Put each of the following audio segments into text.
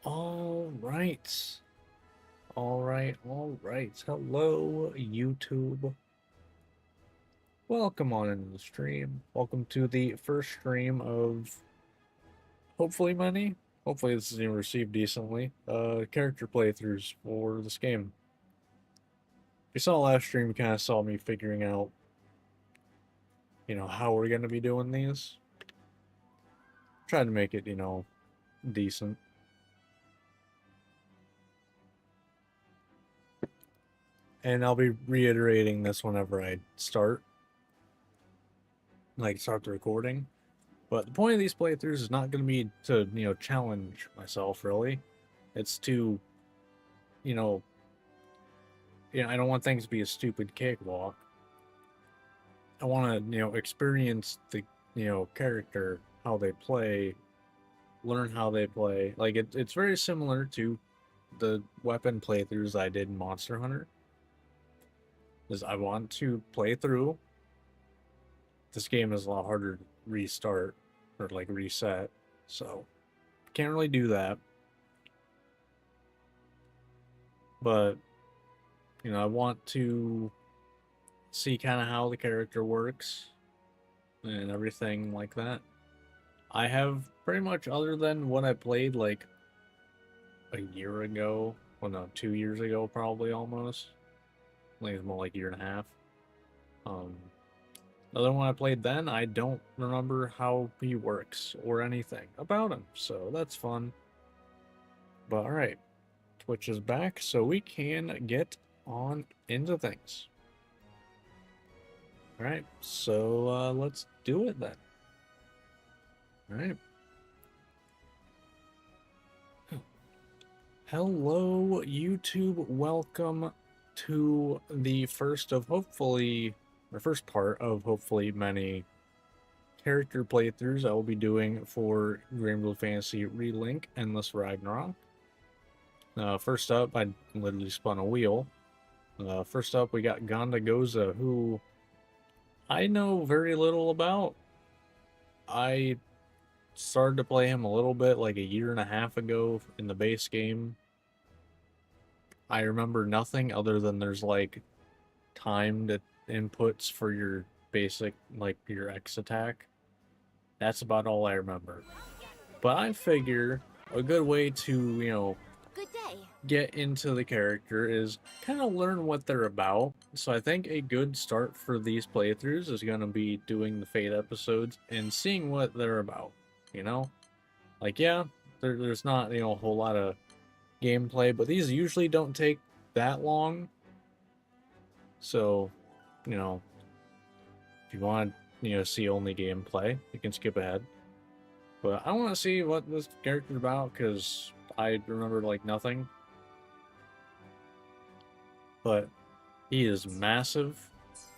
All right. All right. Hello, YouTube. Welcome on into the stream. Welcome to the first stream of hopefully many. Hopefully this is being received decently. Character playthroughs for this game. If you saw last stream, you kind of saw me figuring out, how we're going to be doing these. Trying to make it, decent. And I'll be reiterating this whenever I start the recording. But the point of these playthroughs is not going to be to, challenge myself, really. It's to, you know, I don't want things to be a stupid cakewalk. I want to, experience the, character, how they play, learn how they play. Like, it's very similar to the weapon playthroughs I did in Monster Hunter. Is I want to play through. This game is a lot harder to restart or reset, so can't really do that. But I want to see kind of how the character works and everything like that. I have pretty much, other than what I played like a year ago, well, no, 2 years ago, probably almost. I think it's more like a year and a half. Other one I played then, I don't remember how he works or anything about him, so that's fun. But alright, Twitch is back, so we can get on into things. Alright, so let's do it then. Alright. Hello, YouTube. Welcome to the first part of hopefully many character playthroughs I will be doing for Granblue Fantasy Relink Endless Ragnarok. First up, I literally spun a wheel. First up, we got Ghandagoza, who I know very little about. I started to play him a little bit like a year and a half ago in the base game. I remember nothing other than there's like timed inputs for your basic, your X attack. That's about all I remember. But I figure a good way to, get into the character is kind of learn what they're about. So I think a good start for these playthroughs is going to be doing the Fate episodes and seeing what they're about, yeah, there's not, a whole lot of gameplay, but these usually don't take that long. So, if you want to, see only gameplay, you can skip ahead. But I want to see what this character's about, because I remember, nothing. But he is massive.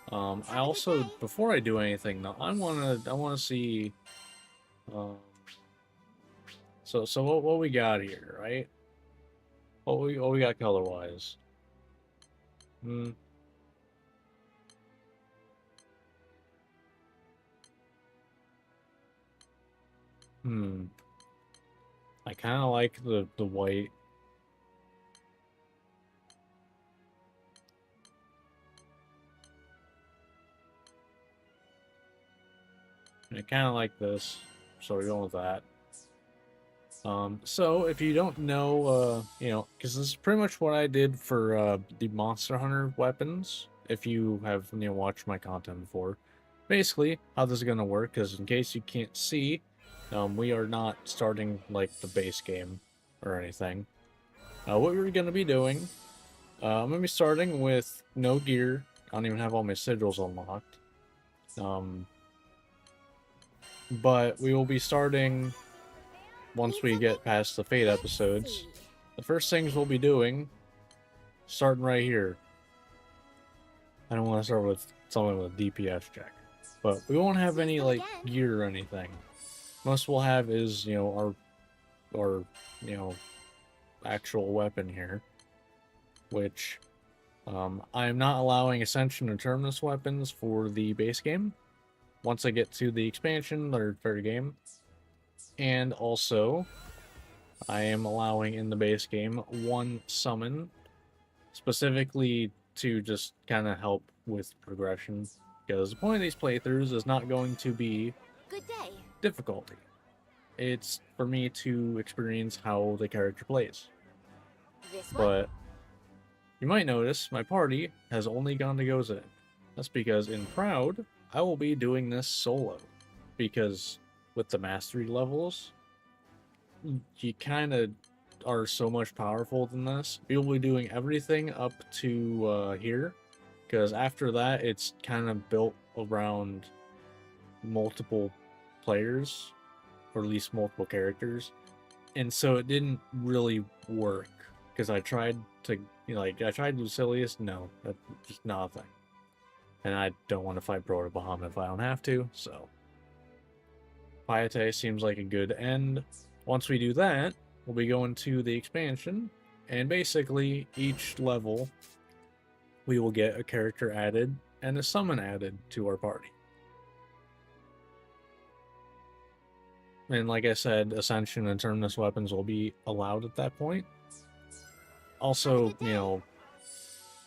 I also, before I do anything, though, I want to see... So what we got here, right? What we got color-wise? I kind of like the white. I kind of like this, so we're going with that. So if you don't know, because this is pretty much what I did for the Monster Hunter weapons. If you have watched my content before, basically how this is gonna work. Because in case you can't see, we are not starting like the base game or anything. What we're gonna be doing, I'm gonna be starting with no gear. I don't even have all my sigils unlocked. But we will be starting once we get past the Fate episodes. The first things we'll be doing, starting right here. I don't want to start with something with a DPS check, but we won't have any gear or anything. Most we'll have is our actual weapon here, which I am not allowing Ascension and Terminus weapons for the base game. Once I get to the expansion or third game. And also, I am allowing in the base game 1 summon, specifically to just kind of help with progression. Because the point of these playthroughs is not going to be Good day. difficulty. It's for me to experience how the character plays. This one? But you might notice my party has only Ghandagoza in. That's because in Proud, I will be doing this solo. Because with the mastery levels, you kind of are so much powerful than this. You'll be doing everything up to here. Because after that, it's kind of built around multiple players, or at least multiple characters. And so it didn't really work. Because I tried to, I tried Lucilius. No, that's just not a thing. And I don't want to fight Broda Bahamut if I don't have to, so. Piete seems like a good end. Once we do that, we'll be going to the expansion. And basically, each level, we will get a character added and a summon added to our party. And like I said, Ascension and Terminus weapons will be allowed at that point. Also,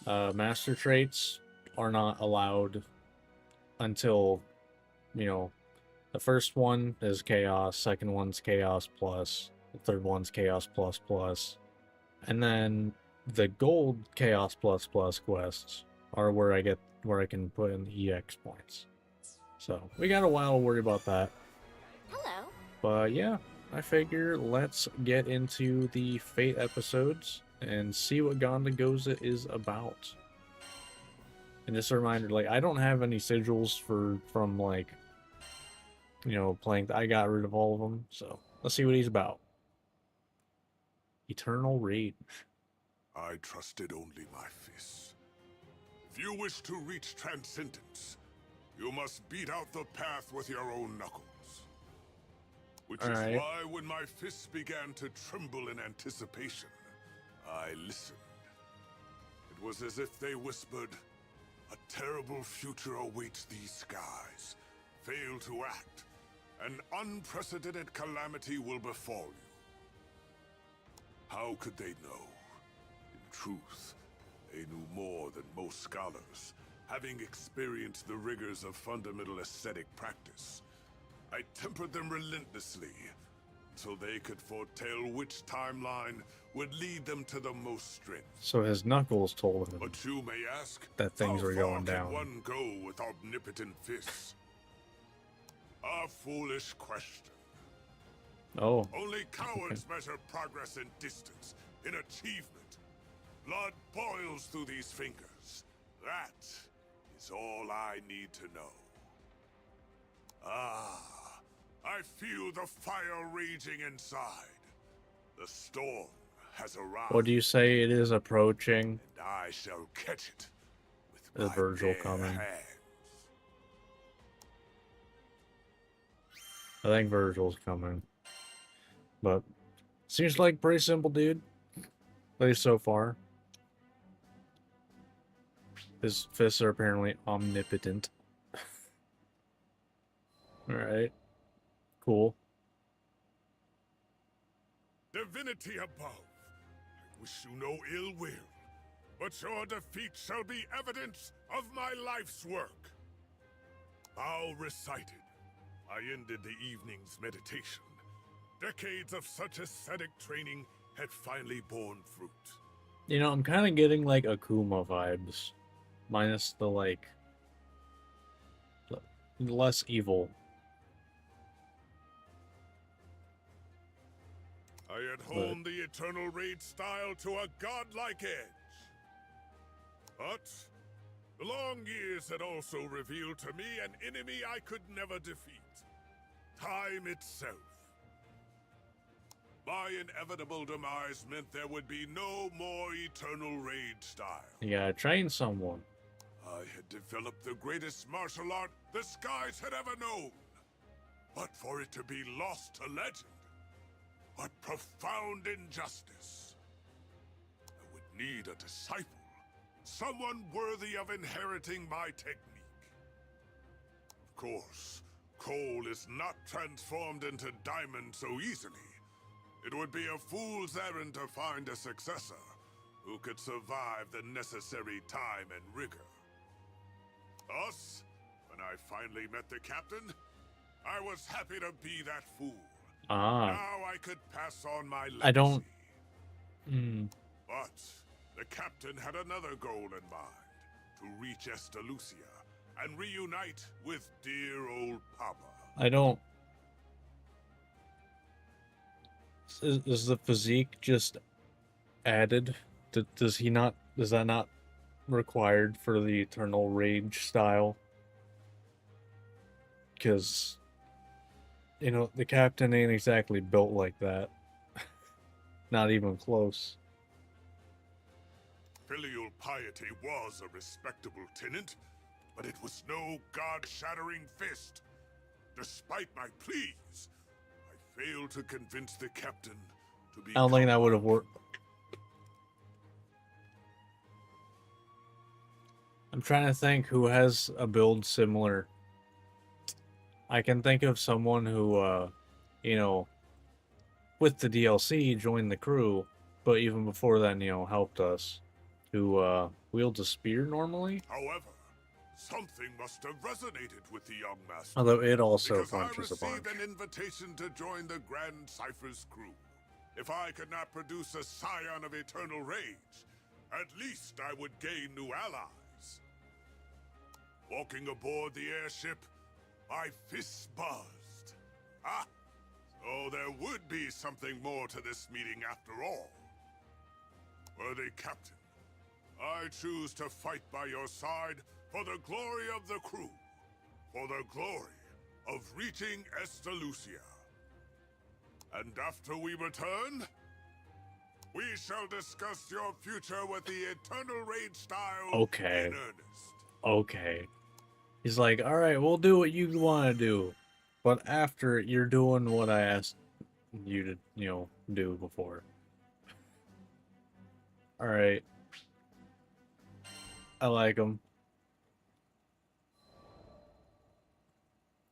master traits are not allowed until, the first one is Chaos, second one's Chaos Plus, the third one's Chaos Plus Plus, and then the gold Chaos Plus Plus quests are where I can put in the EX points. So we got a while to worry about that. Hello. But yeah, I figure let's get into the Fate episodes and see what Ghandagoza is about. And just a reminder, I don't have any sigils from playing. I got rid of all of them, so let's see what he's about. Eternal Rage. I trusted only my fists. If you wish to reach transcendence, you must beat out the path with your own knuckles. Which is why when my fists began to tremble in anticipation, I listened. It was as if they whispered, "A terrible future awaits these skies. Fail to act. An unprecedented calamity will befall you." How could they know? In truth, they knew more than most scholars, having experienced the rigors of fundamental aesthetic practice. I tempered them relentlessly, until they could foretell which timeline would lead them to the most strength. So his knuckles told him. But you may ask, that things were going down. How far can one go with omnipotent fists? A foolish question. Oh. Only cowards measure progress in distance, in achievement. Blood boils through these fingers. That is all I need to know. Ah, I feel the fire raging inside. The storm has arrived. What do you say it is approaching? And I shall catch it with is my Virgil bare coming? hands. I think Virgil's coming. But seems like pretty simple, dude. At least so far. His fists are apparently omnipotent. Alright. Cool. Divinity above, I wish you no ill will, but your defeat shall be evidence of my life's work. Vow recited, I ended the evening's meditation. Decades of such ascetic training had finally borne fruit. I'm kind of getting Akuma vibes. Minus the less evil. I had honed the Eternal Raid style to a godlike edge. But the long years had also revealed to me an enemy I could never defeat. Time itself. My inevitable demise meant there would be no more Eternal Raid style. You gotta train someone. I had developed the greatest martial art the skies had ever known. But for it to be lost to legend, what profound injustice. I would need a disciple, someone worthy of inheriting my technique. Of course, coal is not transformed into diamond so easily. It would be a fool's errand to find a successor who could survive the necessary time and rigor. Thus, when I finally met the captain, I was happy to be that fool. Now I could pass on my legacy. I don't... But the captain had another goal in mind, to reach Estalucia and reunite with dear old Papa. I don't... Is the physique just added? Does that not required for the Eternal Rage style? Because, you know, the captain ain't exactly built like that. Not even close. Filial piety was a respectable tenant, but it was no god-shattering fist. Despite my pleas, I failed to convince the captain to be. I don't think that would have worked. I'm trying to think who has a build similar. I can think of someone who, you know, with the DLC joined the crew, but even before then, you know, helped us. Who wields a spear normally. However, something must have resonated with the young master. Although it also because punches a bunch. I received an invitation to join the Grand Cypher's crew. If I could not produce a scion of eternal rage, at least I would gain new allies. Walking aboard the airship, my fists buzzed. Ah, so there would be something more to this meeting after all. Worthy Captain, I choose to fight by your side for the glory of the crew, for the glory of reaching Estalucia. And after we return, we shall discuss your future with the Eternal Rage style in earnest. Okay. He's like, alright, we'll do what you want to do. But after you're doing what I asked you to, you know, do before. Alright. I like him.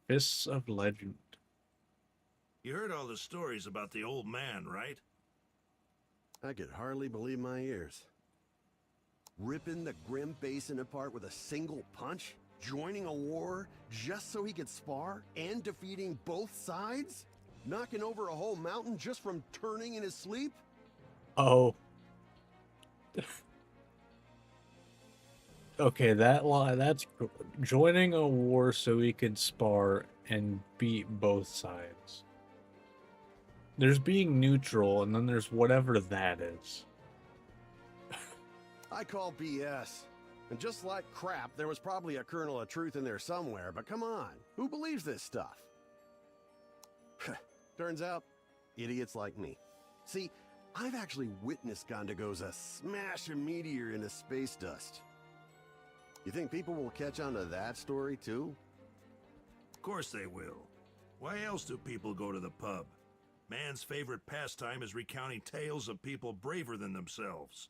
Fists of Legend. You heard all the stories about the old man, right? I could hardly believe my ears. Ripping the Grim Basin apart with a single punch? Joining a war just so he could spar? And defeating both sides? Knocking over a whole mountain just from turning in his sleep? Oh. Okay, that's joining a war so he could spar and beat both sides. There's being neutral, and then there's whatever that is. I call BS. And just like crap, there was probably a kernel of truth in there somewhere, but come on, who believes this stuff? Turns out, idiots like me. See, I've actually witnessed Ghandagoza smash a meteor into space dust. You think people will catch on to that story, too? Of course they will. Why else do people go to the pub? Man's favorite pastime is recounting tales of people braver than themselves.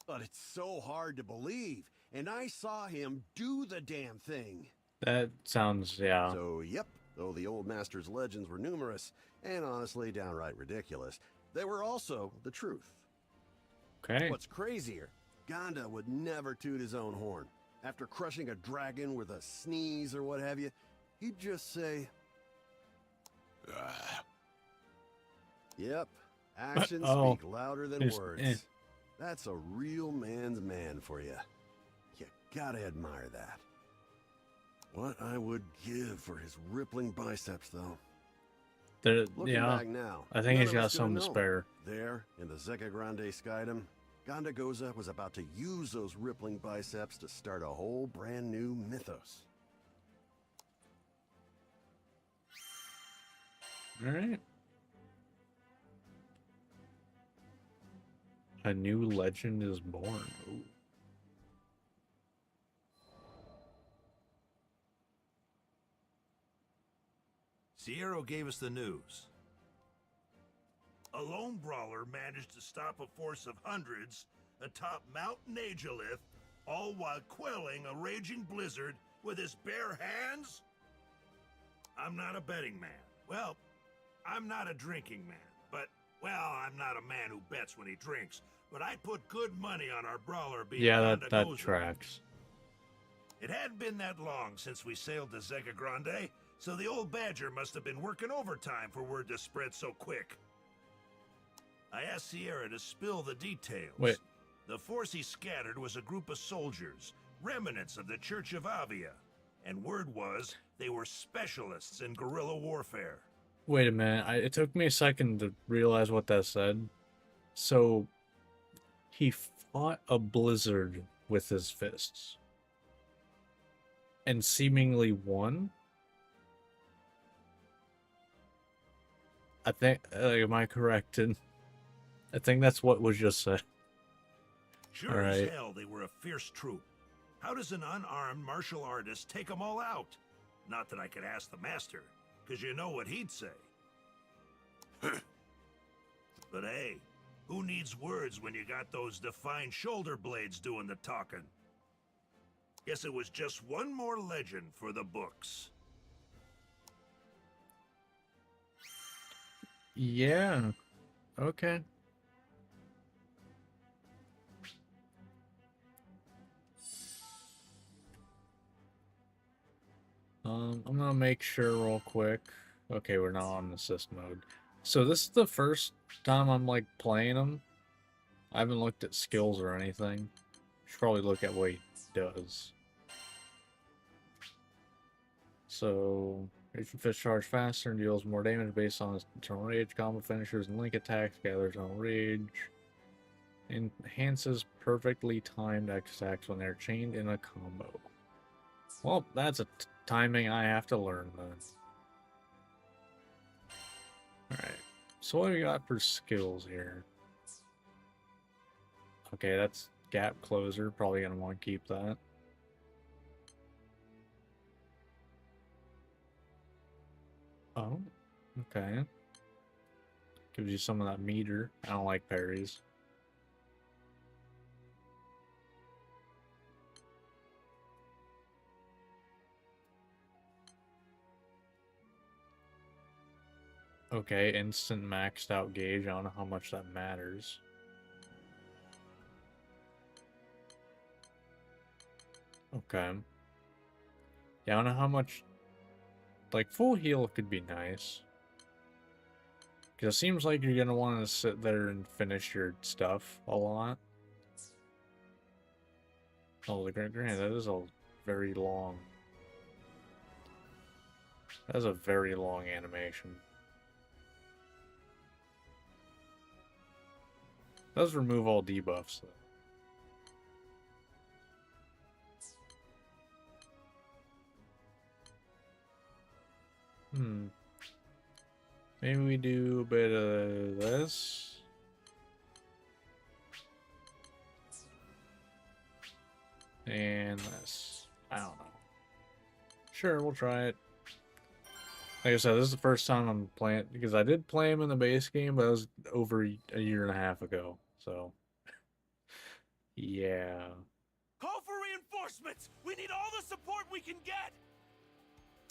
But it's so hard to believe, and I saw him do the damn thing. That sounds, yeah. So, yep, though the old master's legends were numerous, and honestly downright ridiculous, they were also the truth. Okay. What's crazier, Ganda would never toot his own horn. After crushing a dragon with a sneeze or what have you, he'd just say, yep, actions speak louder than words. That's a real man's man for you. You gotta admire that. What I would give for his rippling biceps, though. Looking back now, I think he's none of got us some to could've known. spare. There, in the Zeka Grande Skydom, Ghandagoza was about to use those rippling biceps to start a whole brand new mythos. Alright. A new legend is born. Ooh. Sierra gave us the news. A lone brawler managed to stop a force of hundreds atop Mount Najalith, all while quelling a raging blizzard with his bare hands? I'm not a betting man. Well, I'm not a drinking man. I'm not a man who bets when he drinks, but I put good money on our brawler being Yeah, that Ghandagoza. tracks. It hadn't been that long since we sailed to Zeka Grande, so the old badger must have been working overtime for word to spread so quick. I asked Sierra to spill the details. Wait. The force he scattered was a group of soldiers, remnants of the Church of Avia, and word was they were specialists in guerrilla warfare. Wait a minute. It took me a second to realize what that said. So, he fought a blizzard with his fists. And seemingly won? I think, am I correct? I think that's what was just said. Sure as hell they were a fierce troop. How does an unarmed martial artist take them all out? Not that I could ask the master, because you know what he'd say. But hey, who needs words when you got those defined shoulder blades doing the talking? Guess it was just one more legend for the books. Yeah. Okay. I'm gonna make sure real quick. Okay, we're not on assist mode. So this is the first time I'm like playing him. I haven't looked at skills or anything. Should probably look at what he does. So, Raging Fist charge faster and deals more damage based on his internal rage. Combo finishers and link attacks, gathers on rage. Enhances perfectly timed X attacks when they're chained in a combo. Well, that's a timing I have to learn then. Alright, so what do we got for skills here? Okay, that's gap closer. Probably gonna want to keep that. Oh, okay. Gives you some of that meter. I don't like parries. Okay, instant maxed out gauge. I don't know how much that matters. Okay. Yeah, I don't know how much... Like, full heal could be nice. Because it seems like you're going to want to sit there and finish your stuff a lot. Oh, the granted, that is a very long... That is a very long animation. Does remove all debuffs, though. Maybe we do a bit of this. And this. I don't know. Sure, we'll try it. Like I said, this is the first time I'm playing, because I did play him in the base game, but that was over a year and a half ago, so. Yeah. Call for reinforcements! We need all the support we can get!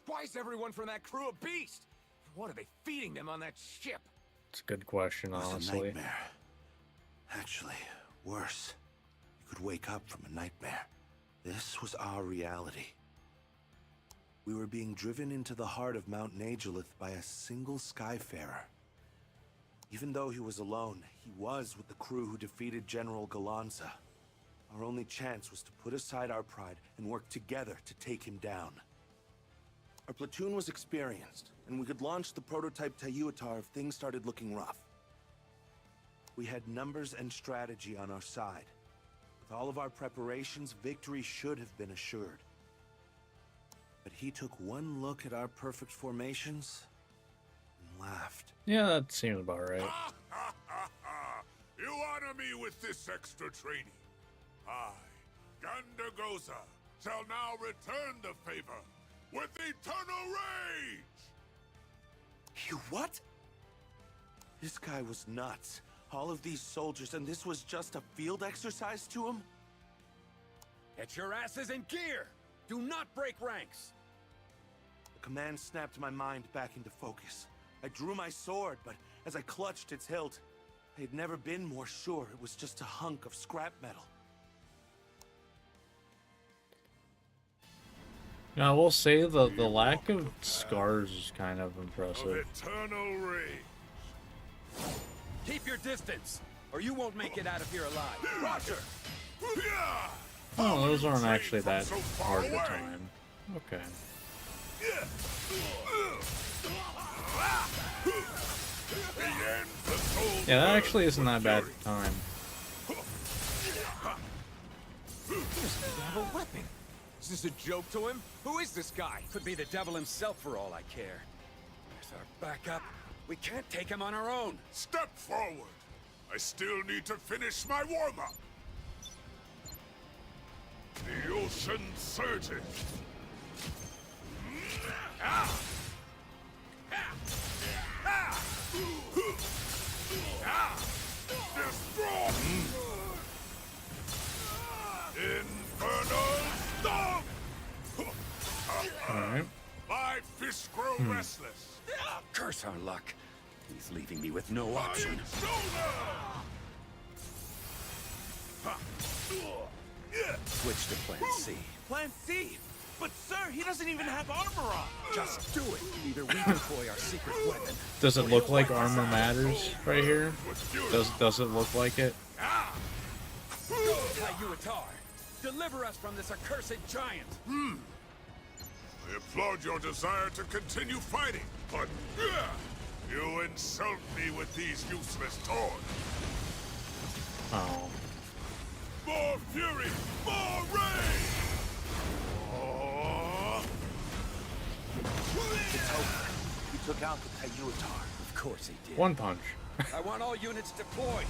Why is everyone from that crew a beast? What are they feeding them on that ship? It's a good question, It was honestly. a nightmare. Actually, worse. You could wake up from a nightmare. This was our reality. We were being driven into the heart of Mount Nagelith by a single Skyfarer. Even though he was alone, he was with the crew who defeated General Galanza. Our only chance was to put aside our pride and work together to take him down. Our platoon was experienced, and we could launch the prototype Tayuatar if things started looking rough. We had numbers and strategy on our side. With all of our preparations, victory should have been assured. But he took one look at our perfect formations and laughed. Yeah, that seems about right. You honor me with this extra training. I, Ghandagoza, shall now return the favor with eternal rage! You what? This guy was nuts. All of these soldiers, and this was just a field exercise to him? Get your asses in gear! Do not break ranks! The command snapped my mind back into focus. I drew my sword, but as I clutched its hilt, I'd never been more sure it was just a hunk of scrap metal. Now, I will say the lack of scars is kind of Of impressive. eternal rage. Keep your distance, or you won't make it out of here alive. Roger! Oh, those aren't actually that hard to time. Okay. Yeah, that actually isn't that bad to time. You have a weapon. Is this a joke to him? Who is this guy? Could be the devil himself for all I care. There's our backup. We can't take him on our own. Step forward. I still need to finish my warm-up. The ocean surges. Destroy! Infernal storm! Alright. My fists grow restless. Curse our luck. He's leaving me with no option. Switch to plan C. Plan C? But sir, he doesn't even have armor on! Just do it. Either we deploy our secret weapon. Does it look like armor matters right here? Does it look like it? Tayuatar, deliver us from this accursed giant. I applaud your desire to continue fighting, but you insult me with these useless taunts. Oh. More fury! More rage! Oh. It's over. He took out the Tayuatar. Of course he did. One punch. I want all units deployed.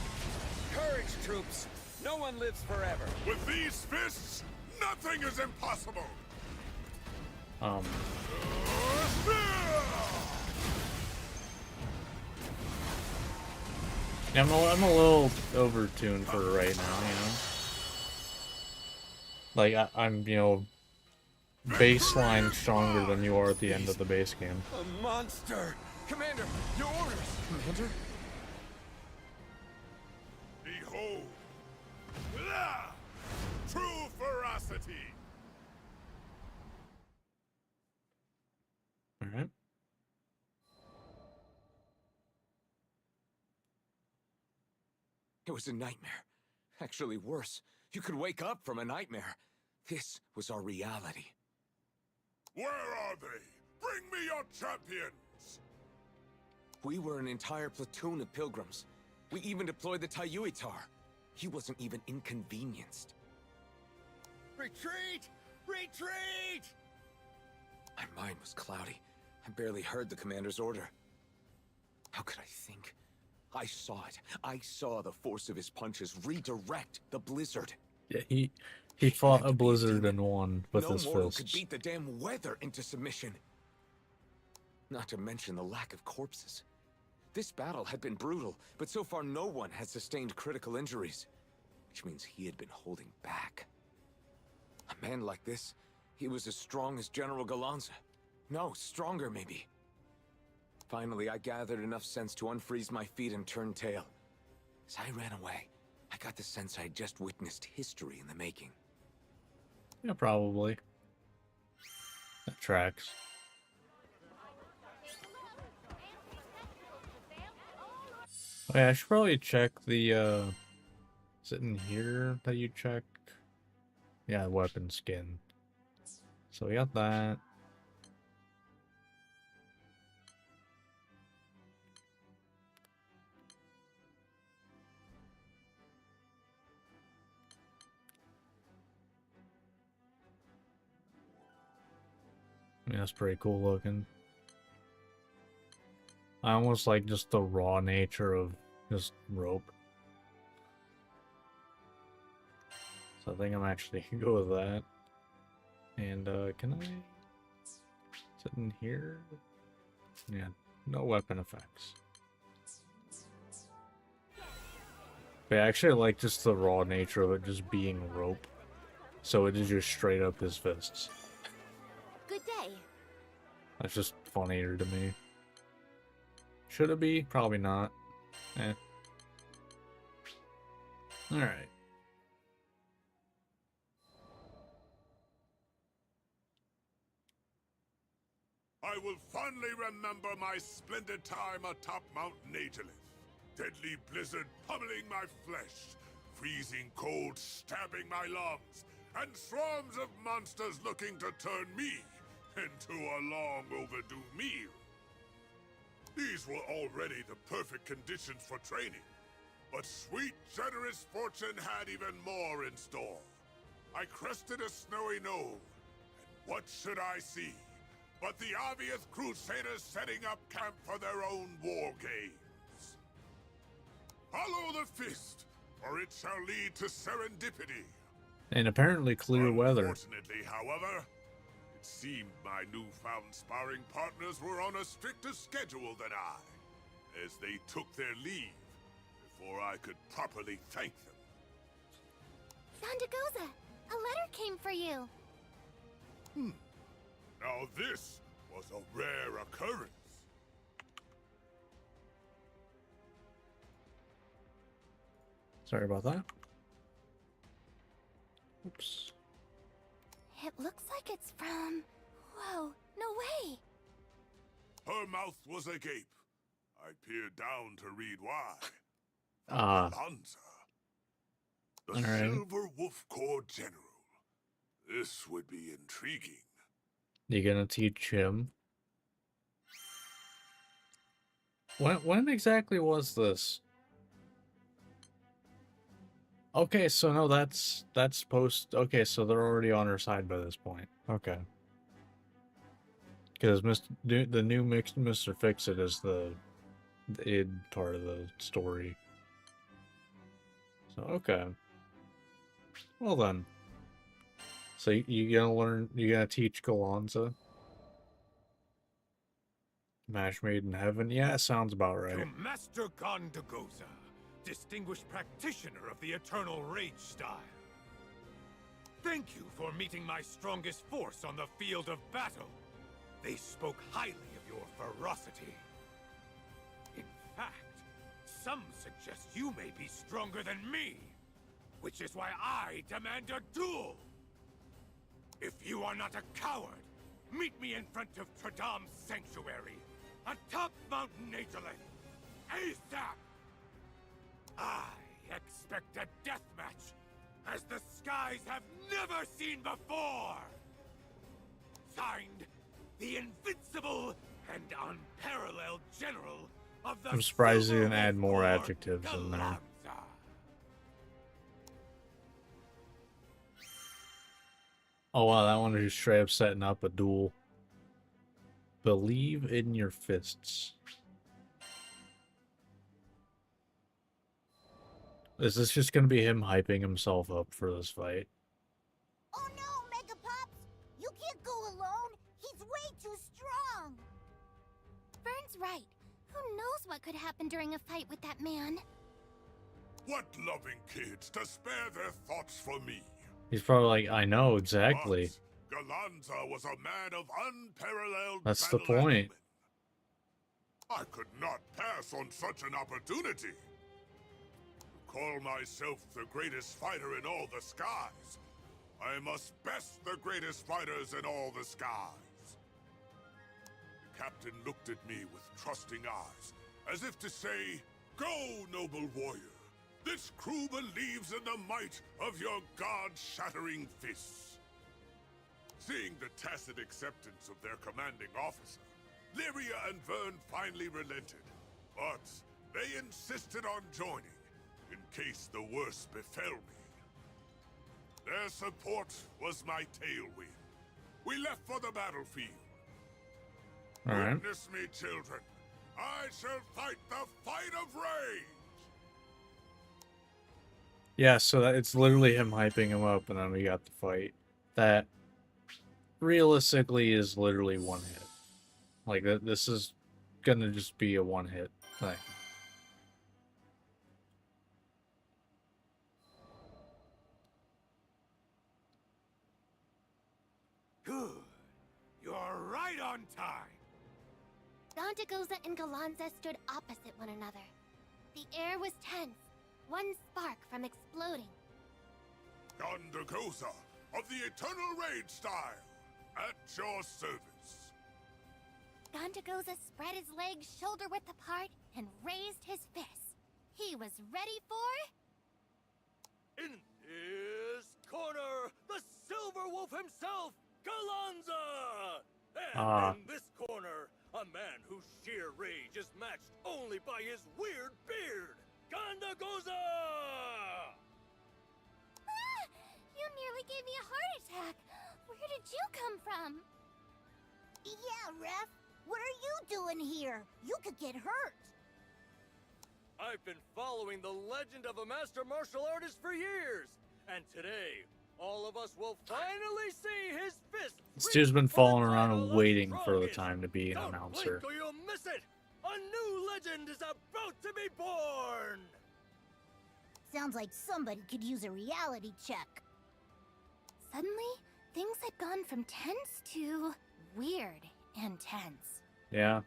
Courage, troops. No one lives forever. With these fists, nothing is impossible! Yeah, I'm a little overtuned for it right now, you know? Like, I'm, you know, baseline stronger than you are at the end of the base game. A monster! Commander, your orders! Commander? Behold! True ferocity! Alright. It was a nightmare. Actually worse. You could wake up from a nightmare. This was our reality. Where are they? Bring me your champions! We were an entire platoon of pilgrims. We even deployed the Tayuitar. He wasn't even inconvenienced. Retreat! Retreat! My mind was cloudy. I barely heard the commander's order. How could I think? I saw it. I saw the force of his punches redirect the blizzard. Yeah, he fought a blizzard and won with his No mortal could fists. beat the damn weather into submission. Not to mention the lack of corpses. This battle had been brutal, but so far no one had sustained critical injuries, which means he had been holding back. A man like this, he was as strong as General Ghandagoza. No, stronger maybe. Finally, I gathered enough sense to unfreeze my feet and turn tail. As I ran away, I got the sense I'd just witnessed history in the making. Yeah, probably. That tracks. Okay, I should probably check the, is it in here that you check? Yeah, weapon skin. So we got that. Yeah, that's pretty cool looking. I almost like just the raw nature of just rope. So I think I'm actually gonna go with that. And can I sit in here? Yeah, no weapon effects. But I actually like just the raw nature of it just being rope. So it is just straight up his fists. Good day. That's just funnier to me. Should it be? Probably not. Eh. All right. I will fondly remember my splendid time atop Mount Nagelith. Deadly blizzard pummeling my flesh, freezing cold stabbing my lungs, and swarms of monsters looking to turn me into a long overdue meal. These were already the perfect conditions for training, but sweet, generous fortune had even more in store. I crested a snowy knoll, and what should I see but the obvious crusaders setting up camp for their own war games. Follow the fist, or it shall lead to serendipity. And apparently clear weather. Unfortunately, however, it seemed my newfound sparring partners were on a stricter schedule than I, as they took their leave before I could properly thank them. Ghandagoza, a letter came for you. Now this was a rare occurrence. Sorry about that. Oops. It looks like it's from... Whoa, no way. Her mouth was agape. I peered down to read why. Ghandagoza, the All right. Silver Wolf Corps General. This would be intriguing. You gonna teach him? When exactly was this? Okay, so no, that's post. Okay, so they're already on her side by this point. Okay, because the new Mr. Fix-It is the id part of the story. So okay, well then. So you gonna teach Ghandagoza? Match made in heaven? Yeah, it sounds about right. To Master Ghandagoza, distinguished practitioner of the Eternal Rage style. Thank you for meeting my strongest force on the field of battle. They spoke highly of your ferocity. In fact, some suggest you may be stronger than me, which is why I demand a duel. If you are not a coward, meet me in front of Tradam's sanctuary, atop Mount Nagelith, ASAP! I expect a deathmatch, as the skies have never seen before! Signed, the invincible and unparalleled general of the I'm surprised you Silver didn't add Wolf more Corps, adjectives in there. Ghandagoza. Oh wow, that one is straight up setting up a duel. Believe in your fists. Is this just gonna be him hyping himself up for this fight? Oh no, Mega Pops! You can't go alone! He's way too strong! Vern's right. Who knows what could happen during a fight with that man? What loving kids to spare their thoughts for me. He's probably like, I know exactly. But Ghandagoza was a man of unparalleled That's the battle point. acumen. I could not pass on such an opportunity. To call myself the greatest fighter in all the skies, I must best the greatest fighters in all the skies. The captain looked at me with trusting eyes, as if to say, "Go, noble warrior. This crew believes in the might of your god-shattering fists." Seeing the tacit acceptance of their commanding officer, Lyria and Vern finally relented, but they insisted on joining, in case the worst befell me. Their support was my tailwind. We left for the battlefield. All right. Witness me, children. I shall fight the fight of rage! Yeah, so it's literally him hyping him up, and then we got the fight. That realistically is literally one hit. Like, this is gonna just be a one-hit thing. Good. You're right on time. Ghandagoza and Ghandagoza stood opposite one another. The air was tense, one spark from exploding. Ghandagoza of the Eternal Rage style, at your service. Ghandagoza spread his legs shoulder-width apart and raised his fists. He was ready for... In his corner, the Silver Wolf himself, Ghandagoza! And in this corner, a man whose sheer rage is matched only by his weird beard, Ghandagoza! Ah! You nearly gave me a heart attack. Where did you come from? Yeah, Ref. What are you doing here? You could get hurt. I've been following the legend of a master martial artist for years, and today, all of us will finally see his fist. This dude's been falling around and waiting for the time to be an announcer. Don't blink or you'll miss it. A new legend is about to be born. Sounds like somebody could use a reality check. Suddenly, things had gone from tense to weird and tense. Yeah.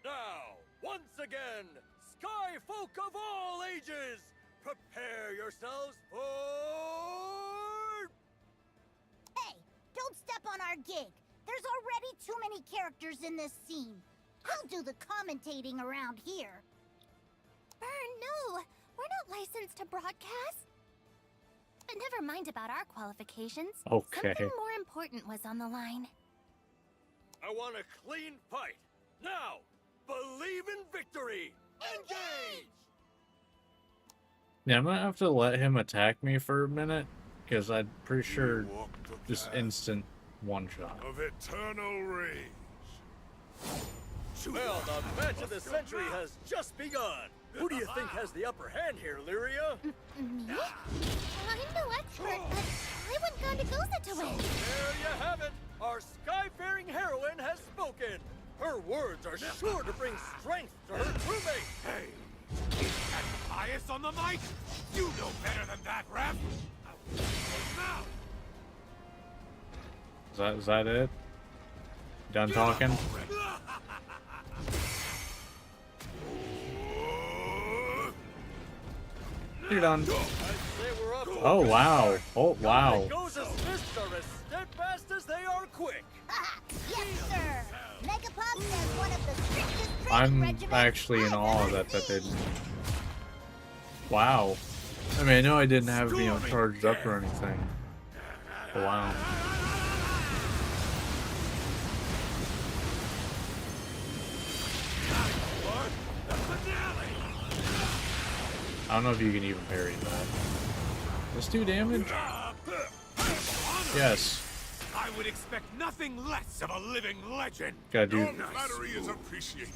Now, once again, Sky folk of all ages, prepare yourselves for... Hey, don't step on our gig. There's already too many characters in this scene. Who'll do the commentating around here? Burn, no! We're not licensed to broadcast. But never mind about our qualifications. Okay. Something more important was on the line. I want a clean fight. Now, believe in victory. Engage! Yeah, I'm gonna have to let him attack me for a minute, because I'm pretty sure this instant one-shot. Of eternal rage. Well, the match of the century has just begun. Who do you think has the upper hand here, Lyria? Me? I'm no expert, but I want Ghandagoza to win. There you have it. Our sky-faring heroine has spoken. Her words are sure to bring strength to her crewmates. Hey, is that bias on the mic? You know better than that, Ref. Now. Is that it? Done talking? You're done. Oh wow. Oh wow. Ghandagoza's fists are as steadfast as they are quick. Yes, sir. Megapop says one of the strictest training I'm regimens actually in I've awe ever that they seen. didn't. Wow. I mean, I know I didn't have charged up or anything. But wow. I don't know if you can even parry that. Does this do damage? Yes. I would expect nothing less of a living legend. Gotta do. Your flattery is appreciated.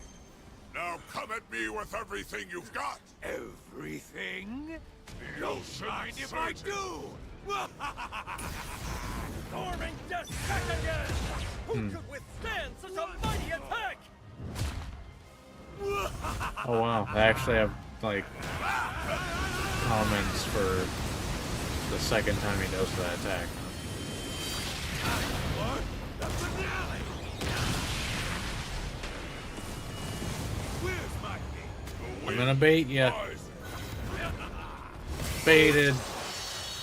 Now come at me with everything you've got. Everything? Don't mind if I do. Storming death back again! Who could withstand such a mighty attack? Oh wow. I actually have like comments for the second time he does that attack. The finale. Where's my gate? I'm gonna bait ya. Baited.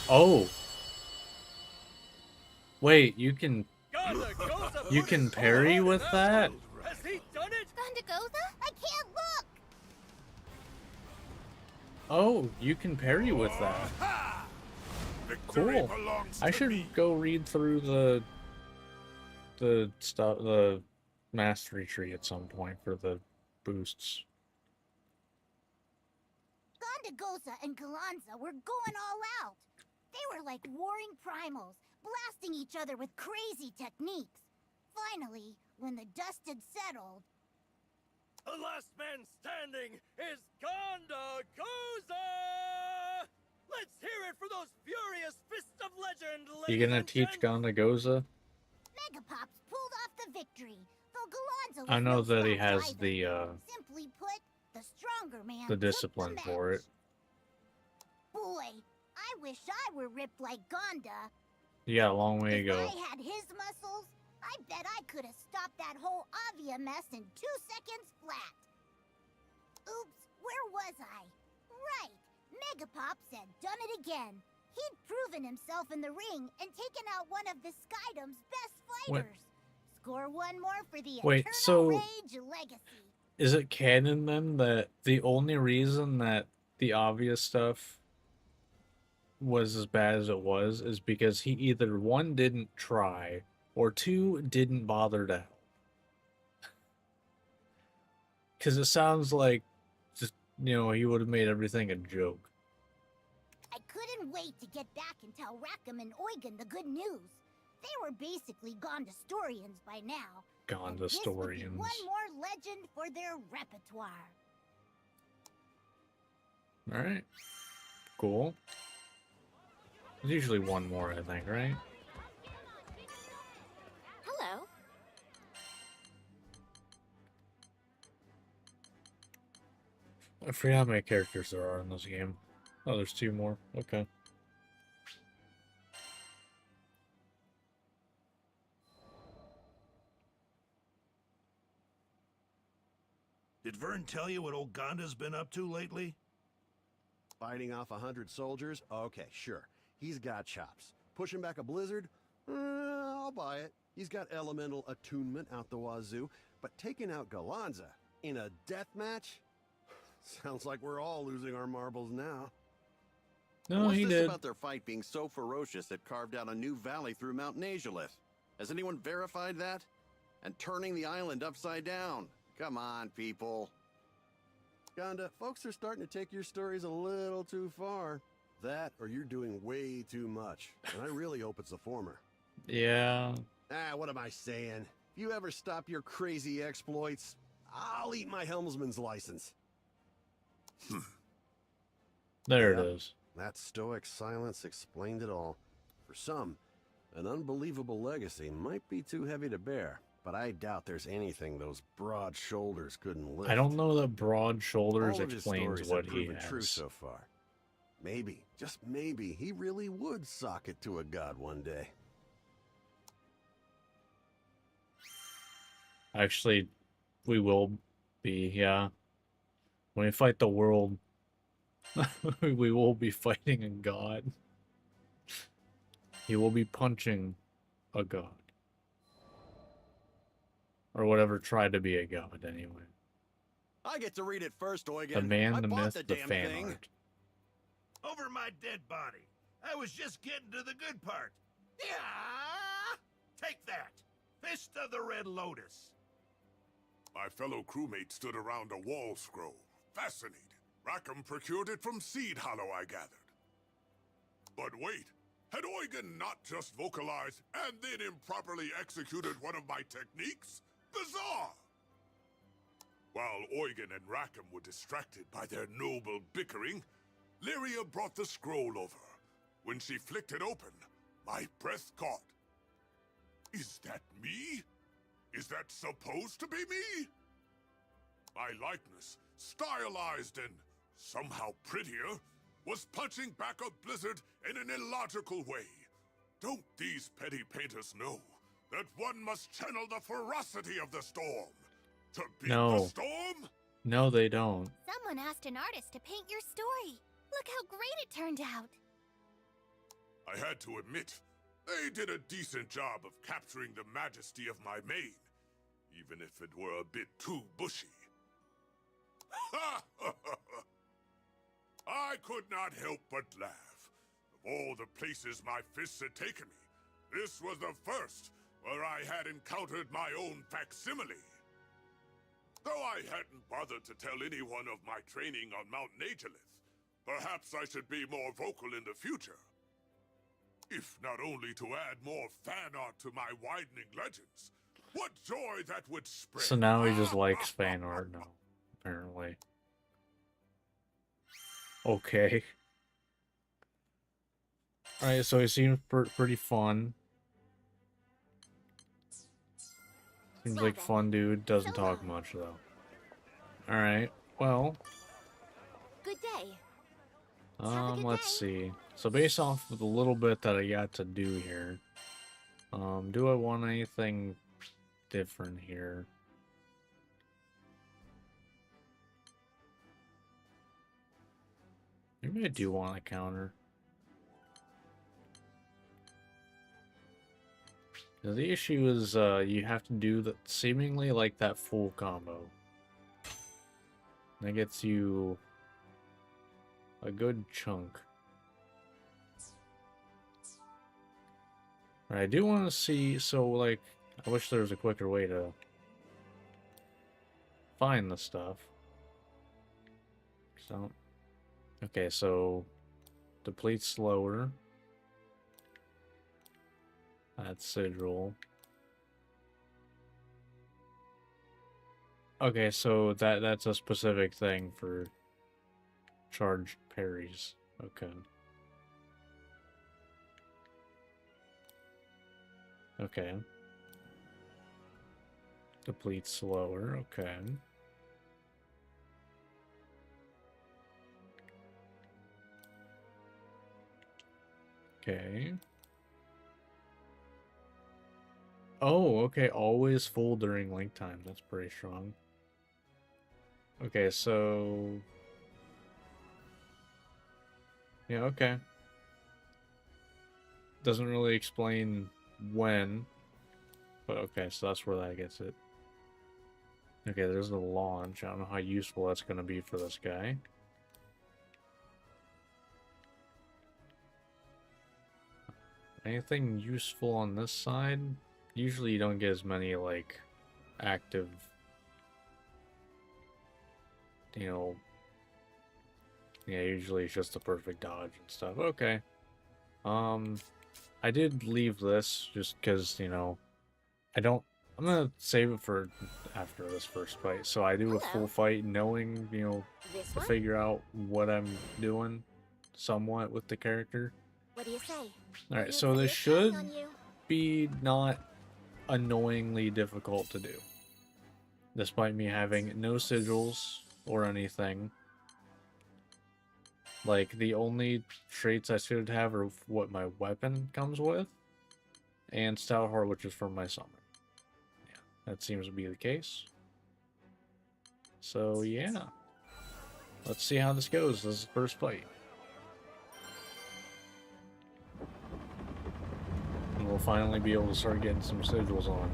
Oh. Wait, you can parry with that? Has he done it? Ghandagoza? I can't look. Oh, you can parry with that. Cool. I should go read through the stuff, the mastery tree at some point for the boosts. Ghandagoza and Ghandagoza were going all out. They were like warring primals, blasting each other with crazy techniques. Finally, when the dust had settled... The last man standing is Ghandagoza! Let's hear it for those furious fists of legend, You gonna teach Ghandagoza? Megapops pulled off the victory, though Ghandagoza was I know no that he slouch has either. the Simply put, the stronger man the took discipline the for it. match. Boy, I wish I were ripped like Ganda. You got a long way to If go. I had his muscles, I bet I could have stopped that whole Avia mess in 2 seconds flat. Oops, where was I? Right, Megapops had done it again. He'd proven himself in the ring and taken out one of the Skydom's best fighters. Score one more for the Eternal Rage legacy. Is it canon then that the only reason that the obvious stuff was as bad as it was is because he either one didn't try or two didn't bother to help? Because it sounds like just, you know, he would have made everything a joke. I couldn't wait to get back and tell Rackham and Eugen the good news. They were basically Ghandagoza by now. Ghandagoza. One more legend for their repertoire. Alright. Cool. There's usually one more, I think, right? Hello. I forget how many characters there are in this game. Oh, there's two more. Okay. Did Vern tell you what old Ghanda's been up to lately? Fighting off 100 soldiers? Okay, sure. He's got chops. Pushing back a blizzard? I'll buy it. He's got elemental attunement out the wazoo. But taking out Galanza in a death match? Sounds like we're all losing our marbles now. No, What's he this did. about their fight being so ferocious it carved out a new valley through Mount Nazulith? Has anyone verified that? And turning the island upside down? Come on, people. Ganda, folks are starting to take your stories a little too far. That, or you're doing way too much. And I really hope it's the former. Yeah. What am I saying? If you ever stop your crazy exploits, I'll eat my helmsman's license. There it is. That stoic silence explained it all. For some, an unbelievable legacy might be too heavy to bear, but I doubt there's anything those broad shoulders couldn't lift. I don't know that broad shoulders All of his explains stories what have he proven true has. so far. Maybe, just maybe, he really would sock it to a god one day. Actually, we will be, yeah. When we fight the world, we will be fighting a god. He will be punching a god. Or whatever tried to be a god, anyway. I get to read it first, Eugen. The man, I the bought myth, the the damn fan thing. art. Over my dead body. I was just getting to the good part. Yeah! Take that. Fist of the Red Lotus. My fellow crewmates stood around a wall scroll, fascinated. Rackham procured it from Seed Hollow, I gathered. But wait, had Eugen not just vocalized and then improperly executed one of my techniques? Bizarre! While Eugen and Rackham were distracted by their noble bickering, Lyria brought the scroll over. When she flicked it open, my breath caught. Is that me? Is that supposed to be me? My likeness, stylized and somehow prettier, was punching back a blizzard in an illogical way. Don't these petty painters know that one must channel the ferocity of the storm to beat the storm? No, they don't. Someone asked an artist to paint your story. Look how great it turned out. I had to admit, they did a decent job of capturing the majesty of my mane, even if it were a bit too bushy. I could not help but laugh. Of all the places my fists had taken me, this was the first where I had encountered my own facsimile. Though I hadn't bothered to tell anyone of my training on Mount Nazulith, perhaps I should be more vocal in the future. If not only to add more fan art to my widening legends, what joy that would spread. So now he just likes fan art now, apparently. Okay. Alright, so he seems pretty fun. Seems like fun dude, doesn't talk much though. Alright, well. Good day. Let's see. So based off of the little bit that I got to do here, do I want anything different here? Maybe I do want a counter. The issue is you have to do that seemingly like that full combo. That gets you a good chunk. I do want to see, so like, I wish there was a quicker way to find the stuff. So, okay, so deplete slower. That's sigil. Okay, so that's a specific thing for charged parries. Okay. Okay. Deplete slower, okay. Okay. Oh, okay, always full during link time. That's pretty strong. Okay, so... yeah, okay. Doesn't really explain when, but okay, so that's where that gets it. Okay, there's the launch. I don't know how useful that's going to be for this guy. Anything useful on this side? Usually you don't get as many, like, active, you know, yeah, usually it's just the perfect dodge and stuff. Okay. I did leave this just because, you know, I'm gonna save it for after this first fight. So I do a full fight knowing, you know, to figure out what I'm doing somewhat with the character. What do you say? Alright, so this should be not annoyingly difficult to do. Despite me having no sigils or anything. Like, the only traits I should have are what my weapon comes with. And Stout Heart, which is from my summon. Yeah, that seems to be the case. So, yeah. Let's see how this goes. This is the first fight. And we'll finally be able to start getting some sigils on.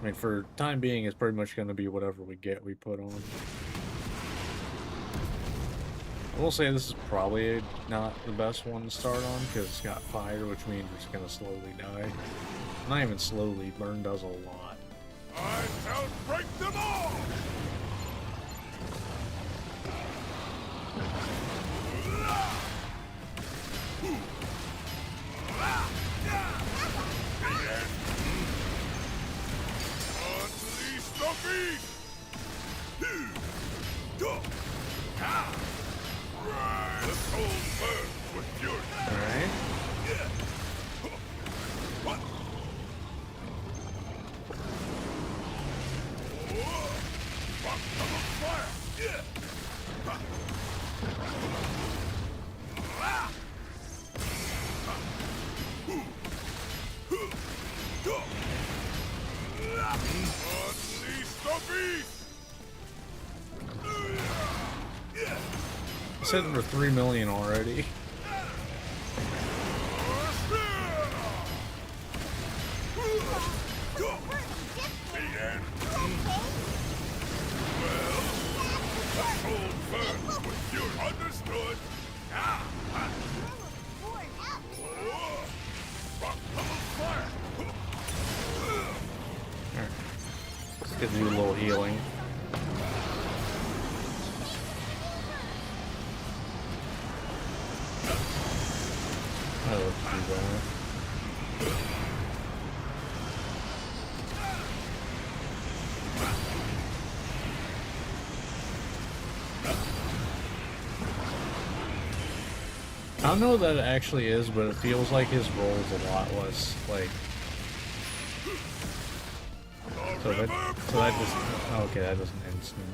I mean, for time being, it's pretty much going to be whatever we put on. I will say this is probably not the best one to start on, because it's got fire, which means it's going to slowly die. Not even slowly, burn does a lot. I shall break them all! Unleash the beast! The soul burns with fury. Alright. It's hitting for 3 million already. Understood. Let's get you a little healing. I don't know that it actually is, but it feels like his roll is a lot less, like... So that just... Oh, okay, that doesn't instant.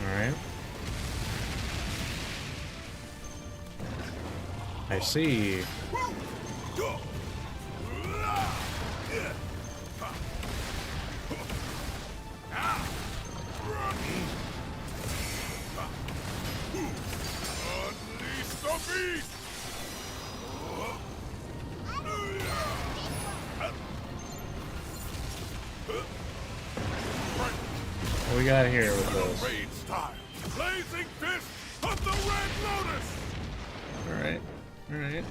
Alright. I see. we got here with this? Raid style. Blazing fist of the Red Lotus. Alright. Alright.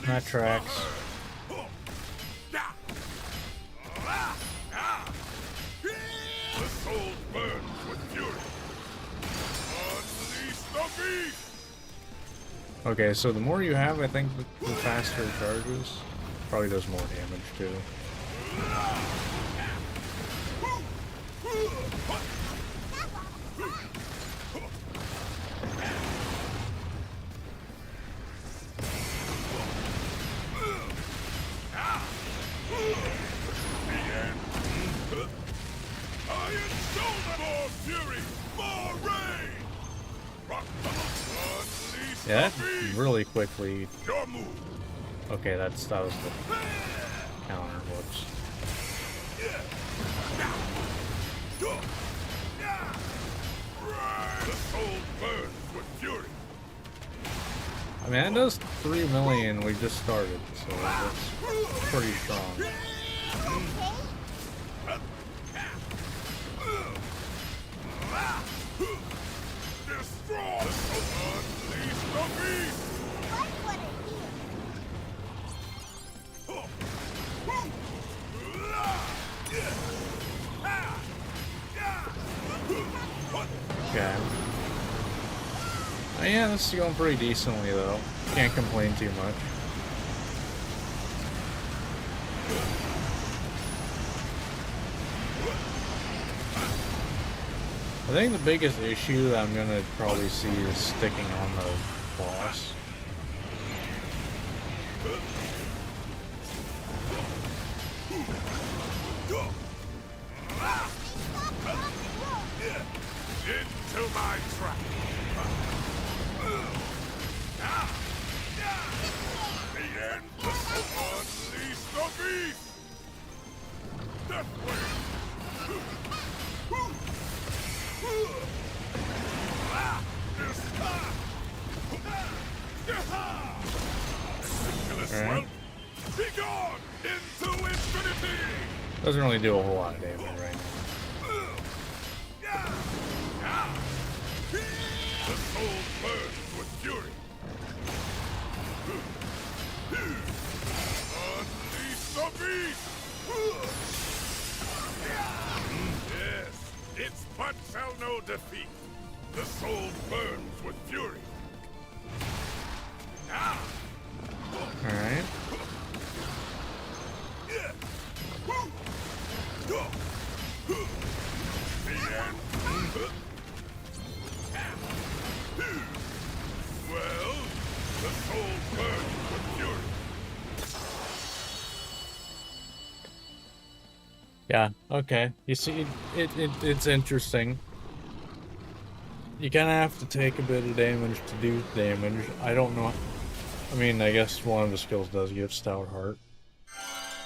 That tracks. The soul burns with fury. Unleash the beast! Okay, so the more you have, I think the faster it charges. Probably does more damage too. Yeah, that really quickly. Okay, that was the counter. Whoops. I mean, that does 3 million. We just started, so that's pretty strong. Okay. Oh, yeah, this is going pretty decently, though. Can't complain too much. I think the biggest issue that I'm gonna probably see is sticking on the boss. Into my trap. The end will unleash the beast. Death wave. Alright. Be gone into infinity. Doesn't really do a whole lot of damage right now. The soul burns with fury. Unleash the beast! Yes, its butt shall know defeat. The soul burns with fury. Alright. The end. Well, the soul burns with fury. Yeah, okay. You see, it's interesting. You kind of have to take a bit of damage to do damage. I don't know. I mean, I guess one of the skills does give Stout Heart.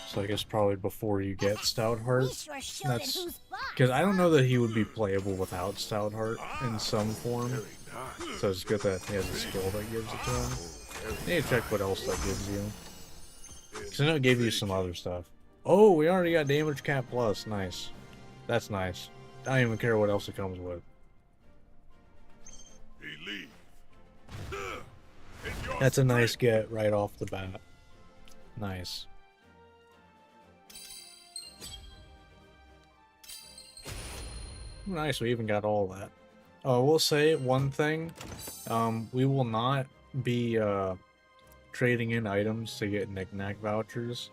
So I guess probably before you get Stout Heart. That's because I don't know that he would be playable without Stout Heart in some form. So it's good that he has a skill that gives it to him. I need to check what else that gives you. Because I know it gave you some other stuff. Oh, we already got Damage Cap Plus. Nice. That's nice. I don't even care what else it comes with. That's a nice get right off the bat. Nice. Nice, we even got all that. Oh, we'll say one thing. We will not be trading in items to get knick-knack vouchers.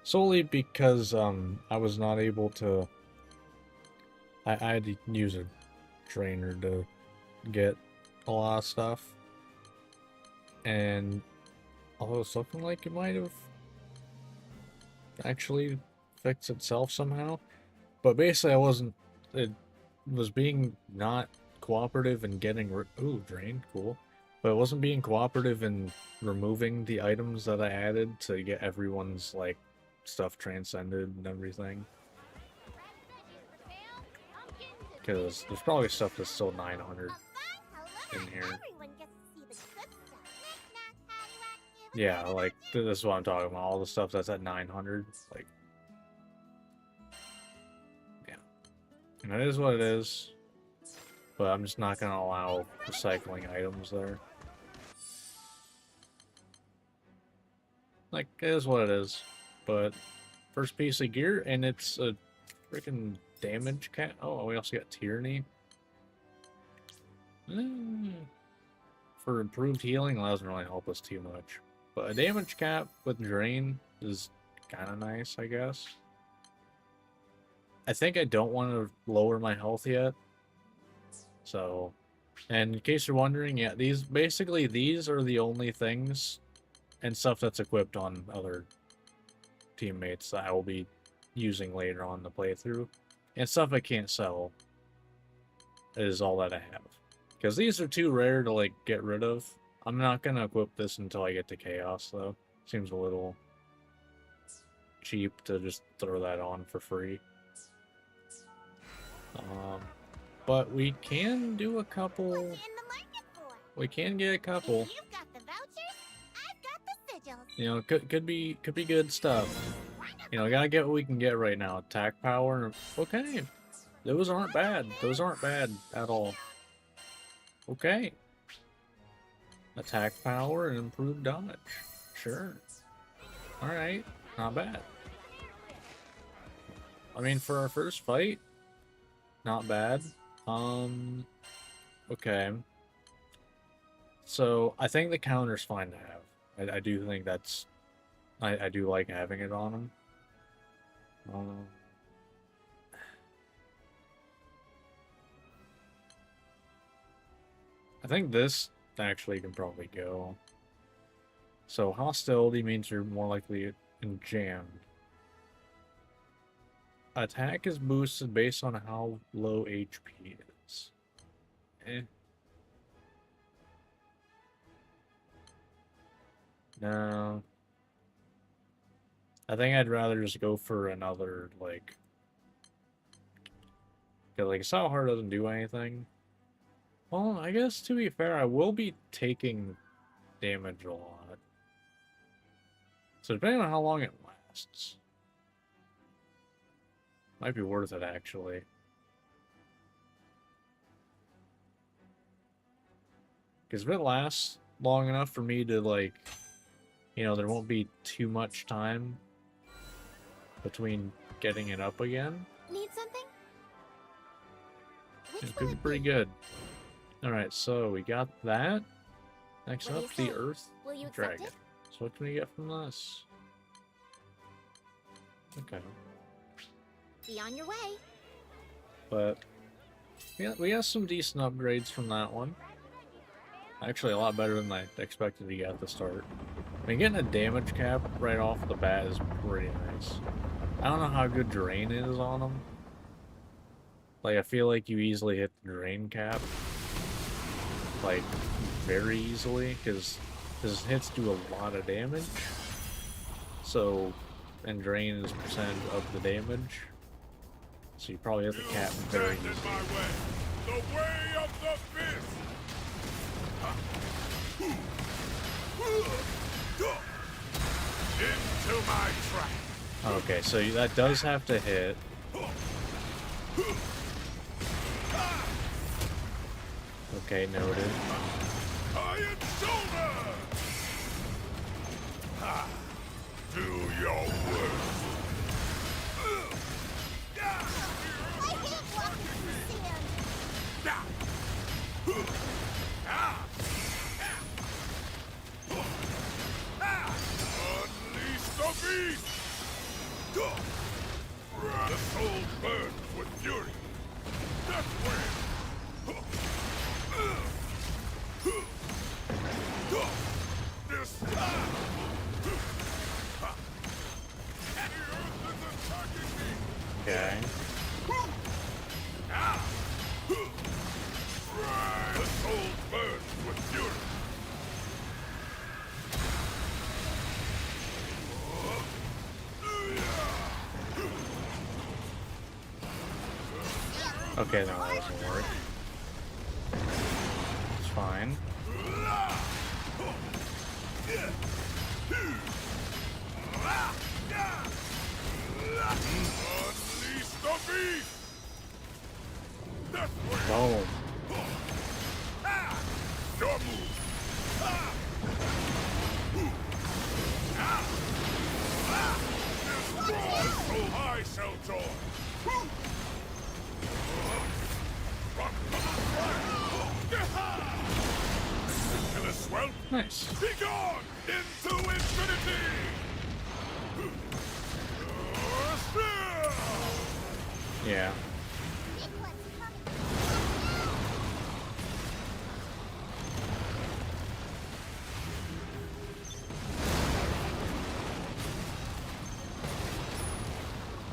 Solely because I was not able to... I had to use a trainer to get a lot of stuff. And although something like it might have actually fixed itself somehow. But basically it was being not cooperative in getting... Ooh, drain, cool. But it wasn't being cooperative in removing the items that I added to get everyone's, like, stuff transcended and everything. Because there's probably stuff that's still 900 in here. Yeah, like, this is what I'm talking about. All the stuff that's at 900. Like, yeah. And it is what it is. But I'm just not going to allow recycling items there. Like, it is what it is. But first piece of gear, and it's a freaking damage cap. Oh, we also got Tyranny. For improved healing, that doesn't really help us too much. But a damage cap with Drain is kind of nice, I guess. I think I don't want to lower my health yet. So, and in case you're wondering, yeah, these are the only things and stuff that's equipped on other teammates that I will be using later on in the playthrough. And stuff I can't sell is all that I have. Because these are too rare to, like, get rid of. I'm not going to equip this until I get to Chaos, though. Seems a little cheap to just throw that on for free. But we can do a couple. We can get a couple. You've got the vouchers, I've got the sigils. You know, could be good stuff. You know, gotta get what we can get right now. Attack power. Okay, those aren't bad. Those aren't bad at all. Okay. Attack power and improved damage. Sure. Alright. Not bad. I mean, for our first fight, not bad. Okay. So, I think the counter's fine to have. I do think that's... I do like having it on him. I think this actually can probably go. So hostility means you're more likely in jammed. Attack is boosted based on how low HP is. No. I think I'd rather just go for another, like... Like, Assault Heart doesn't do anything. Well, I guess to be fair, I will be taking damage a lot. So depending on how long it lasts. Might be worth it, actually. Because if it lasts long enough for me to, like... You know, there won't be too much time between getting it up again. Need something? It could be pretty good. Alright, so we got that. Next up, the Earth Dragon. So what can we get from this? Okay. Be on your way. But yeah, we got some decent upgrades from that one. Actually, a lot better than I expected to get at the start. I mean, getting a damage cap right off the bat is pretty nice. I don't know how good Drain is on them. Like, I feel like you easily hit the Drain cap. Like, very easily, because his hits do a lot of damage. So, and Drain is percentage of the damage. So you probably hit the cap very easily. The way of the fist! Into my trap! Okay, so that does have to hit. Okay, noted. Iron shoulder! Do your worst. I hate walking through sand. Unleash the beast! The soul burns with fury. That's when. This. The earth is attacking me. Okay. The soul burns with fury. Okay, no, that doesn't work. It's fine. Your move. I shall join. Endless Well, Nice. be gone into infinity. Yeah. Big one's coming.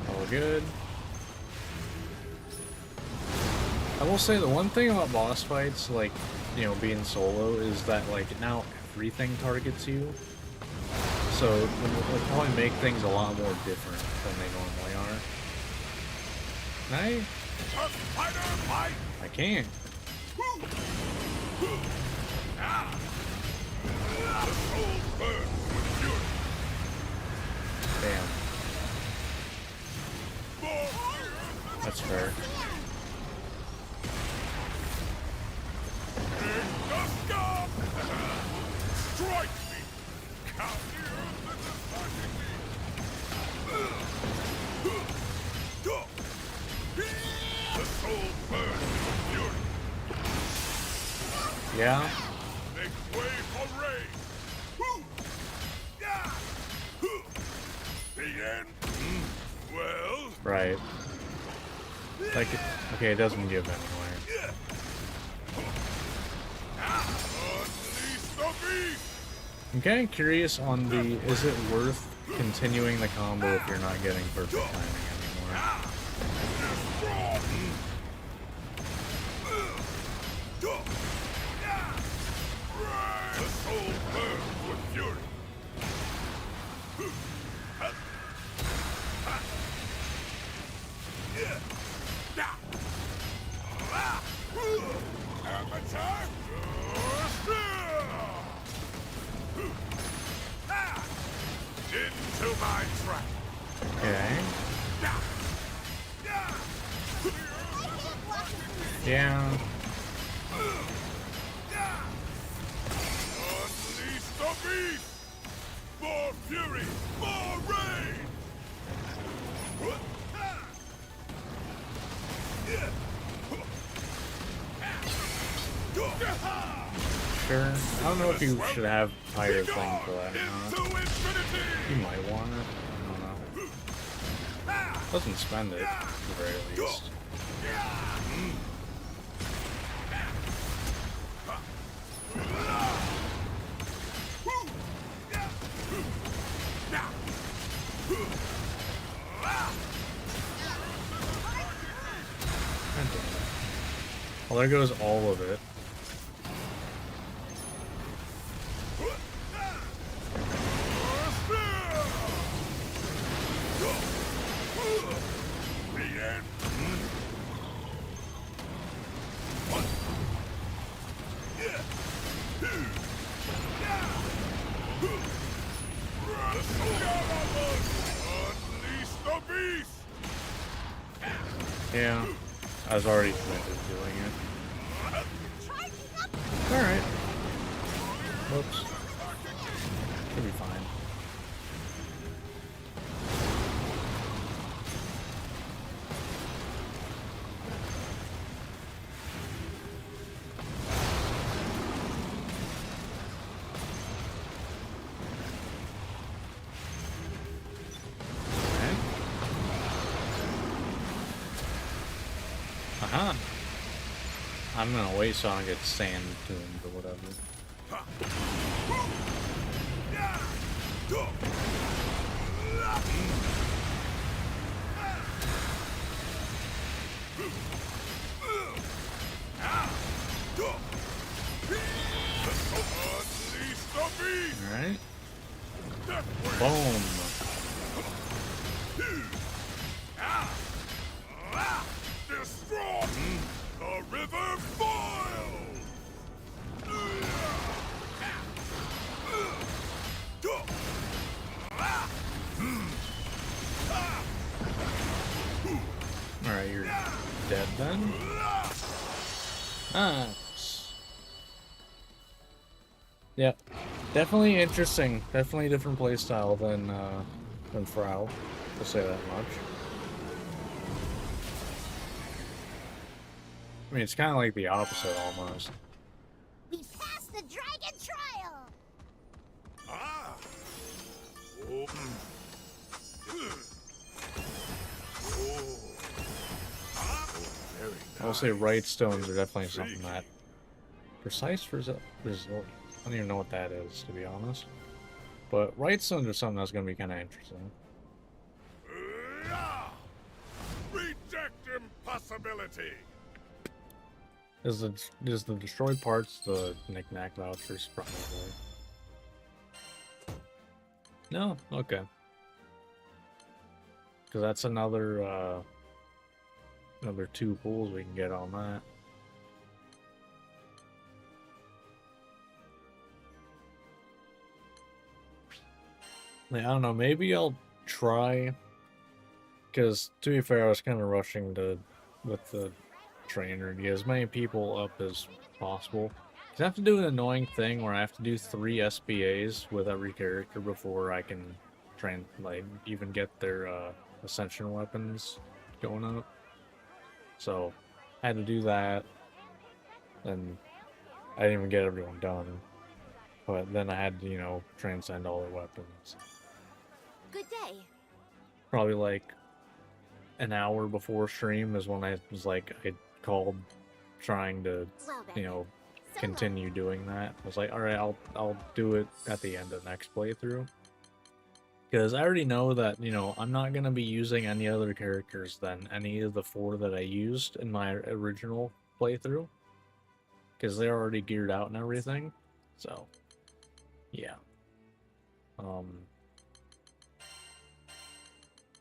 All good. I will say the one thing about boss fights, like, you know, being solo, is that, like, now everything targets you. So it'll probably make things a lot more different than they normally are. I can't. Damn. That's fair. Strike me! Count the earth that is fighting me! The soul burns with fury! Yeah. Make way for rage! The end? Well? Right. Like, okay, it doesn't give anyway. Unleash the beast! Okay, curious on the, is it worth continuing the combo if you're not getting perfect timing anymore? The soul burns with fury! Avatar! Into my trap! Okay. Yeah. Unleash the beast! More fury! More rain! Sure. I don't know if you should have higher thing for that or Into not. infinity! You might want it. I don't know. Doesn't spend it, at the very least. God damn it. Well, there goes all of it. Yeah, I was already committed to doing it. Alright. Whoops. Should be fine. Okay. Uh-huh. I'm gonna wait so I don't get sand tuned or whatever. Alright. Boom. Destroy the river boils! Alright, you're dead then? Nice. Yeah, definitely interesting. Definitely a different playstyle than Frau. I'll say that much. I mean, it's kind of like the opposite almost. We passed the dragon trial! Ah! Oh. I'll say right stones are definitely something that precise result. I don't even know what that is, to be honest. But right stones are something that's going to be kind of interesting. Reject impossibility. Is the destroyed parts the knick-knack vouchers? Probably. No? Okay. Because that's another 2 pulls we can get on that. I don't know, maybe I'll try, because to be fair, I was kind of rushing with the trainer to get as many people up as possible. Because I have to do an annoying thing where I have to do 3 SBAs with every character before I can even get their ascension weapons going up. So I had to do that, and I didn't even get everyone done. But then I had to, you know, transcend all their weapons. Good day. Probably like an hour before stream is when I was like, I called trying to, you know, continue doing that. I was like, all right, I'll do it at the end of the next playthrough. Because I already know that, you know, I'm not going to be using any other characters than any of the 4 that I used in my original playthrough. Because they're already geared out and everything. So, yeah.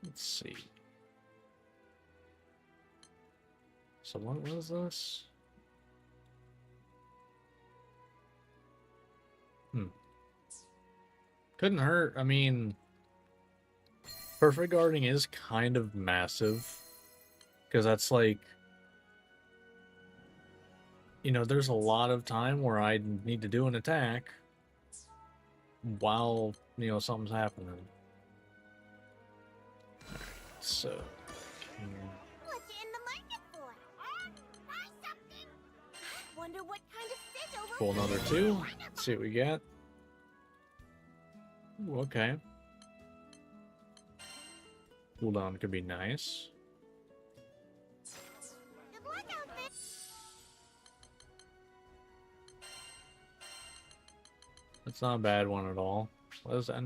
Let's see. So what was this? Couldn't hurt. I mean, perfect guarding is kind of massive. Because that's like, you know, there's a lot of time where I need to do an attack while, you know, something's happening. So, What you in the market for? Buy something. Wonder what kind of fish over pull another 2. See what we get. Ooh, okay. Cooldown could be nice. Good luck out there. That's not a bad one at all. What is that?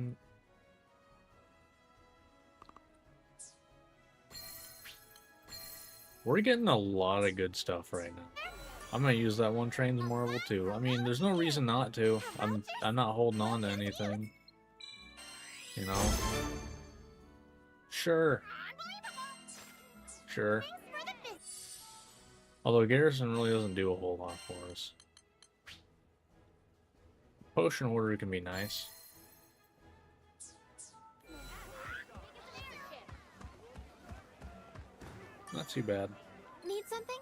We're getting a lot of good stuff right now. I'm gonna use that one Trains Marvel too. I mean, there's no reason not to. I'm not holding on to anything. You know? Sure. Sure. Although Garrison really doesn't do a whole lot for us. Potion order can be nice. Not too bad. Need something?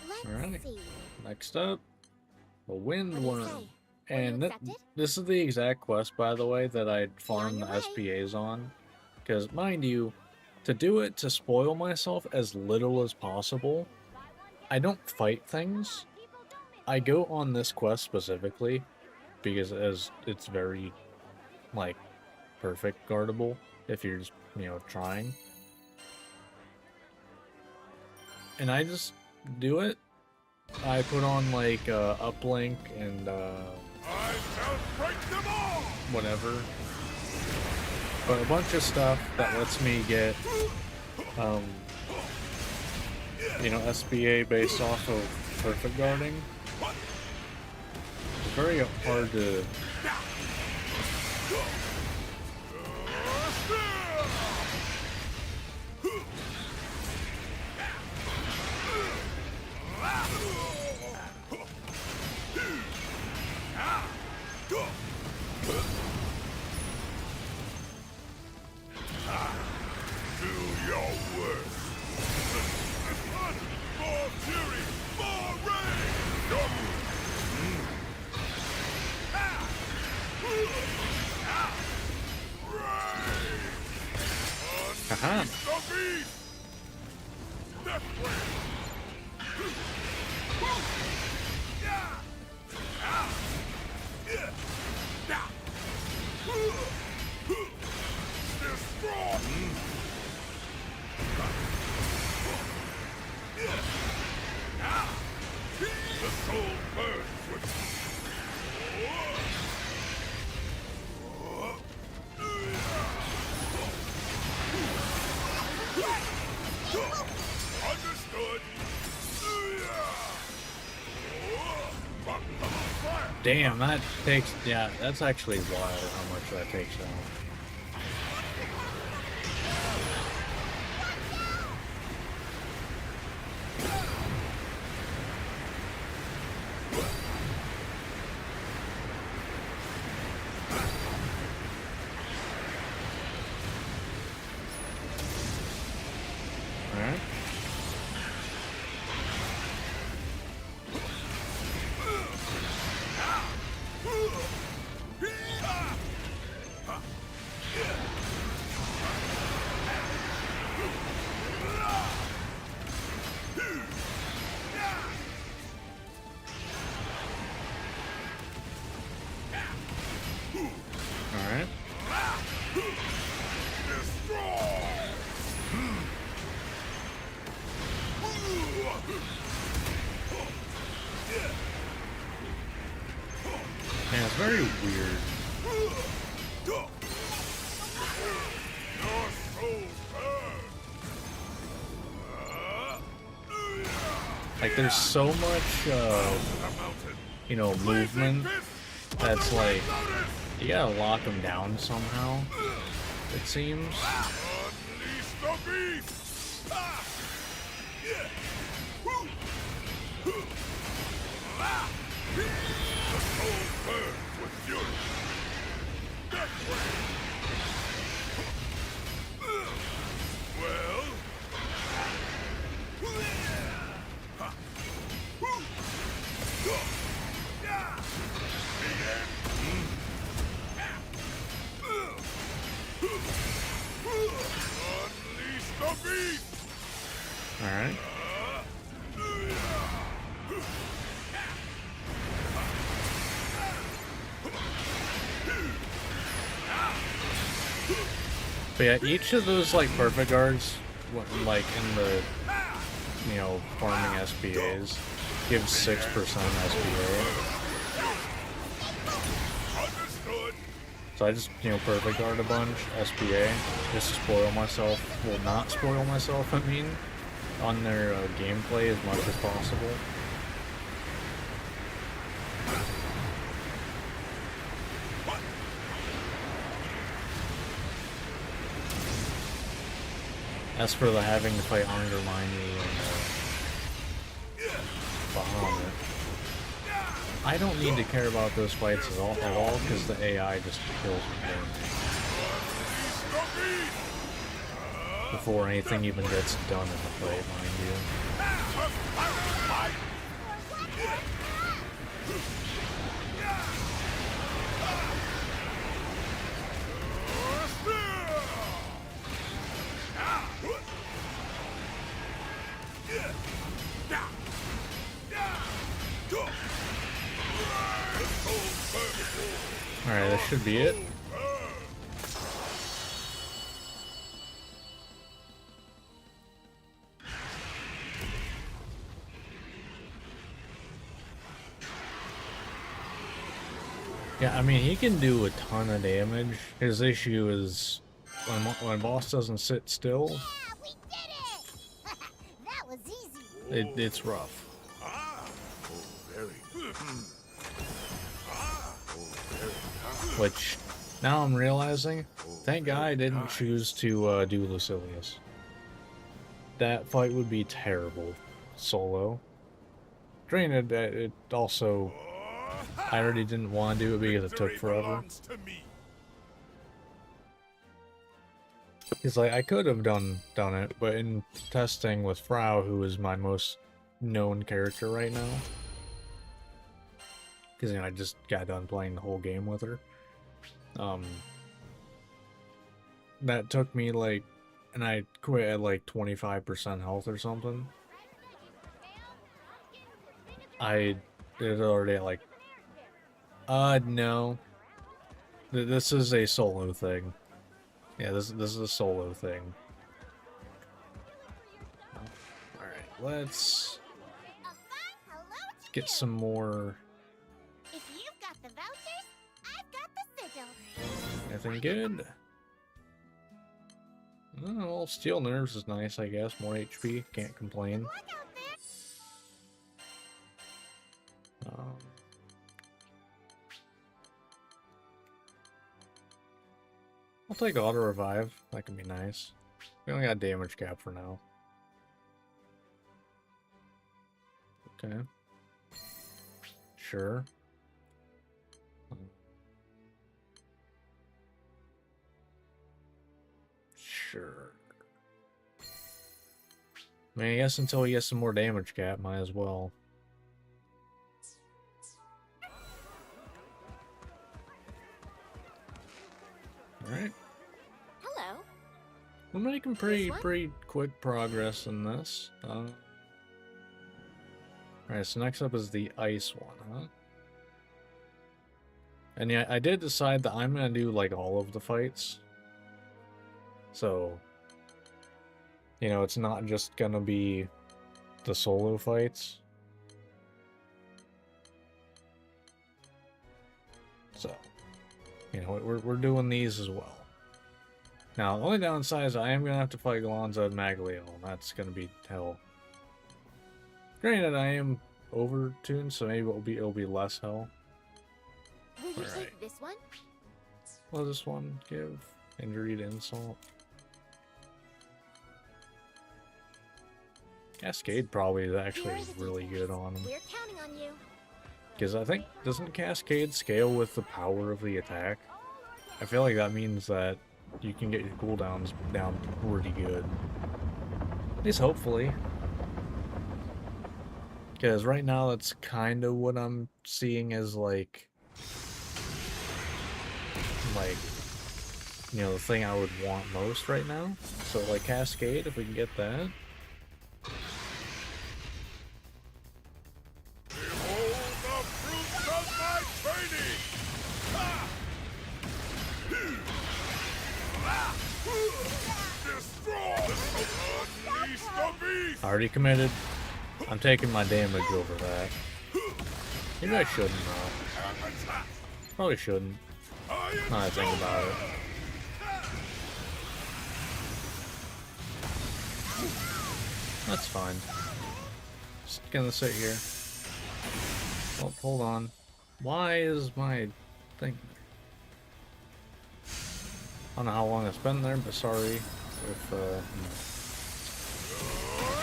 Let's Alright. see. Next up, the Wind Worm. say? And Will you accept it? this is the exact quest, by the way, that I farmed the your way. SPAs on. Because, mind you, to do it to spoil myself as little as possible, I don't fight things. I go on this quest specifically because it's very, like, perfect guardable if you're just, you know, trying. And I just do it. I put on, like, uplink and, I shall break them all! whatever. But a bunch of stuff that lets me get, you know, SBA based off of perfect guarding. It's very hard to... Do your worst. More fury, more rage! Huh? The soul burns with understood. Damn, that takes, yeah, that's actually wild how much that takes out. Alright. Alright. Man, it's very weird. Like, there's so much, you know, movement that's like, you gotta lock them down somehow, it seems. Alright. But yeah, each of those like perfect guards, like in the, you know, farming SPAs, gives 6% SPA. So I just, you know, perfect guard a bunch, SPA, just to spoil myself, well, not spoil myself, I mean, on their gameplay as much as possible. As for the having to fight Underminey and Bahamut, I don't need to care about those fights at all, because the AI just kills me before anything even gets done in the fight, mind you. Alright, that should be it. Yeah, I mean, he can do a ton of damage. His issue is when boss doesn't sit still. Yeah, we did it! That was easy. It's rough. Which, now I'm realizing, thank God I didn't choose to do Lucilius. That fight would be terrible solo. Granted, it also, I already didn't want to do it because it took forever. Because like, I could have done it, but in testing with Frau, who is my most known character right now, because you know, I just got done playing the whole game with her. That took me like and I quit at like 25% health or something. I did already at like... no. This is a solo thing. Yeah, this is a solo thing. Alright, let's get some more... If you've got the vouchers, I've got the sigil. Anything good? Oh, well, Steel Nerves is nice, I guess. More HP, can't complain. Look out there. I'll take Auto Revive. That can be nice. We only got damage cap for now. Okay. Sure. Sure. I mean, I guess until he gets some more damage cap, might as well. Alright. Hello. We're making pretty quick progress in this. Alright, so next up is the ice one, huh? And yeah, I did decide that I'm gonna do like all of the fights. So, you know, it's not just gonna be the solo fights. So, you know, we're doing these as well. Now, the only downside is I am gonna have to fight Ghandagoza and Maglio, and that's gonna be hell. Granted, I am overtuned, so maybe it'll be less hell. Will you take this one? What does this one give? Injury to insult. Cascade probably is actually really good on him. We're counting on you. Because I think, doesn't Cascade scale with the power of the attack? I feel like that means that you can get your cooldowns down pretty good. At least hopefully. Because right now that's kind of what I'm seeing as like, you know, the thing I would want most right now. So like Cascade, if we can get that. Behold the fruits of my training! Destroy! Unleash the beast! Already committed. I'm taking my damage over that. Maybe I shouldn't though. Probably shouldn't. Now I think about it. That's fine. Just gonna sit here. Oh, hold on. Why is my thing? I don't know how long it's been there, but sorry if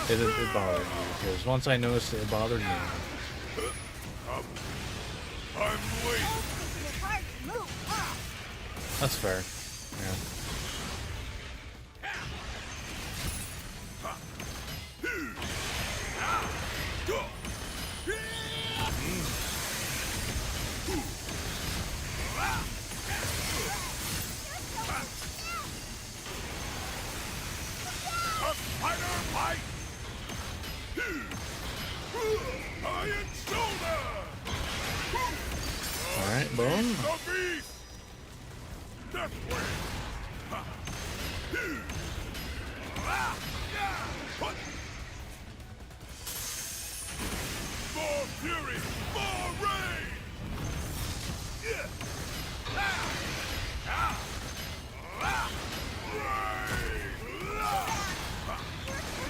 it bothered me, because once I noticed it bothered me. I'm waiting. That's fair. Yeah. Spider bite! Iron shoulder! Alright, boom. The beast! Death wave! More fury! More rain!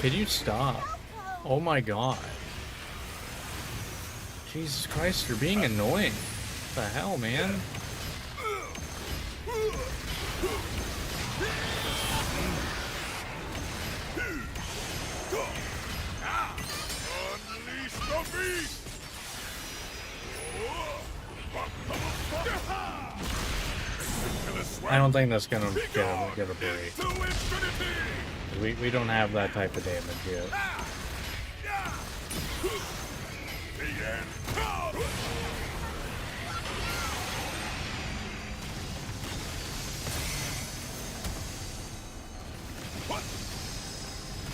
Could you stop? Oh my god. Jesus Christ, you're being annoying. What the hell, man? Unleash the beast! I don't think that's gonna get a break. To infinity! We don't have that type of damage yet. The end comes! What?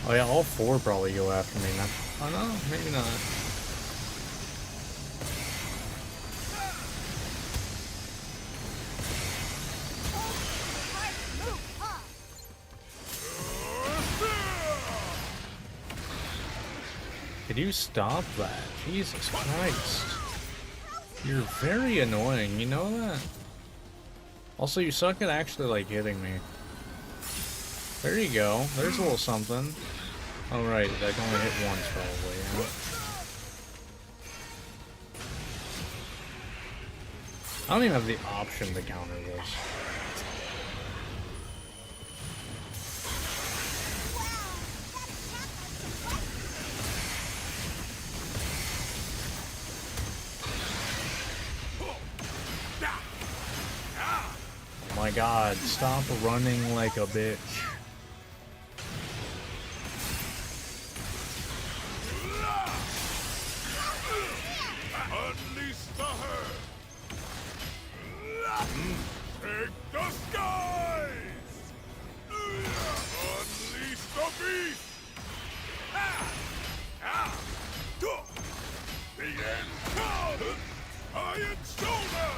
Oh yeah, all four probably go after me now. Oh no, maybe not. Could you stop that? Jesus Christ. You're very annoying, you know that? Also, you suck at actually, like, hitting me. There you go. There's a little something. Oh, right. I can only hit once, probably, yeah. I don't even have the option to counter this. Oh my god, stop running like a bitch. Unleash the herd! Take the skies! Unleash the beast! The end comes! Iron shoulder!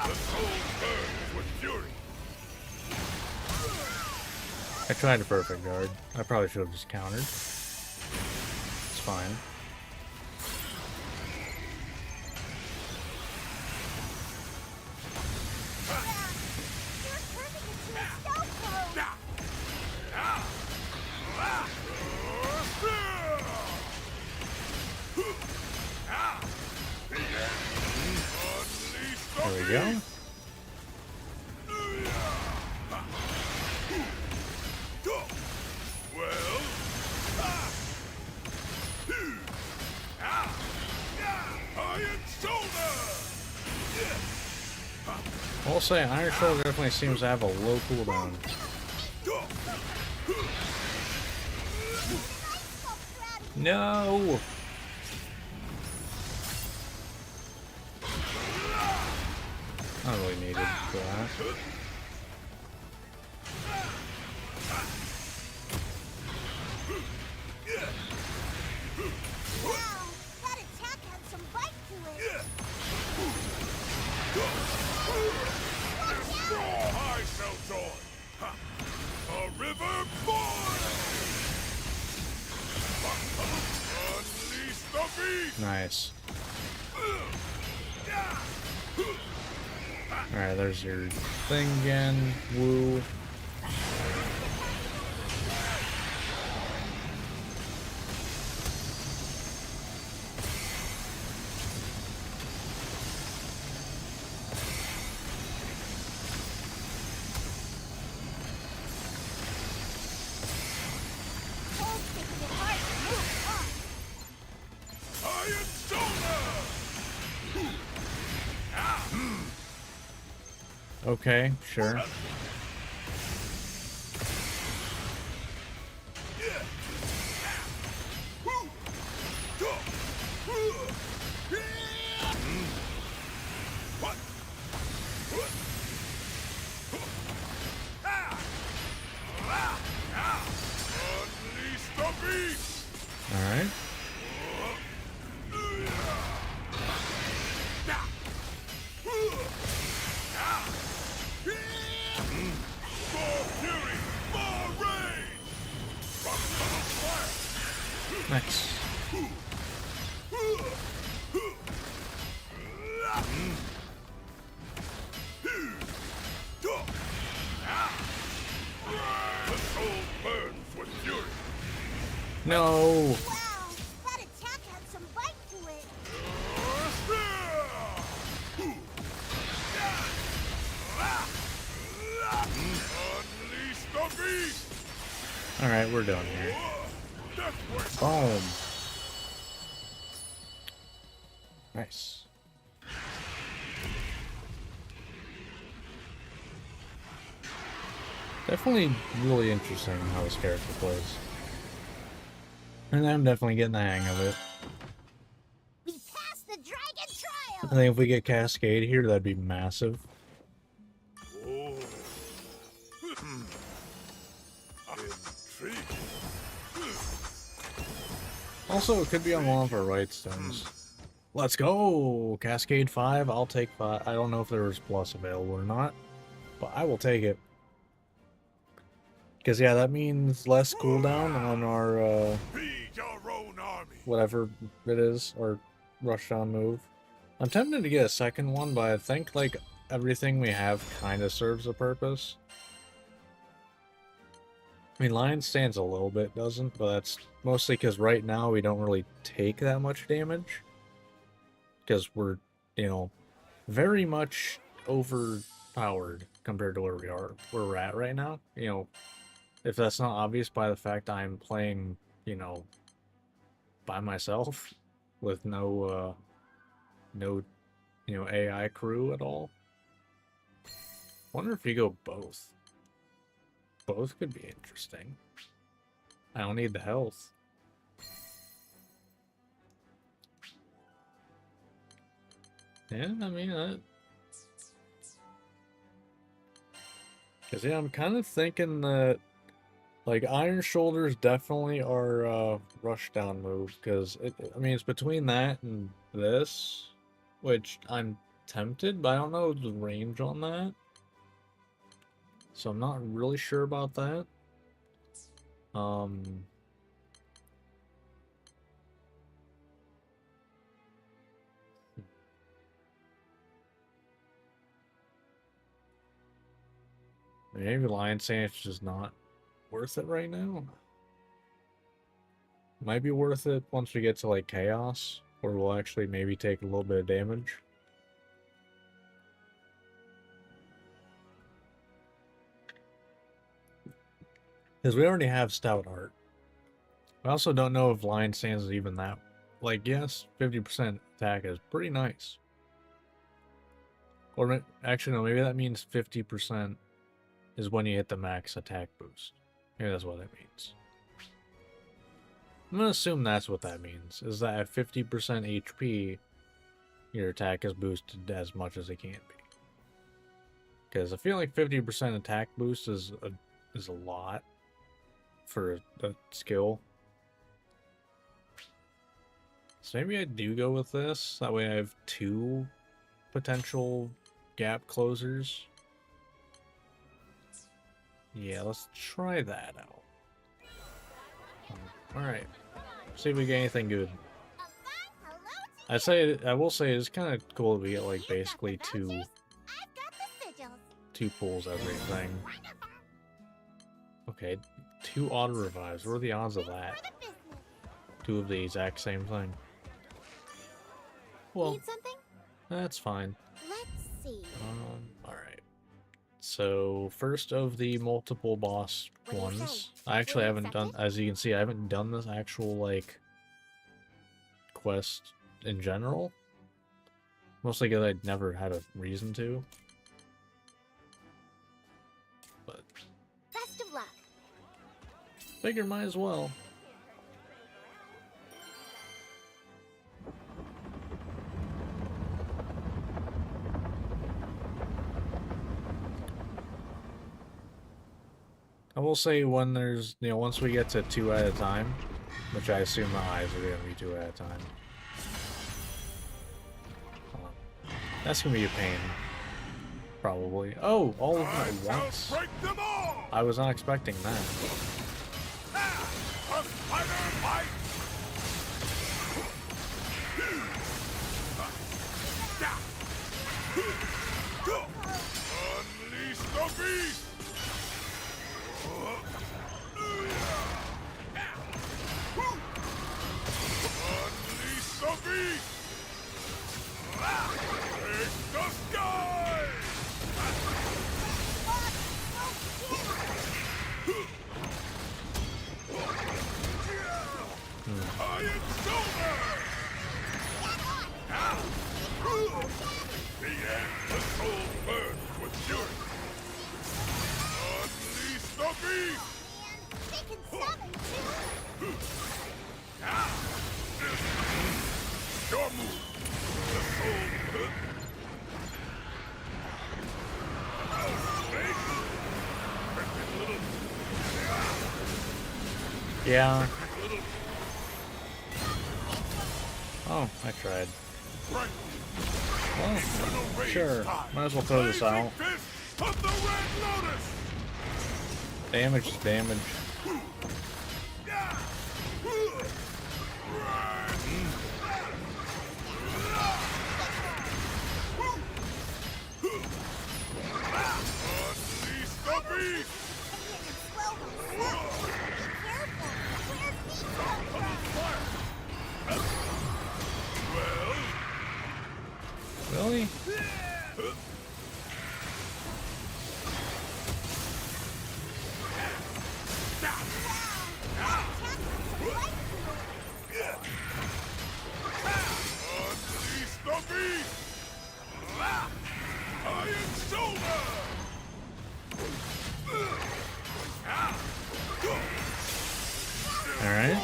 The soul burns with fury! I tried a perfect guard. I probably should have just countered. It's fine. There we go. I'll say Iron Shoulder definitely seems to have a low cooldown. No! I don't really need it for that. Wow, that attack had some bite to it. I shall join! A river born! Unleash the beast! Nice. Alright, there's your thing again. Woo. Okay, sure. Alright. Nice. No. Wow, that attack had some bite to it. Unleash the beast! Alright, we're done here. Boom. Nice. Definitely really interesting how this character plays. And I'm definitely getting the hang of it. We passed the dragon trial. I think if we get Cascade here, that'd be massive. Oh. Also, it could be on one of our right stones. Let's go! Cascade 5, I'll take 5. I don't know if there was plus available or not, but I will take it. Because, yeah, that means less cooldown on our, whatever it is, or rushdown move. I'm tempted to get a second one, but I think, like, everything we have kind of serves a purpose. I mean, Lion Stands a little bit, doesn't, but that's mostly because right now we don't really take that much damage. Because we're, you know, very much overpowered compared to where we're at right now. You know, if that's not obvious by the fact I'm playing, you know, by myself with no, you know, AI crew at all. Wonder if you go both. Both could be interesting. I don't need the health. Yeah, I mean, because, yeah, I'm kind of thinking that, like, Iron Shoulders definitely are rushdown move, because, I mean, it's between that and this, which I'm tempted, but I don't know the range on that. So I'm not really sure about that. Maybe Lion Sandwich is not worth it right now. Might be worth it once we get to, like, Chaos, where we'll actually maybe take a little bit of damage. Because we already have Stout Heart. I also don't know if Lion Sands is even that. Like, yes, 50% attack is pretty nice. Or actually, no, maybe that means 50% is when you hit the max attack boost. Maybe that's what that means. I'm going to assume that's what that means. Is that at 50% HP, your attack is boosted as much as it can be. Because I feel like 50% attack boost is a lot for a skill. So maybe I do go with this. That way I have 2 potential gap closers. Yeah, let's try that out. Alright. See if we get anything good. I will say it's kind of cool to get, like, basically two pulls everything. Okay, 2 auto revives. What are the odds of that? 2 of the exact same thing. Well, Need something? that's fine. Let's see. Alright. So, first of the multiple boss ones. I actually haven't done, as you can see, I haven't done this actual, like, quest in general. Mostly because I'd never had a reason to. But Best of luck. figure might as well. I will say when there's, you know, once we get to 2 at a time, which I assume the eyes are going to be 2 at a time. That's going to be a pain. Probably. Oh, all of them at once. I was not expecting that. Unleash the beast! Unleash the beast! Take the sky! Iron shoulder! The endless soul burns with fury. Unleash the beast! And they can summon too. Your move! The soul... Yeah. Oh, I tried. Well, sure. Might as well throw this out. Damage is damage. Really? Alright.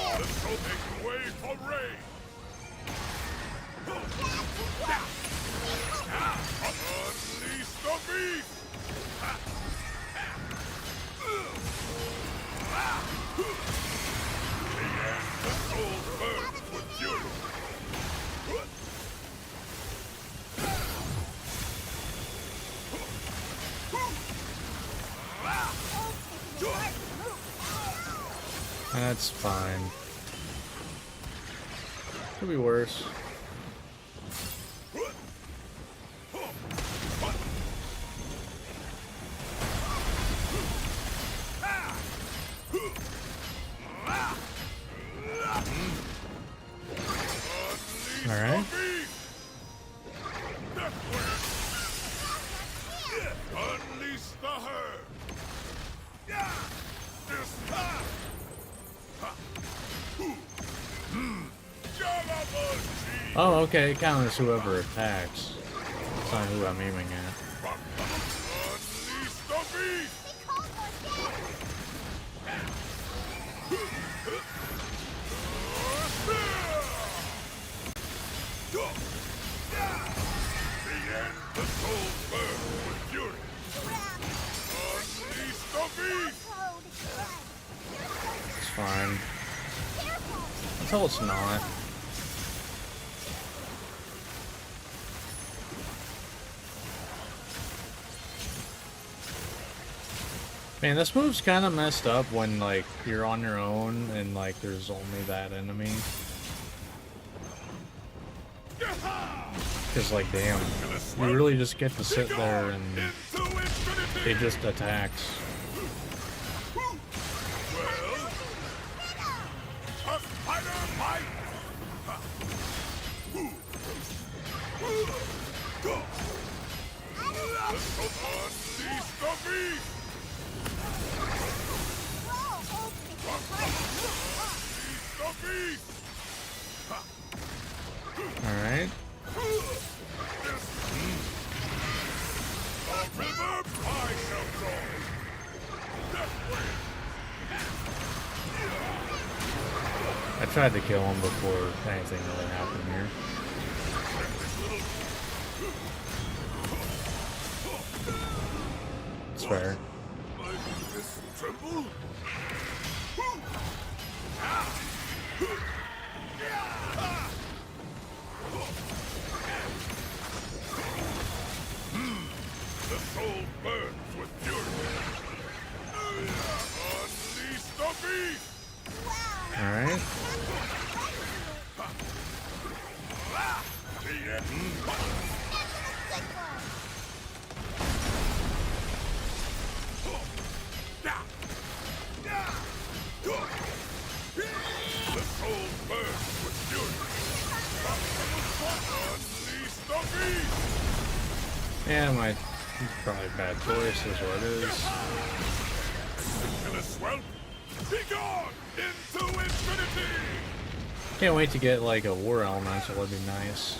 That's fine. Could be worse. Alright. Oh, okay, it counters whoever attacks. That's not who I'm aiming at. It's fine. Until it's not. Man, this move's kind of messed up when, like, you're on your own and, like, there's only that enemy. Because, like, damn, you really just get to sit there and it just attacks. Alright. I tried to kill him before anything really happened here. It's fair. The soul burns with fury. Unleash the beast! Alright. The soul burns with fury. Unleash the beast! Yeah, my probably bad choice is what it is. Be gone into infinity! Can't wait to get like a war element, so that'd be nice.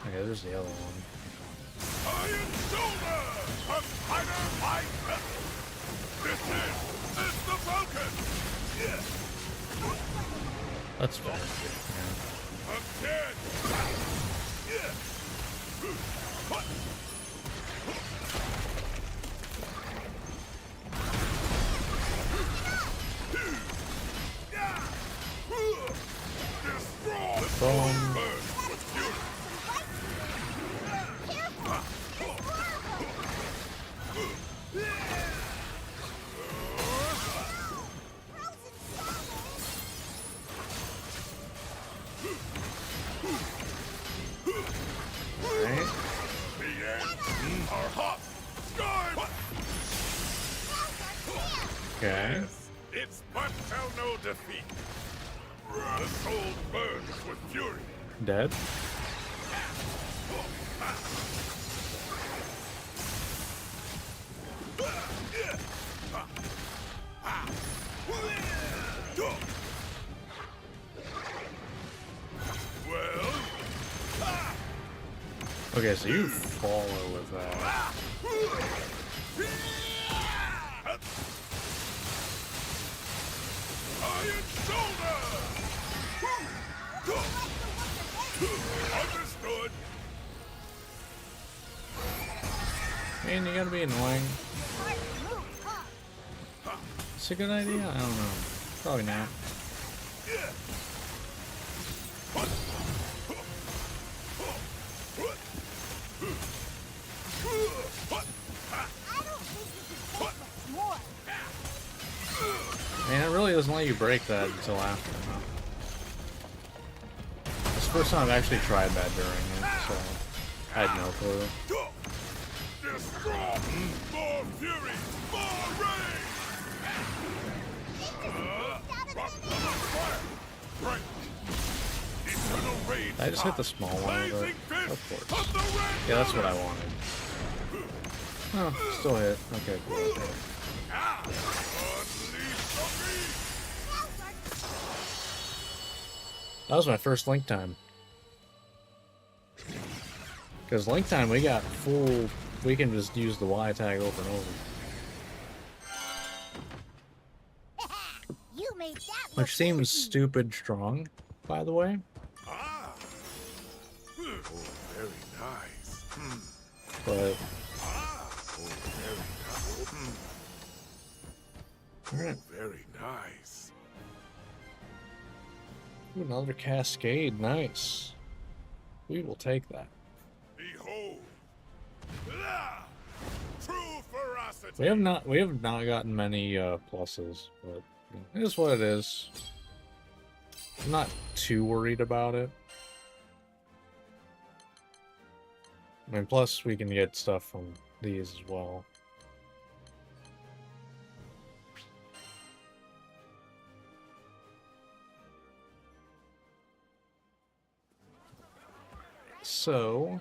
Okay, there's the other one. Iron shoulder! A spider fight! This is the Falcon! That's fair. Again! Boom. Alright. Okay. Its butt shall know defeat. The soul burns with fury. Dead. Okay, so you follow with that. Iron shoulder! Understood. Man, you gotta be annoying. It's a good idea? I don't know. Probably not. Man, it really doesn't let you break that until after. It's the first time I've actually tried that during it, so I had no clue. More fury! More rage! Right. I just hit the small one with it. Of course. Yeah, that's what I wanted. Oh, still hit. Okay, cool. That was my first Link time. Because Link time, we got full... We can just use the Y tag over and over. You made that look Which seems easy. stupid strong, by the way. Oh, very nice. But... Alright. Very nice. Ooh, another cascade. Nice. We will take that. Behold. True ferocity. We have not gotten many pluses, but it is what it is. I'm not too worried about it. I mean, plus we can get stuff from these as well. So,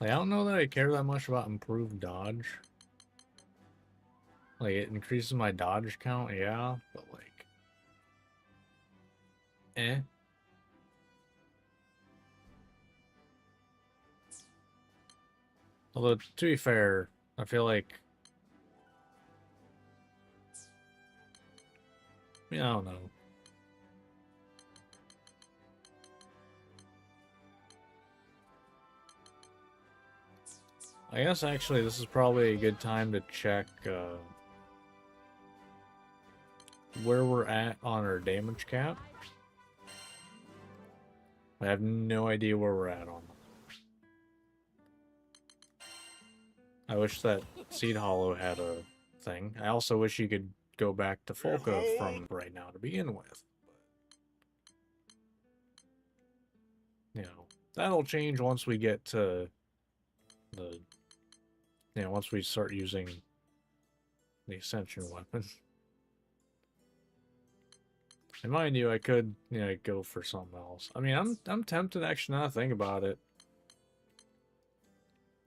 I don't know that I care that much about improved dodge. Like, it increases my dodge count, yeah, but like, eh. Although, to be fair, I feel like, I don't know. I guess actually this is probably a good time to check where we're at on our damage cap. I have no idea where we're at on that. I wish that Seed Hollow had a thing. I also wish you could go back to Folka from right now to begin with. But, you know, that'll change once we get to the, you know, once we start using the Ascension weapon. And mind you, I could, you know, go for something else. I mean, I'm tempted actually now to think about it.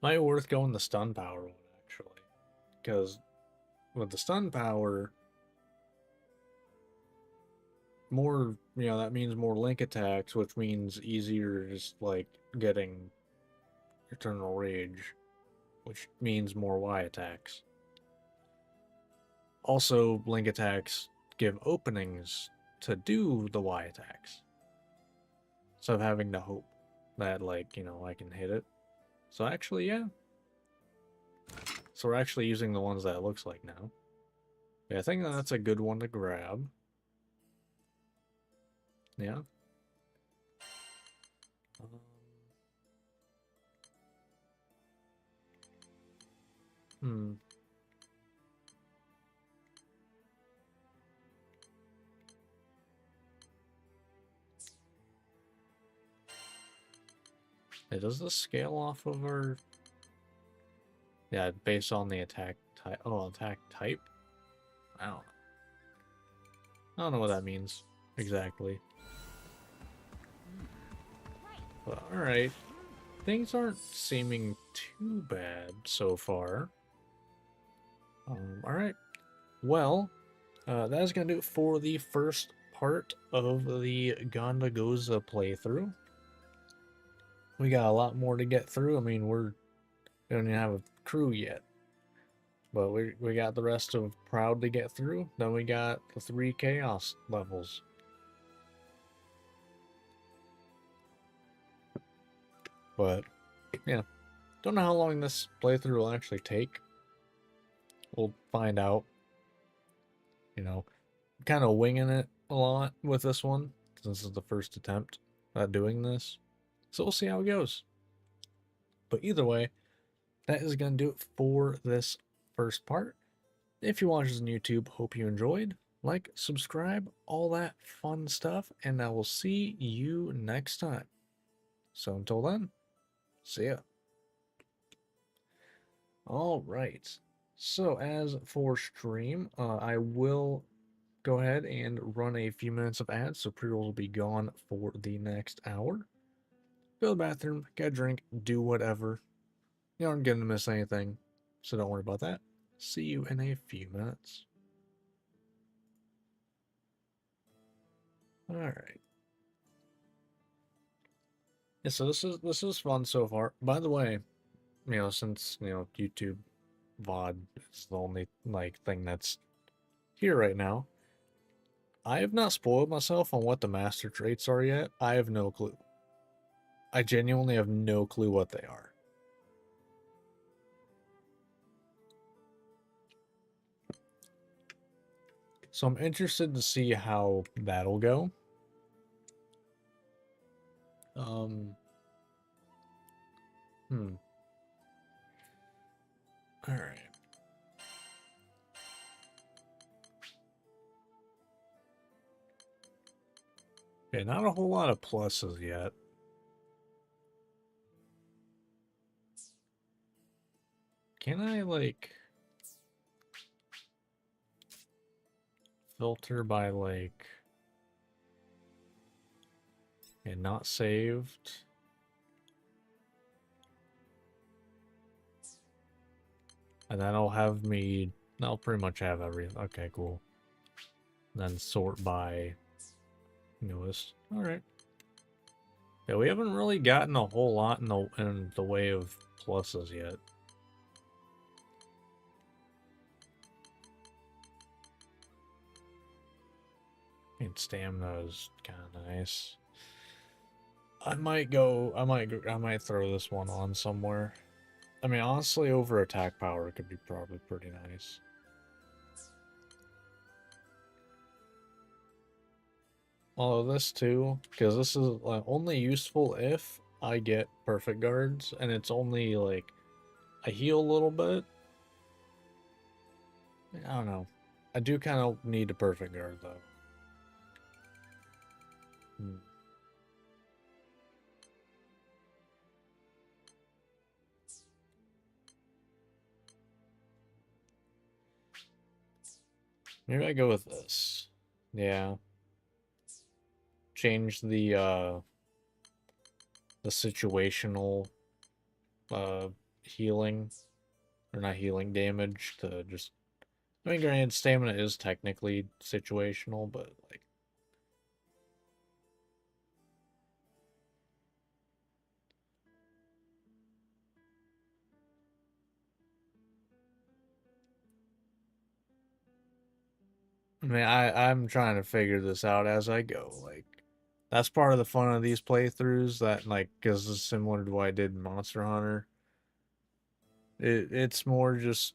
Might be worth going the stun power one, actually. Because with the stun power, more, you know, that means more link attacks, which means easier just, like, getting Eternal Rage, which means more Y attacks. Also, link attacks give openings to do the Y attacks. So of having to hope that, like, you know, I can hit it. So actually, yeah. So we're actually using the ones that it looks like now. Yeah, I think that's a good one to grab. Yeah. Hmm. Hey, does this scale off of our... Yeah, based on the attack type. Oh, attack type? I don't know. I don't know what that means exactly. But alright. Things aren't seeming too bad so far. Alright. Well, that is going to do it for the first part of the Ghandagoza playthrough. We got a lot more to get through. I mean, we don't even have a crew yet. But we got the rest of Proud to get through. Then we got the 3 Chaos levels. But, yeah. Don't know how long this playthrough will actually take. We'll find out. You know, kind of winging it a lot with this one, since it's the first attempt at doing this. So we'll see how it goes. But either way, that is going to do it for this first part. If you watch this on YouTube, hope you enjoyed. Like, subscribe, all that fun stuff, and I will see you next time. So until then, see ya. All right. So as for stream, I will go ahead and run a few minutes of ads, so pre-rolls will be gone for the next hour. Go to the bathroom, get a drink, do whatever. You aren't going to miss anything, so don't worry about that. See you in a few minutes. All right. Yeah, so this is fun so far. By the way, you know, since YouTube VOD is the only thing that's here right now, I have not spoiled myself on what the master traits are yet. I have no clue. I genuinely have no clue what they are. So I'm interested to see how that'll go. All right. Okay, not a whole lot of pluses yet. Can I, filter by, and not saved? And that'll have me... That'll pretty much have everything. Okay, cool. Then sort by newest. Alright. Yeah, we haven't really gotten a whole lot in the way of pluses yet. And stamina is kind of nice. I might throw this one on somewhere. I mean, honestly, over attack power could be probably pretty nice. Although this too, because this is only useful if I get perfect guards, and it's only I heal a little bit. I don't know. I do kind of need a perfect guard though. Maybe I go with this. Yeah. Change the situational healing, or not healing, damage to just... I mean, granted, stamina is technically situational, but I mean, I'm trying to figure this out as I go. That's part of the fun of these playthroughs, that because it's similar to what I did in Monster Hunter. It's more just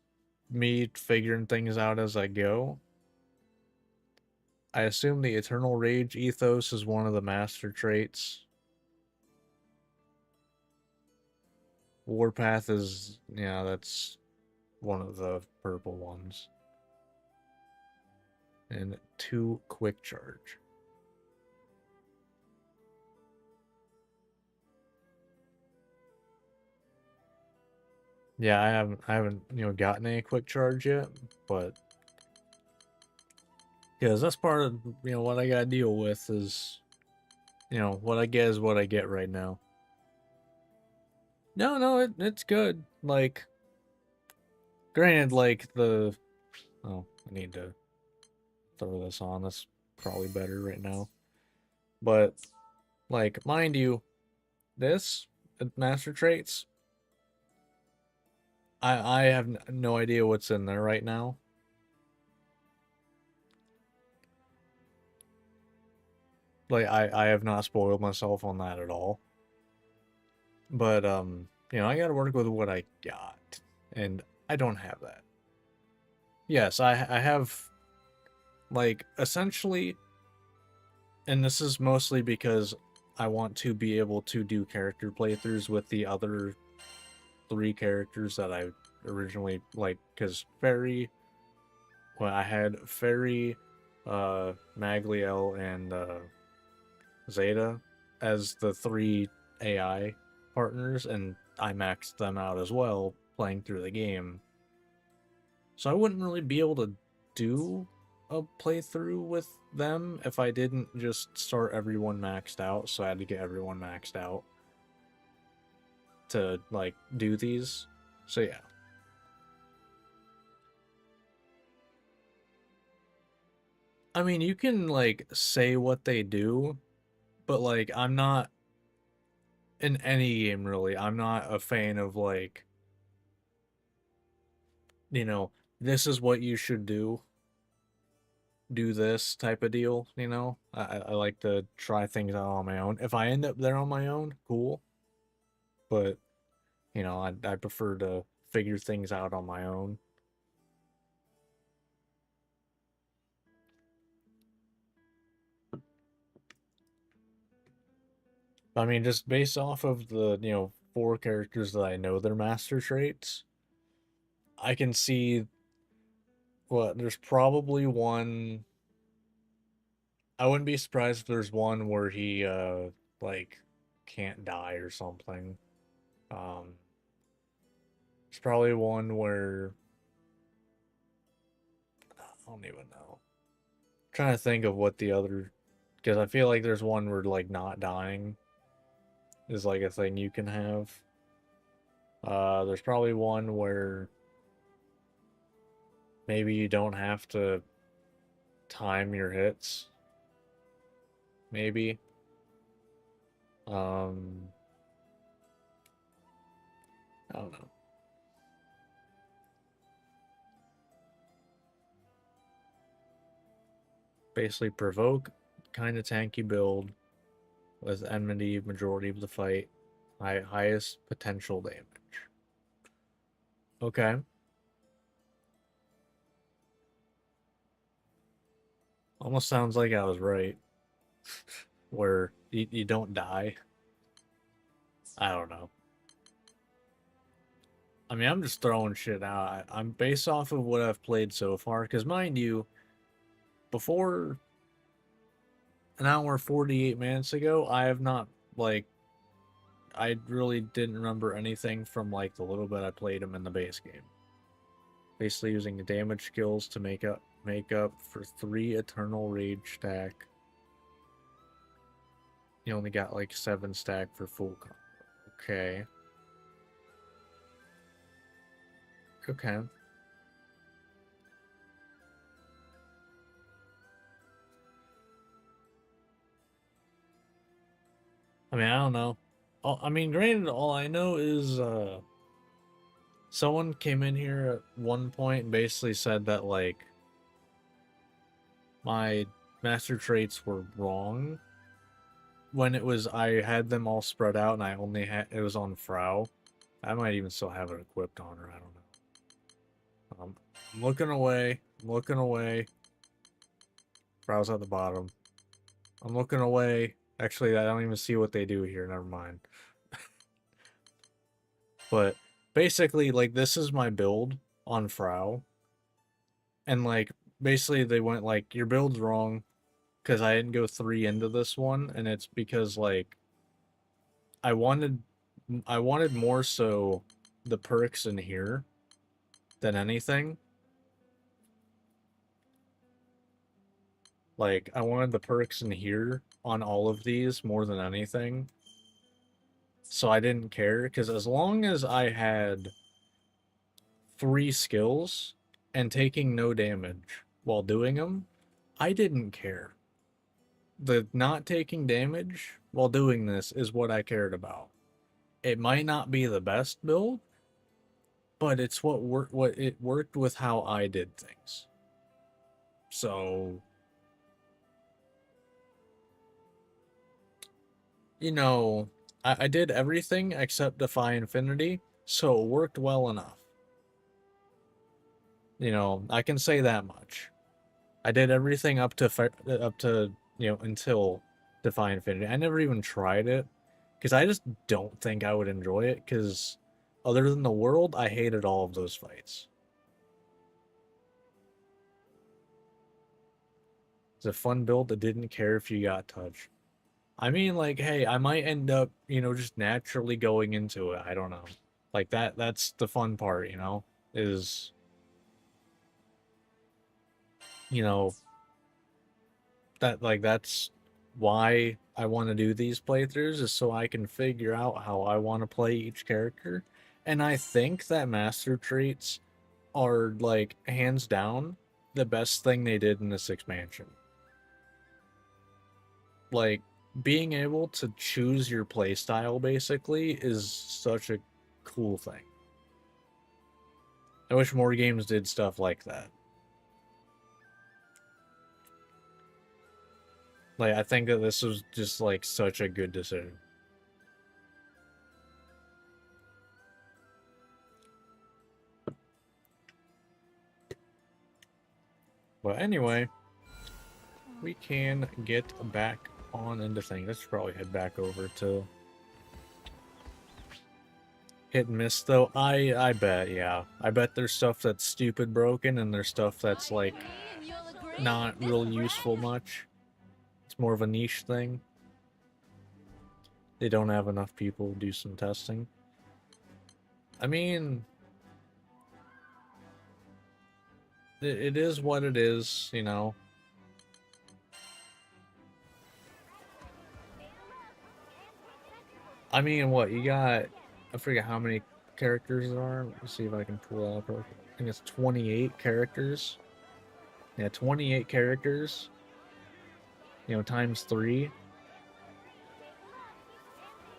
me figuring things out as I go. I assume the Eternal Rage ethos is one of the master traits. Warpath is, yeah, that's one of the purple ones. And 2 quick charge. Yeah, I haven't, gotten any quick charge yet, but because that's part of, what I gotta deal with is, what I get is what I get right now. No, it's good. Like, granted, like, oh, I need to throw this on. That's probably better right now. But, like, mind you, this, master traits, I have no idea what's in there right now. Like, I have not spoiled myself on that at all. But, I gotta work with what I got. And I don't have that. Yes, I have, like, essentially, and this is mostly because I want to be able to do character playthroughs with the other 3 characters that I originally, like, because Fairy, well, I had Fairy, Magliel, and, Zeta as the 3 AI partners, and I maxed them out as well, playing through the game. So I wouldn't really be able to do a playthrough with them if I didn't just start everyone maxed out, so I had to get everyone maxed out to, like, do these. So yeah. I mean, you can, like, say what they do, but, like, I'm not, in any game really, I'm not a fan of, like, this is what you should do this type of deal, I like to try things out on my own. If I end up there on my own, cool. But, I prefer to figure things out on my own. I mean, just based off of the, 4 characters that I know their master traits, I can see there's probably one. I wouldn't be surprised if there's one where he, like, can't die or something. There's probably one where I don't even know. I'm trying to think of what the other, because I feel like there's one where, like, not dying is, like, a thing you can have. There's probably one where maybe you don't have to time your hits. Maybe. I don't know. Basically provoke, kind of tanky build with enmity majority of the fight. Highest potential damage. Okay. Almost sounds like I was right. Where you don't die. I don't know. I mean, I'm just throwing shit out. I'm based off of what I've played so far. Because mind you, before an hour 48 minutes ago, I have not, like, I really didn't remember anything from, like, the little bit I played him in the base game. Basically using the damage skills to make up for 3 Eternal Rage stack. You only got, like, 7 stack for full combo. Okay. Okay. I mean, I don't know. I mean, granted, all I know is, someone came in here at one point and basically said that, like, my master traits were wrong when it was, I had them all spread out and I only had, it was on Frau. I might even still have it equipped on her, I don't I'm looking away. I'm looking away. Browse at the bottom. I'm looking away. Actually, I don't even see what they do here. Never mind. But basically, like, this is my build on Frau. And, like, basically they went, like, your build's wrong because I didn't go 3 into this one. And it's because, like, I wanted more so the perks in here than anything. Like, I wanted the perks in here on all of these more than anything. So I didn't care, because as long as I had 3 skills and taking no damage while doing them, I didn't care. The not taking damage while doing this is what I cared about. It might not be the best build, but it's what it worked with how I did things. So, you know, I did everything except Defy Infinity, so it worked well enough. You know, I can say that much. I did everything up to you know, until Defy Infinity. I never even tried it because I just don't think I would enjoy it, because other than the world, I hated all of those fights. It's a fun build that didn't care if you got touched. I mean, like, hey, I might end up, you know, just naturally going into it. I don't know. Like, that's the fun part, you know, is, you know, that's why I want to do these playthroughs, is so I can figure out how I want to play each character. And I think that master traits are, like, hands down the best thing they did in this expansion. Like, being able to choose your playstyle basically is such a cool thing. I wish more games did stuff like that. Like, I think that this was just, like, such a good decision. But anyway, we can get back on into things. Let's probably head back over to Hit and Miss, though. I bet, yeah. I bet there's stuff that's stupid broken, and there's stuff that's, like, not real useful much. It's more of a niche thing. They don't have enough people to do some testing. I mean, it is what it is, you know. I mean, what, you got, I forget how many characters there are. Let me see if I can pull up. I think it's 28 characters. Yeah, 28 characters. You know, times 3.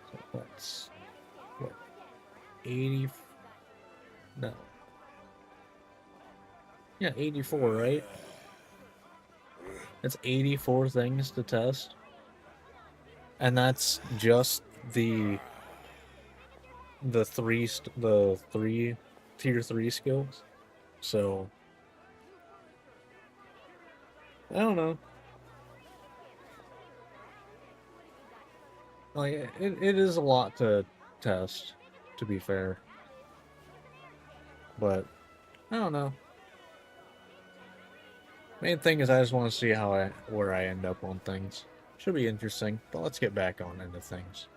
So that's, what, 80? No. Yeah, 84, right? That's 84 things to test. And that's just the three tier 3 skills. So I don't know. Like, it is a lot to test, to be fair. But I don't know. Main thing is I just want to see where I end up on things. Should be interesting, but let's get back on into things.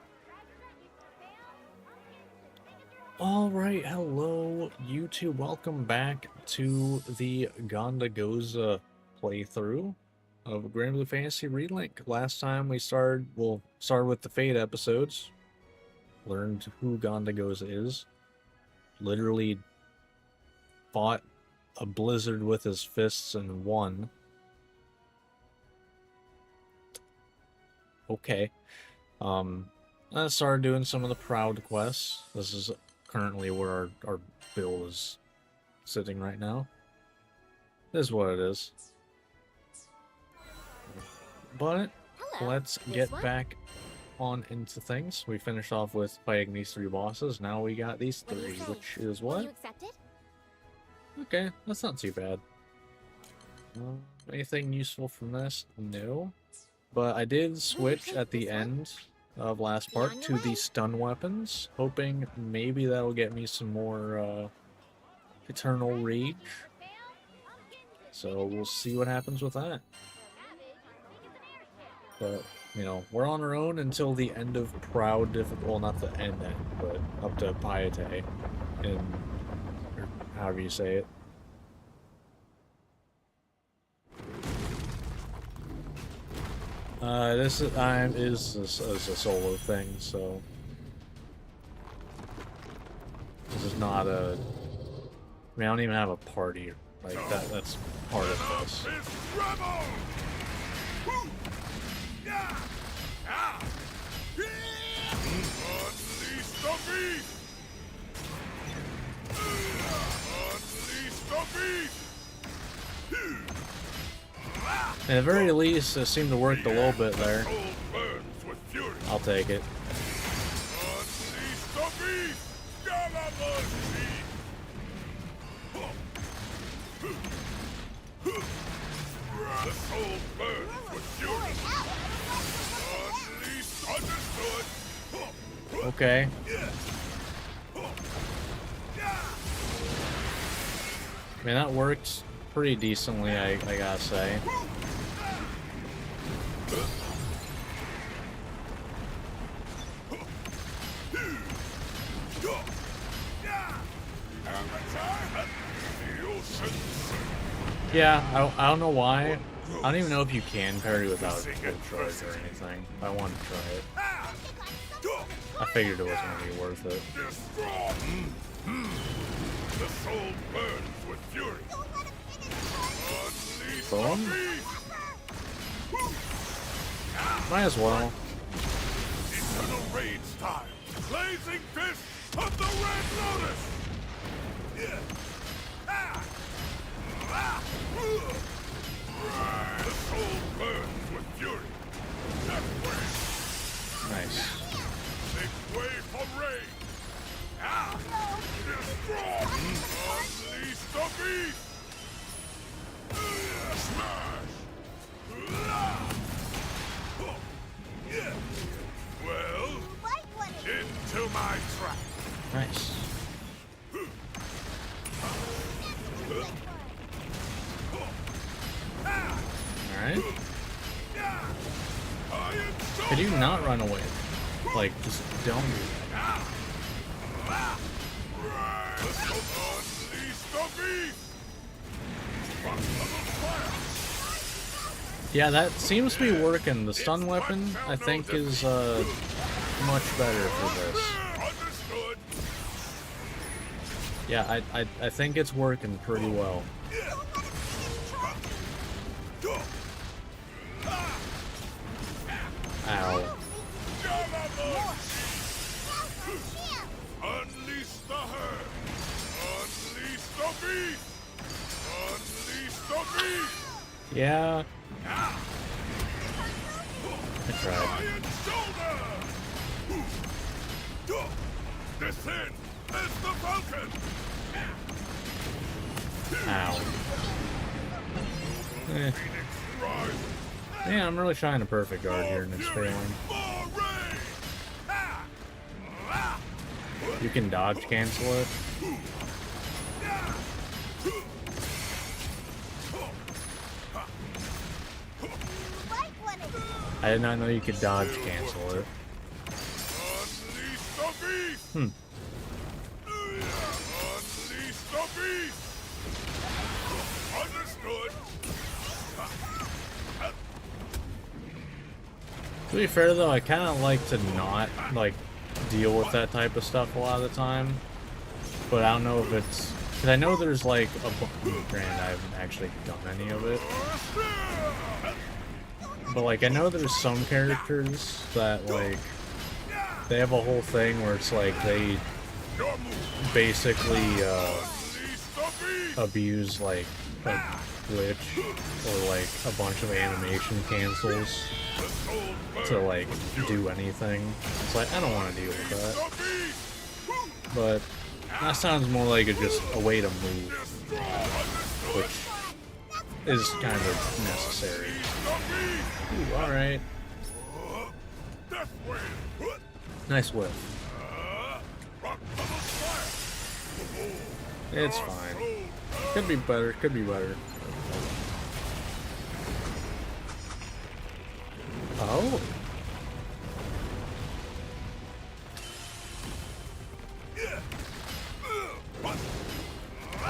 Alright, hello YouTube, welcome back to the Ghandagoza playthrough of Granblue Fantasy Relink. Last time we started with the Fate episodes, learned who Ghandagoza is, literally fought a blizzard with his fists and won. Okay. I started doing some of the Proud quests. This is currently where our bill is sitting right now. This is what it is. But let's get back on into things. We finished off with fighting these 3 bosses. Now we got these 3, which is what? Okay, that's not too bad. Anything useful from this? No. But I did switch at the end of last part to the stun weapons, hoping maybe that'll get me some more Eternal Rage. So we'll see what happens with that. But, you know, we're on our own until the end of Proud Difficult. Well, not the end, but up to Piete. Or however you say it. This is a solo thing, so this is not a. I mean, I don't even have a party like that. That's part of this. At the very least, it seemed to work a little bit there. I'll take it. Okay. I mean, that worked pretty decently, I gotta say. Yeah, I don't know why. I don't even know if you can parry without a full charge or anything. I want to try it. I figured it wasn't going to be worth it. The soul burns with fury. Boom? Might as well. Eternal Rage style. Blazing fist of the Red Lotus. The soul burns with fury. That way. Nice. Make way for rage. Destroy! Unleash the beast! Smash! Well, into my trap. Nice. Alright. Could you not run away? Like, just don't do that. Yeah, that seems to be working. The stun weapon, I think, is much better for this. Yeah, I think it's working pretty well. Ow. Unleash the herd! Unleash the beast! Unleash the beast! Yeah. I tried. Descend as the Falcon! Ow. Yeah, I'm really trying a perfect guard here and it's failing. You can dodge cancel it. I did not know you could dodge cancel it. Hmm. To be fair though, I kind of like to not, like, deal with that type of stuff a lot of the time. But I don't know if it's... Because I know there's, like, granted, I haven't actually done any of it. But, like, I know there's some characters that, like, they have a whole thing where it's like they basically, abuse, like, a glitch or, like, a bunch of animation cancels to, like, do anything. It's like, I don't want to deal with that. But that sounds more like just a way to move. which is kind of necessary. Ooh, alright. Nice whiff. It's fine. Could be better, could be better. Oh.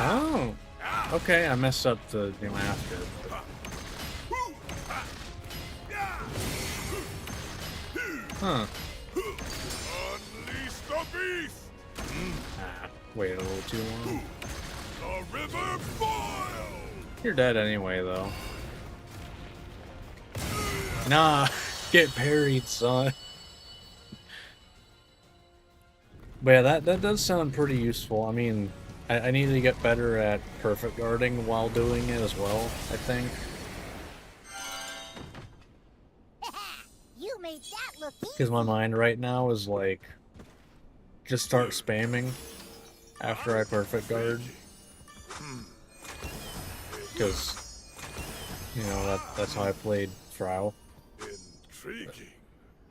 Oh. Okay, I messed up the game after. Huh. Unleash the beast! Ah, wait a little too long. The river boils! You're dead anyway, though. Nah, get parried, son. But yeah, that does sound pretty useful. I mean, I need to get better at perfect guarding while doing it as well, I think. You made that look easy. Because my mind right now is like, just start spamming after I perfect guard. Because, you know, that's how I played Trial. Intriguing.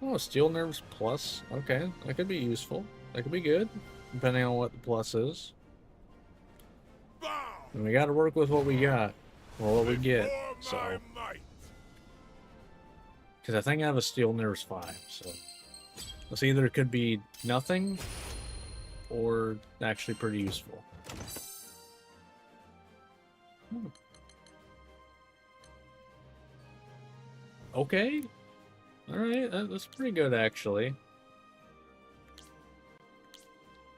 Oh, Steel Nerves Plus. Okay, that could be useful. That could be good, depending on what the plus is. And we gotta work with what we got, or what we get, so. Because I think I have a Steel Nerves 5, so. This either could be nothing, or actually pretty useful. Okay. Alright, that's pretty good, actually.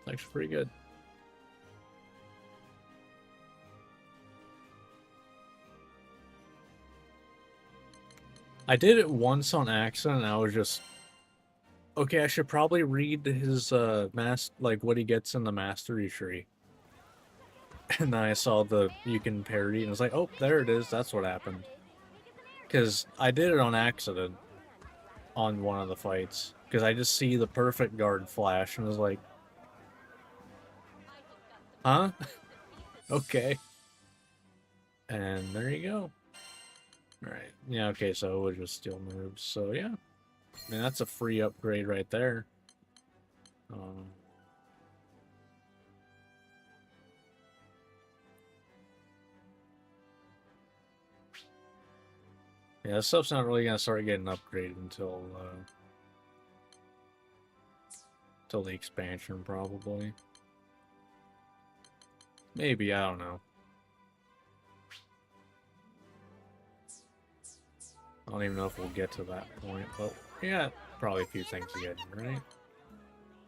Actually pretty good. I did it once on accident, and I was just... Okay, I should probably read his, like, what he gets in the Mastery Tree. And then I saw the, you can parry, and I was like, oh, there it is, that's what happened. Because I did it on accident on one of the fights. Because I just see the perfect guard flash, and I was like... Huh? Okay. And there you go. Alright. Yeah, okay, so it was just Steel Nerves. So, yeah. I mean, that's a free upgrade right there. Yeah, this stuff's not really going to start getting upgraded until the expansion, probably. Maybe, I don't know. I don't even know if we'll get to that point, but yeah, probably a few things to get in, right?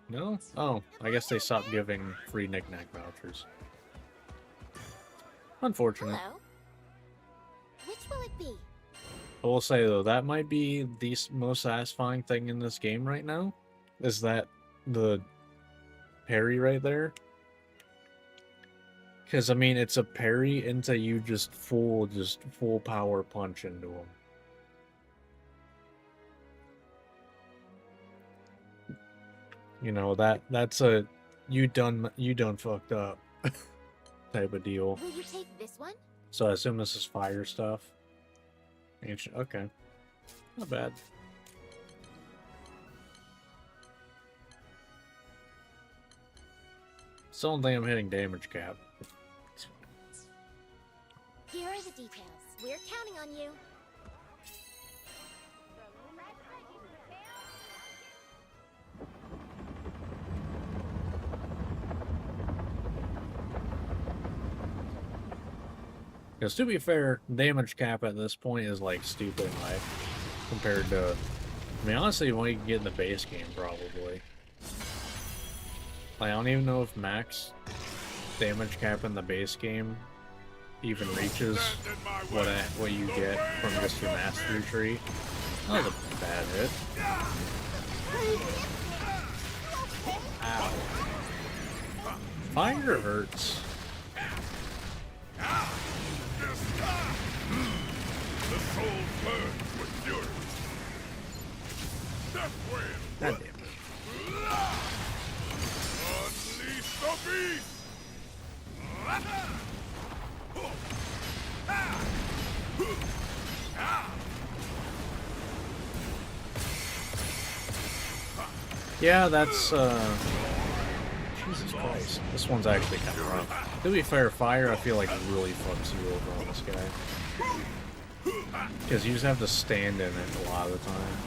No? Oh, I guess they stopped giving free knick-knack vouchers. Unfortunate. Hello. Which will it be? I will say, though, that might be the most satisfying thing in this game right now, is that the parry right there. Because, I mean, it's a parry into you just full power punch into him. You know, that's a you done fucked up type of deal. Will you take this one? So I assume this is fire stuff. Ancient, okay. Not bad. Still don't think I'm hitting damage cap. Here are the details. We're counting on you. Because to be fair, damage cap at this point is like stupid high compared to, I mean, honestly, what you can get in the base game probably. Like, I don't even know if max damage cap in the base game even reaches what you get from just your mastery tree. That was a bad hit. Ow. Fire hurts. The soul burns with fury. Death wave. God damn it. Unleash the beast. Yeah, that's Jesus Christ. This one's actually kind of rough. To be fair, fire I feel like really fucks you over on this guy. Because you just have to stand in it a lot of the time.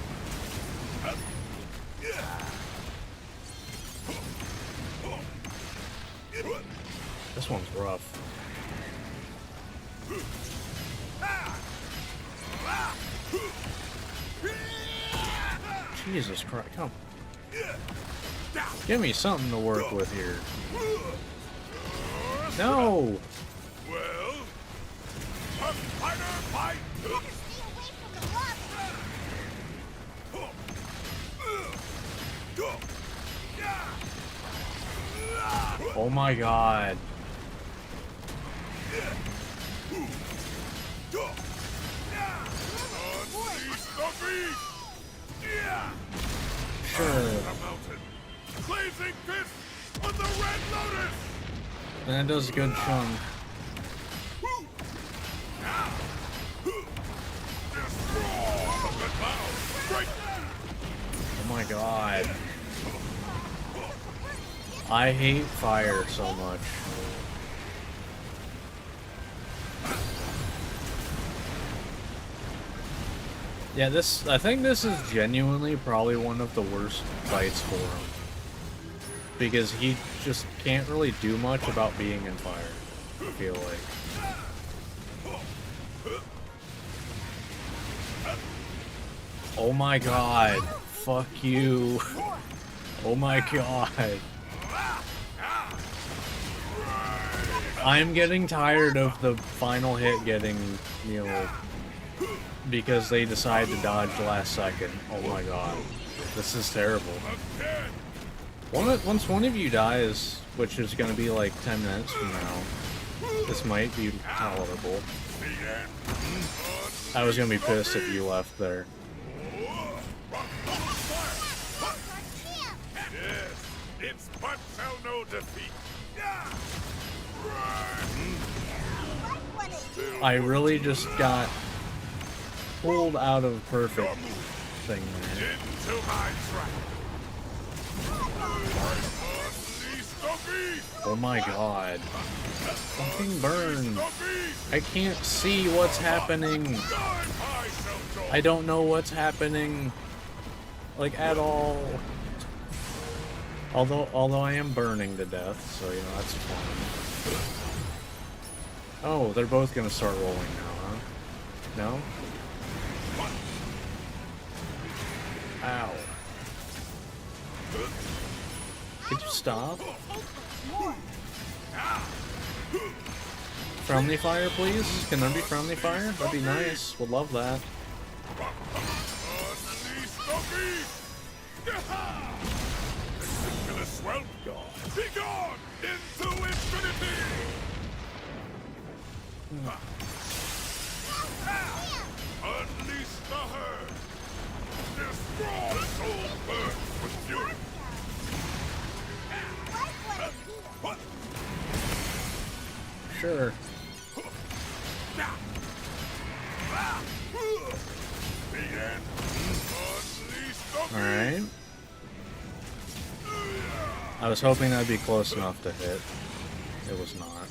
This one's rough. Jesus Christ, come. Give me something to work with here. No! Well, a fighter fight! Better stay away from the lava. Oh my god. Sure. Blazing fist on the Red Lotus! That does a good chunk. Oh my god. I hate fire so much. Yeah, I think this is genuinely probably one of the worst fights for him. Because he just can't really do much about being in fire, I feel like. Oh my god. Fuck you. Oh my god. I'm getting tired of the final hit getting, you know, because they decide to dodge last second. Oh my god. This is terrible. Once one of you dies, which is going to be like 10 minutes from now, this might be tolerable. I was going to be pissed if you left there. Yes, its butt shall know defeat. I really just got pulled out of perfect thing there. Into my trap. Oh my god. Fucking burn. I can't see what's happening. I don't know what's happening. Like, at all. Although I am burning to death, so, you know, that's fine. Oh, they're both gonna start rolling now, huh? No? Ow. Could you stop? Friendly fire, please? Can there be friendly fire? That'd be nice. Would love that. Be gone into infinity! Unleash the herd! Destroy this old bird with fury! Sure. Alright. I was hoping that'd be close enough to hit. It was not.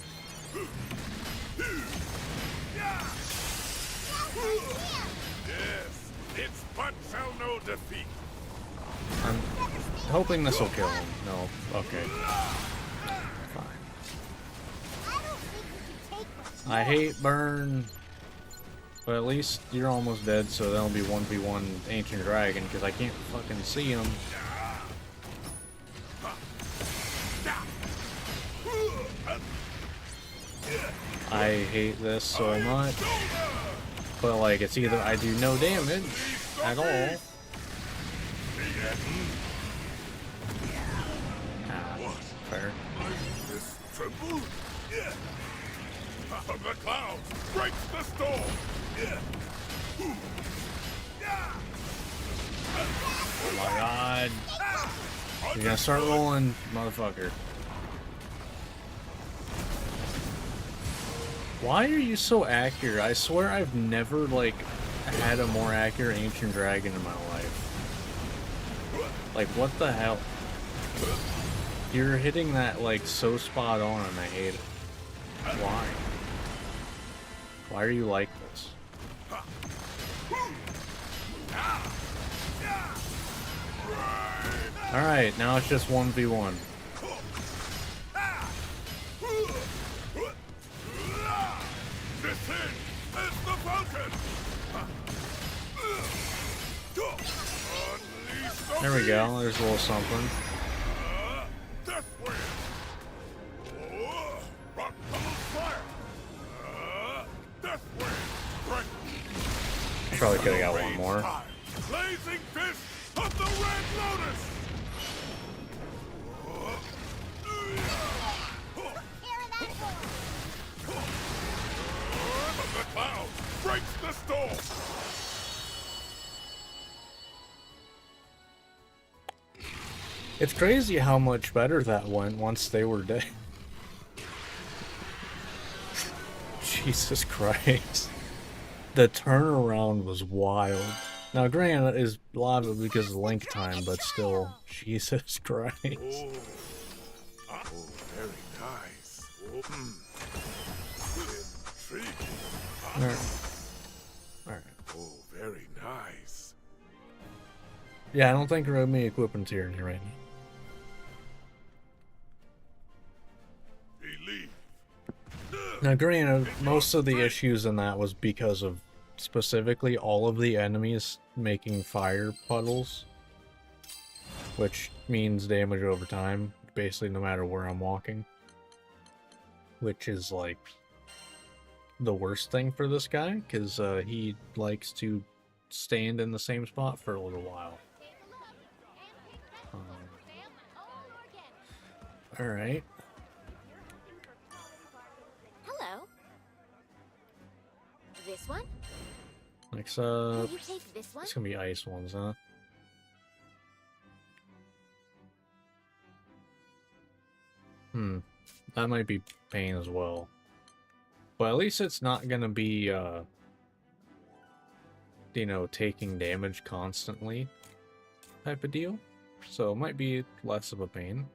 Yes, its butt shall know defeat. I'm hoping this will kill him. No. Okay. Fine. I hate burn. But at least you're almost dead, so that'll be 1v1 Ancient Dragon, because I can't fucking see him. I hate this so much. But, like, it's either I do no damage at all. Ah, fair. From the clouds breaks the storm. Oh my god. You're gonna start rolling, motherfucker. Why are you so accurate? I swear I've never, like, had a more accurate Ancient Dragon in my life. Like, what the hell? You're hitting that, like, so spot on, and I hate it. Why? Why are you like this? Alright, now it's just 1v1. There we go, there's a little something. Probably could have got one more. Blazing fist of the Red Lotus! The cloud breaks the storm! It's crazy how much better that went once they were dead. Jesus Christ. The turnaround was wild. Now, granted, is a lot of it because of link time, but still, Jesus Christ. Oh, very nice. Intriguing. Alright. Oh, very nice. Yeah, I don't think we're gonna be equipping Tyranny right now. Now, granted, most of the issues in that was because of specifically all of the enemies making fire puddles, which means damage over time, basically no matter where I'm walking, which is like the worst thing for this guy, because he likes to stand in the same spot for a little while. Alright. This one? Next Will up, you take this one? it's gonna be ice ones, huh? That might be pain as well. But at least it's not gonna be, you know, taking damage constantly type of deal. So it might be less of a pain.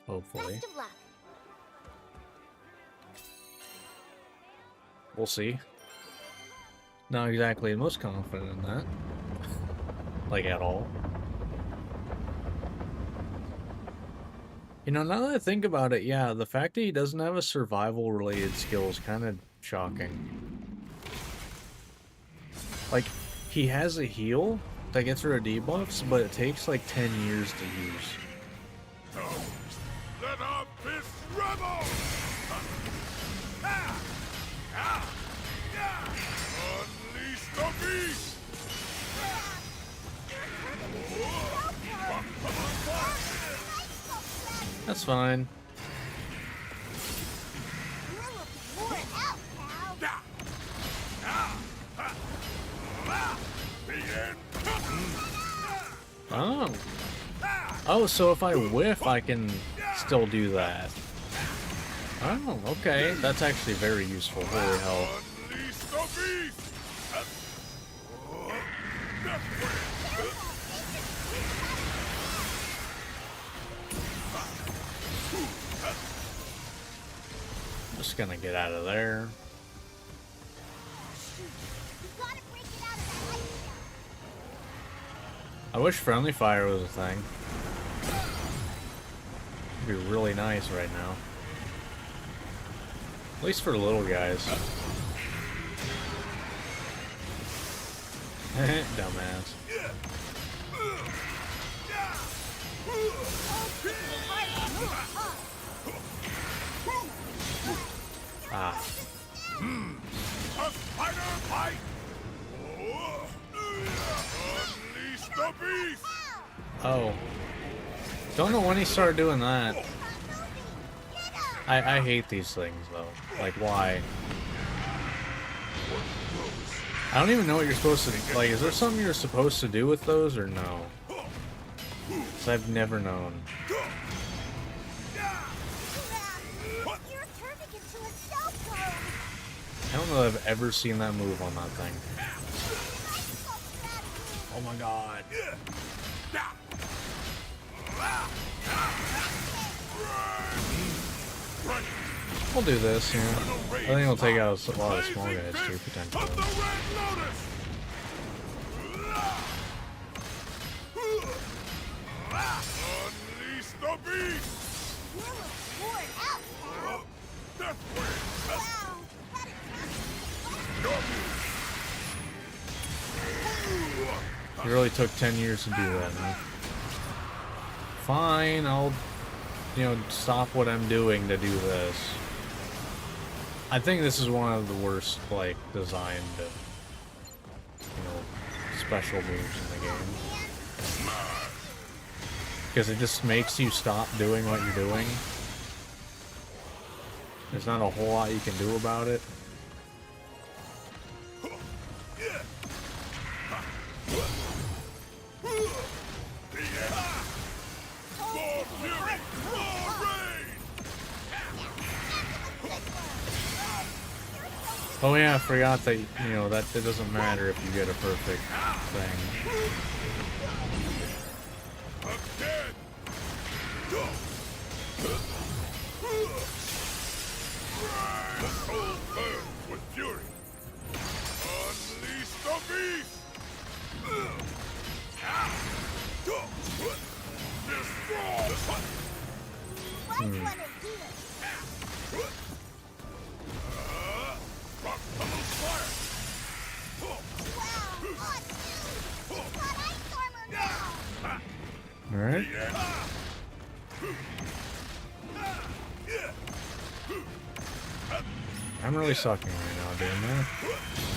Hopefully. Best of luck. We'll see. Not exactly the most confident in that. Like, at all. You know, now that I think about it, yeah, the fact that he doesn't have a survival-related skill is kind of shocking. Like, he has a heal that gets rid of debuffs, but it takes like 10 years to use. Let our fist rebel! Unleash the beast! That's fine. Oh. Oh, so if I whiff, I can still do that. Oh, okay. That's actually very useful. Holy hell. Unleash the beast! Just gonna get out of there. I wish friendly fire was a thing. It'd be really nice right now. At least for the little guys. Dumbass. Ah. A spider bite! Unleash the beast! Oh. Don't know when he started doing that. I hate these things, though. Like, why? I don't even know what you're supposed to do. Like, is there something you're supposed to do with those, or no? Because I've never known. I don't know that I've ever seen that move on that thing. Oh my god. We'll do this, yeah. I think we'll take out a lot of small guys too, potentially. Unleash the beast! It really took 10 years to do that, huh? Fine, I'll, stop what I'm doing to do this. I think this is one of the worst, like, designed, special moves in the game. Because it just makes you stop doing what you're doing. There's not a whole lot you can do about it. Oh yeah, I forgot that, that it doesn't matter if you get a perfect thing. The soul burns with fury. Unleash the beast! Alright. I'm really sucking right now, damn that. I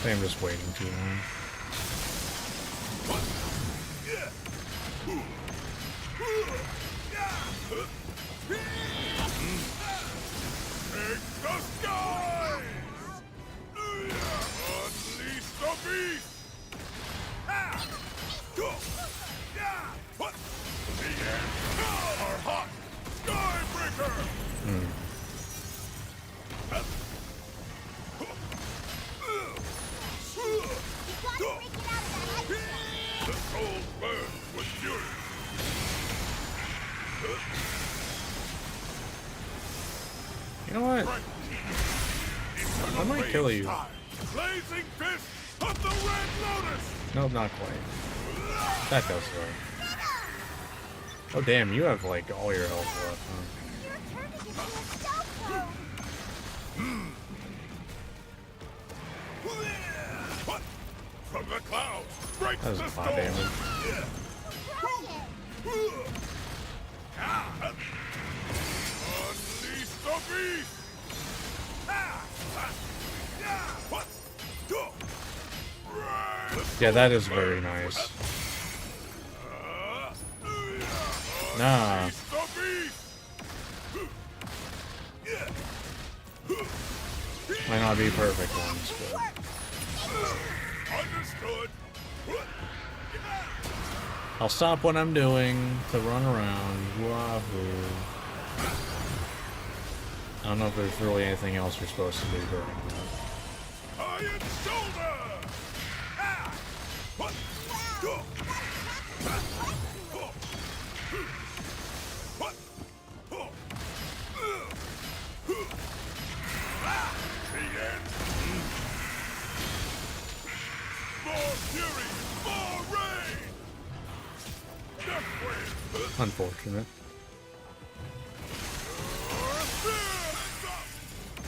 think I'm just waiting too long. Take the sky! Unleash the beast! The ants are hot! Skybreaker! The soul burns with fury. You know what? I might kill you. Blazing fist of the Red Lotus! Nope, not quite. That does work. Oh damn, you have like all your health left, huh? From the clouds, break That was the a lot of storm. damage. Unleash the beast! Yeah, that is very nice. Nah. Unleash the beast! Might not be perfect ones, but... Understood. I'll stop what I'm doing to run around. Wahoo. I don't know if there's really anything else you're supposed to do during that. Iron shoulder! More fury! More rain! Unfortunate.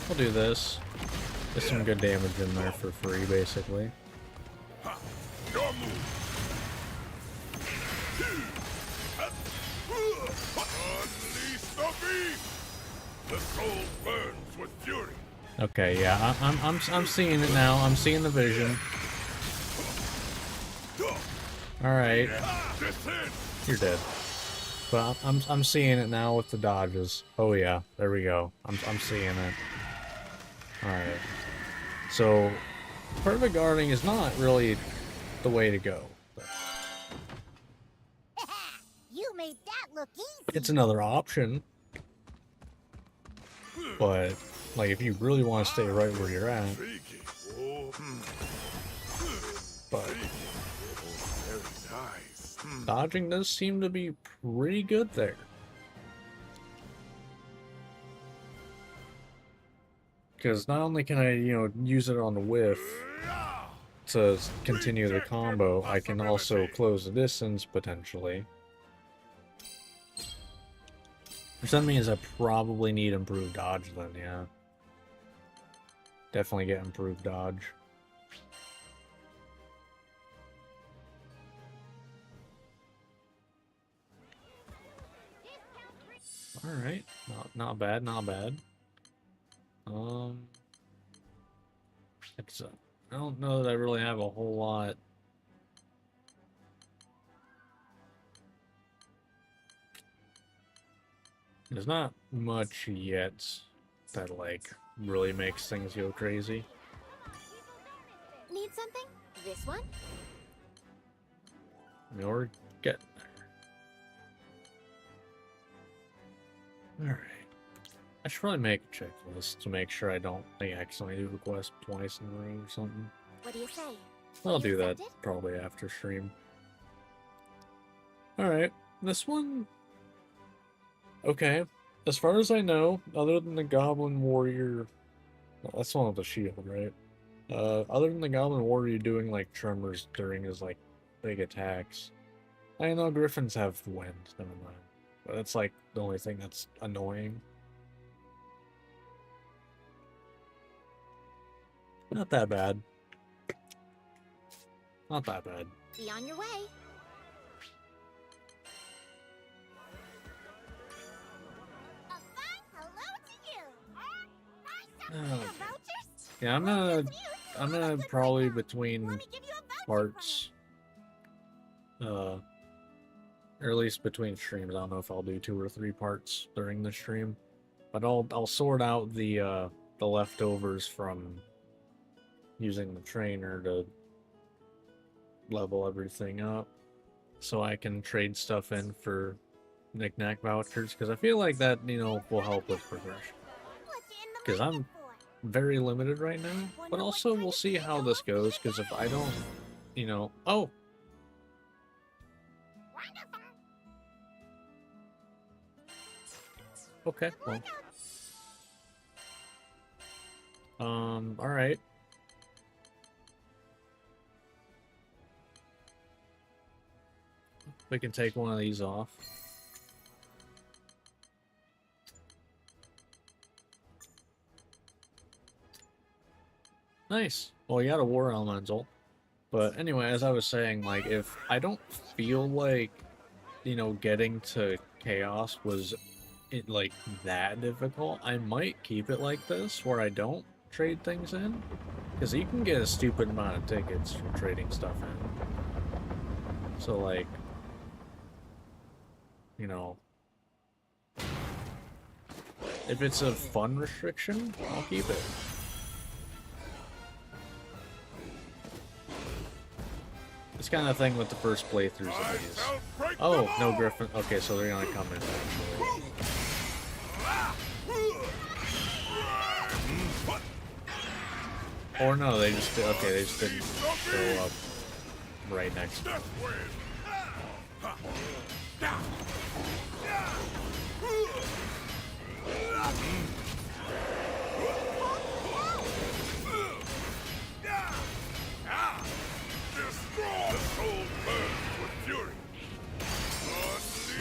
We'll do this. There's some good damage in there for free, basically. Your move! Unleash the beast! The soul burns with fury. Okay, yeah, I'm seeing it now. I'm seeing the vision. All right, you're dead. But I'm seeing it now with the dodges. Oh yeah, there we go. I'm seeing it. All right. So, perfect guarding is not really the way to go. You made that look easy. It's another option. But, like, if you really want to stay right where you're at. But, Very nice. Dodging does seem to be pretty good there. Because not only can I, use it on the whiff to continue the combo, I can also close the distance, potentially. Which that means I probably need improved dodge then, yeah. Definitely get improved dodge. Alright, not bad, not bad. I don't know that I really have a whole lot. There's not much yet that, like, really makes things go crazy. Need something? This one? We're getting there. Alright. I should probably make a checklist to make sure I don't accidentally do a quest twice in a row or something. What do you say? I'll do that probably after stream. Alright, this one... Okay, as far as I know, other than the Goblin Warrior... Well, that's one with the shield, right? Other than the Goblin Warrior doing, like, tremors during his, like, big attacks. I know Griffins have wind, never mind. But that's, like, the only thing that's annoying. Not that bad. Not that bad. Be on your way. A fine hello to you. Yeah, I'm gonna probably between parts, or at least between streams. I don't know if I'll do 2 or 3 parts during the stream, but I'll sort out the leftovers from using the trainer to level everything up, so I can trade stuff in for knick-knack vouchers, because I feel like that, will help with progression. Because I'm very limited right now, but also we'll see how this goes, because if I don't, oh! Okay, well. Alright. We can take one of these off. Nice. Well, you got a War Elemental. But anyway, as I was saying, like, if I don't feel like, getting to Chaos was, like, that difficult, I might keep it like this, where I don't trade things in. Because you can get a stupid amount of tickets from trading stuff in. So, like, if it's a fun restriction, I'll keep it. It's kind of thing with the first playthroughs of these. Oh, no Griffin. Okay, so they're gonna come in actually. Or no, they just did. Okay, they just didn't show up right next to them.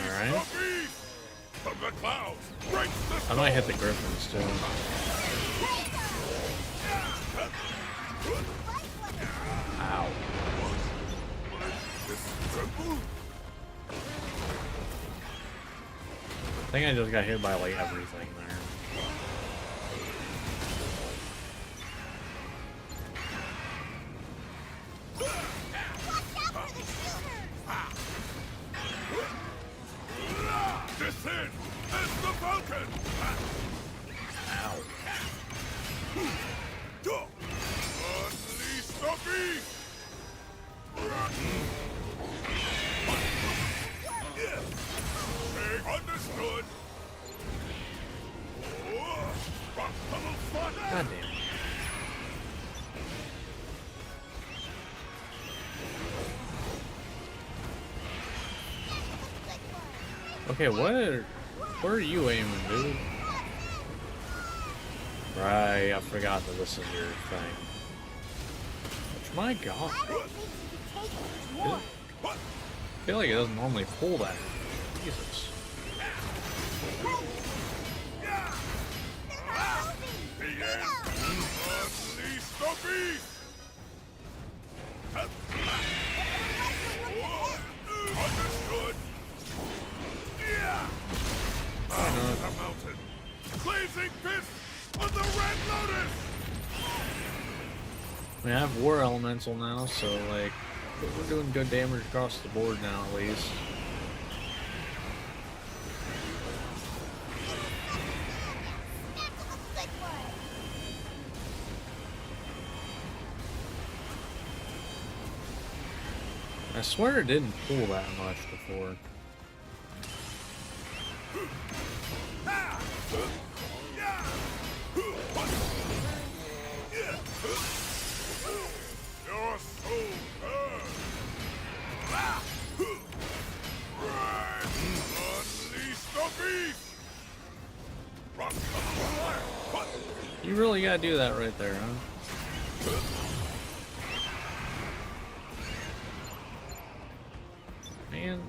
Alright. I might hit the Griffins too. Ow. I think I just got hit by like everything there. Descend as the Falcon! Ow. Unleash the beast! Understood! God damn. Okay, where are you aiming, dude? Right, I forgot that this is your thing. My God. I feel like it doesn't normally pull that. Jesus. Understood. The mountain. Blazing fist of the Red Lotus. I mean, I have War Elemental now, so like we're doing good damage across the board now, at least. I swear it didn't pull that much before. Your soul burns. Unleash the beast. You really gotta do that right there, huh? Man,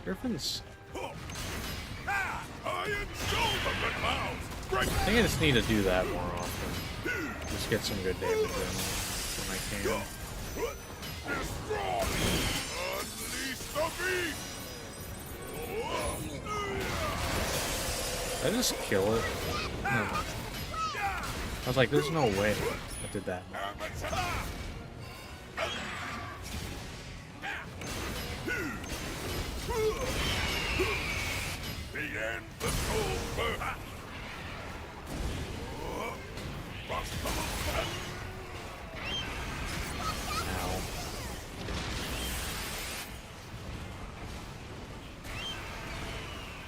Griffin's... I think I just need to do that more often. Just get some good damage in when I can. Did I just kill it? No. I was like, there's no way I did that.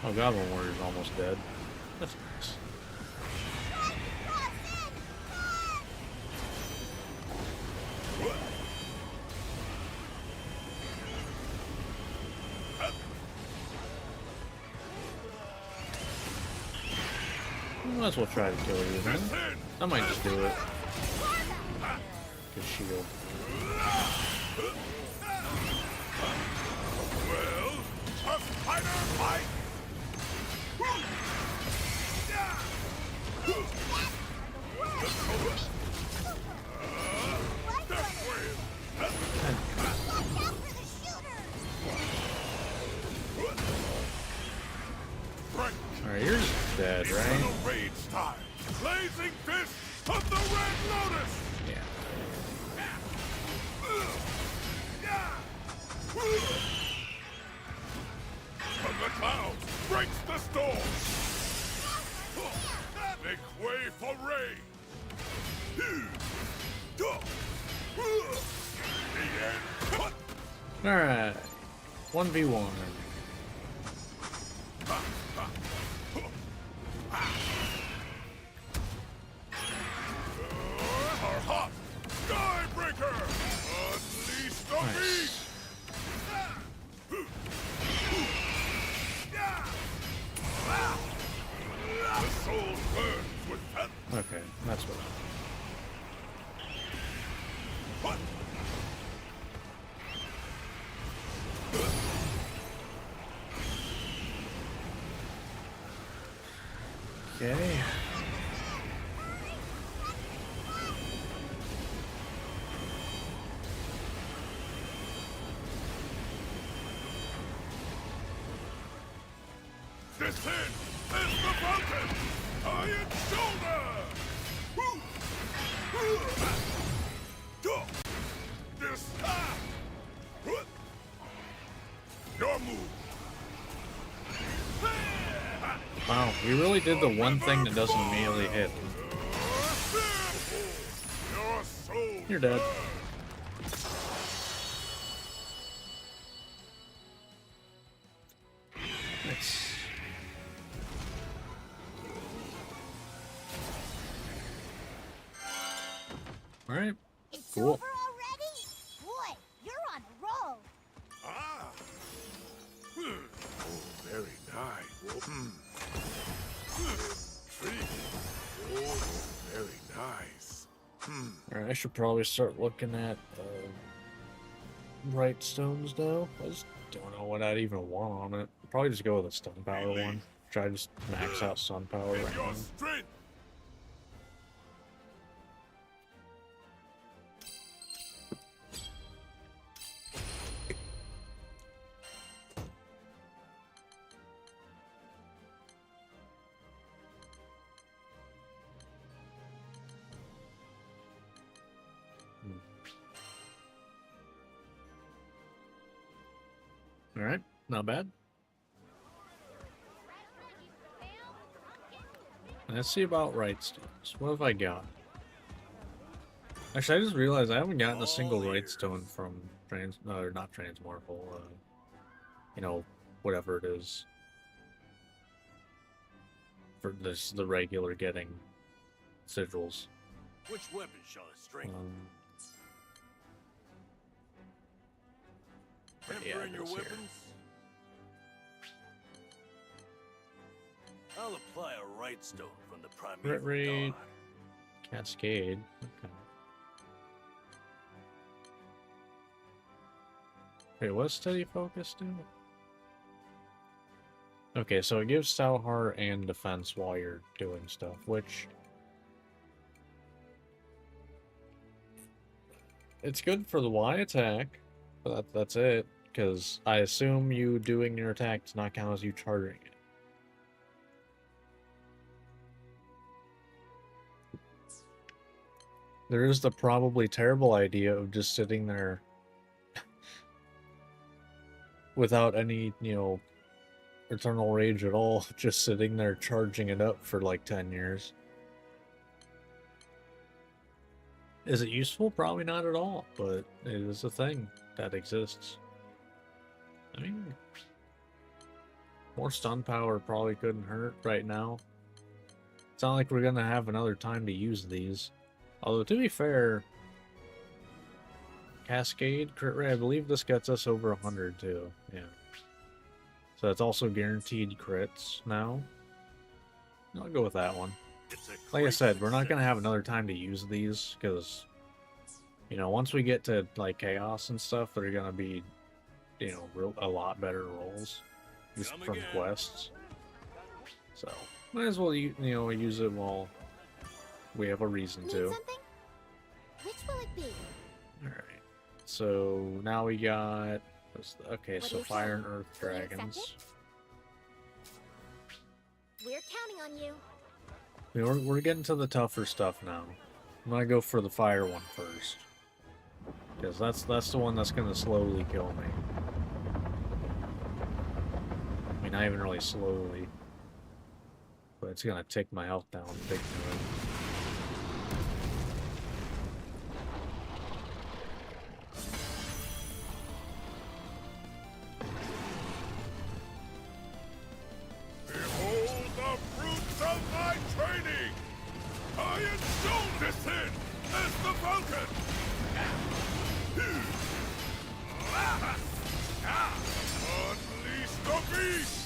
Oh, Goblin Warrior's almost dead. That's nice. Might as well try to kill you then. I might just do it. Good shield. Well, a fighter fight. Alright, you're dead, right? Blazing fist of the Red Lotus. Yeah. From the clouds breaks the storm. Make way for rain. Alright. 1v1. Skybreaker! Unleash the beast! The soul burns with that. Okay, that's what. Okay. Descend as the mountain! Iron shoulder! This your move. Wow, we really did the one thing that doesn't immediately hit. You're dead. Nice. Alright. It's Cool. over already? Boy, you're on a roll. Ah. Oh, very nice. I should probably start looking at bright stones though. I just don't know what I'd even want on it. Probably just go with a stun power one. Try to just max out stun power right now. Alright, not bad. Let's see about right stones. What have I got? Actually, I just realized I haven't gotten a single right stone from not Transmorphle, you know, whatever it is. For this, the regular getting sigils. Which weapon shall I strengthen? Yeah, your weapons? I'll apply a right stone from the primeval god. Cascade. Okay. Wait, what's steady focus do? Okay, so it gives Stalhar and defense while you're doing stuff, which it's good for the Y attack, but that's it. Because I assume you doing your attack does not count as you charging it. There is the probably terrible idea of just sitting there without any, you know, Eternal Rage at all, just sitting there charging it up for like 10 years. Is it useful? Probably not at all, but it is a thing that exists. I mean, more stun power probably couldn't hurt right now. It's not like we're gonna have another time to use these. Although, to be fair, Cascade, crit rate, I believe this gets us over 100 too. Yeah. So that's also guaranteed crits now. I'll go with that one. Like I said, we're not gonna have another time to use these, because, you know, once we get to, like, Chaos and stuff, they're gonna be, you know, a lot better rolls just from quests. So might as well, you know, use it while we have a reason to. Which will it be? All right. So now we got okay. So Fire and Earth Dragons. We're counting on you. I mean, we're getting to the tougher stuff now. I'm gonna go for the Fire one first, because that's the one that's gonna slowly kill me. I mean, not even really slowly, but it's gonna take my health down big time. Behold the fruits of my training! I indulge this in as the Falcon! Unleash the beast!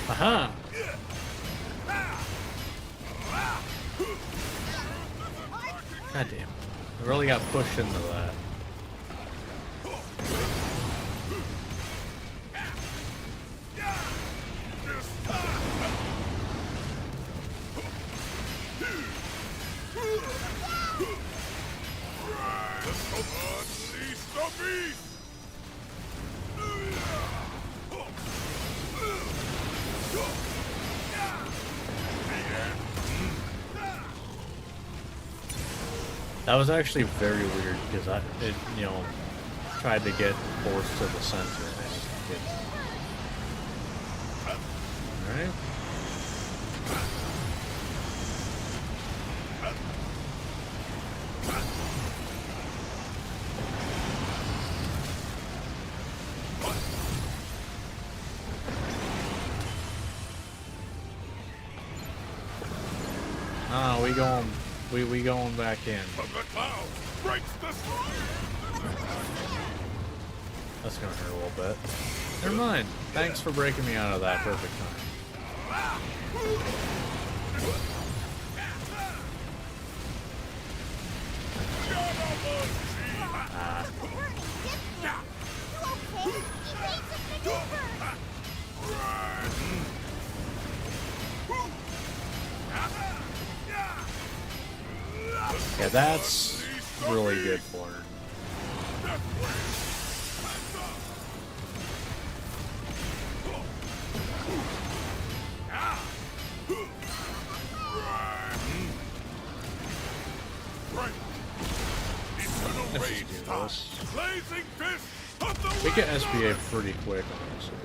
Aha! God damn. I really got pushed into that. Unleash the beast! That was actually very weird, because it, you know, tried to get forced to the center and it didn't. Alright. Ah, we going back in. That's gonna hurt a little bit. Never mind. Thanks for breaking me out of that perfect time. Yeah, that's really good for her. Let's just do this. We get SBA pretty quick, honestly.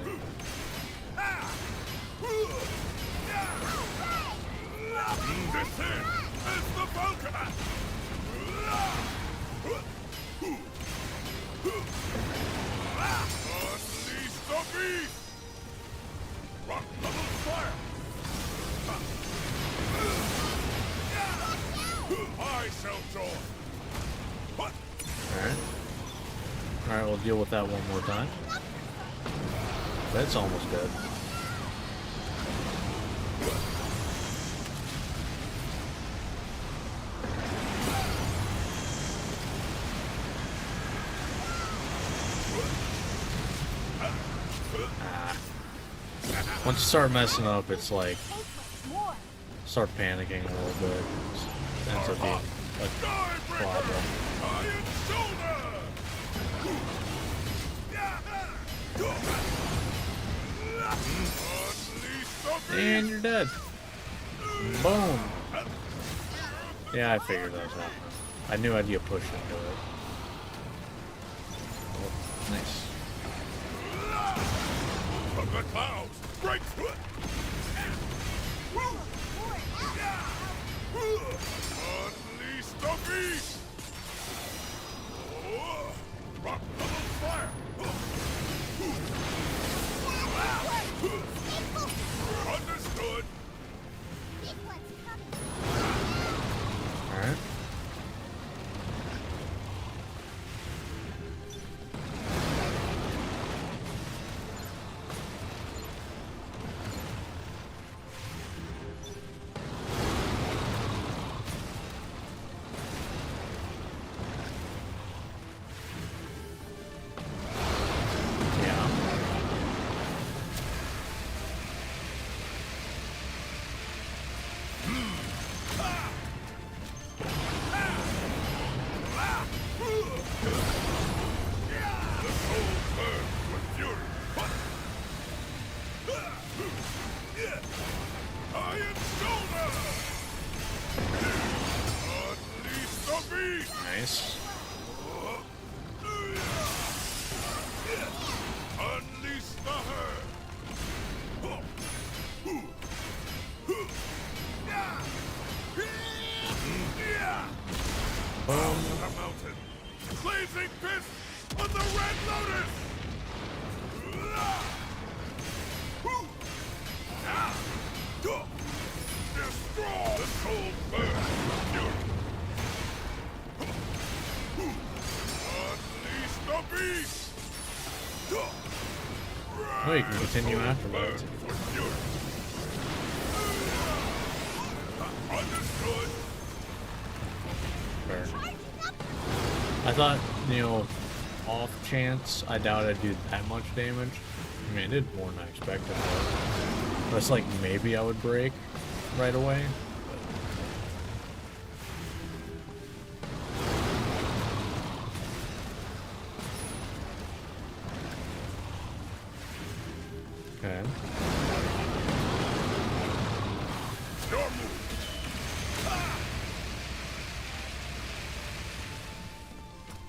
Alright, we'll deal with that one more time. That's almost dead. Once you start messing up, it's like start panicking a little bit. It ends up being a problem. And you're dead. Boom. Yeah, I figured that was happening. I knew I'd get pushed into it. Oh, nice. From the clouds, break through it. Unleash the beast. Rock level fire. Understood. All right. Nice. Unleash the herd. The mountain. Blazing fist on the Red Lotus. Destroy the soul bird. Unleash the beast. Oh, you can continue afterwards. Understood. Fair. I thought, you know, off chance, I doubt I'd do that much damage. I mean, I did more than I expected. But it's like maybe I would break right away. Okay. Your move.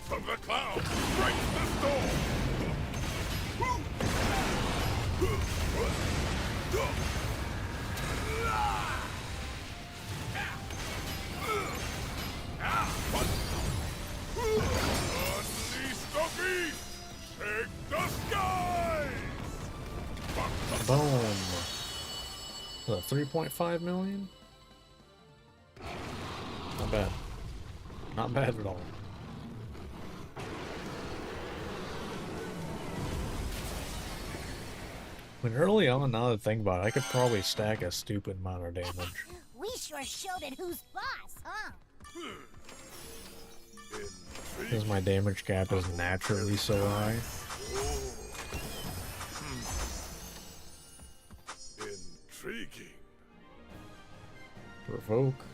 From the clouds, break the storm. Unleash the beast. Shake the skies. Boom. 3.5 million? Not bad. Not bad at all. When early on, now that I think about it, I could probably stack a stupid amount of damage. We sure showed it who's boss, huh? In Because my damage cap is naturally so high. Intriguing. Provoke.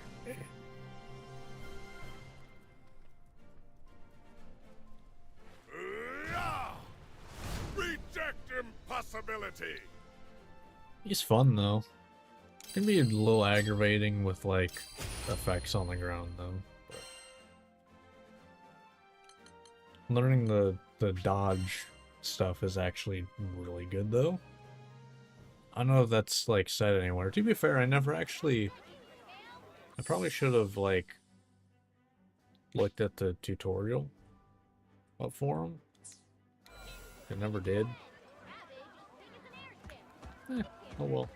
Reject impossibility. He's fun though. Can be a little aggravating with like effects on the ground though. But learning the dodge stuff is actually really good though. I don't know if that's like said anywhere. To be fair, I probably should have like looked at the tutorial up for him. I never did. Oh well.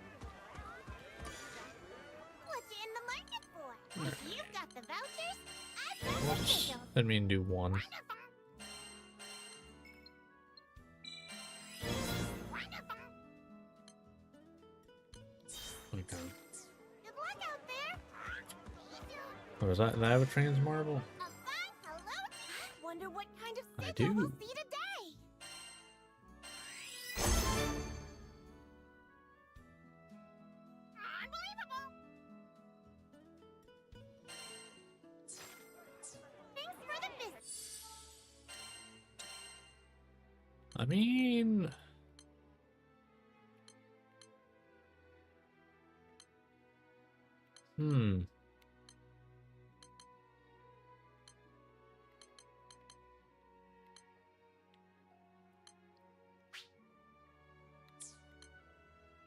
What you in the market for? If you've got the vouchers, I've got Well, the just, tickles. I mean, do one. Okay. Good luck out there. Oh, is that? Did I have a trans marble? A fun hello. Wonder what kind of I signal we'll do. see today. Unbelievable. Thanks for the visit. I mean,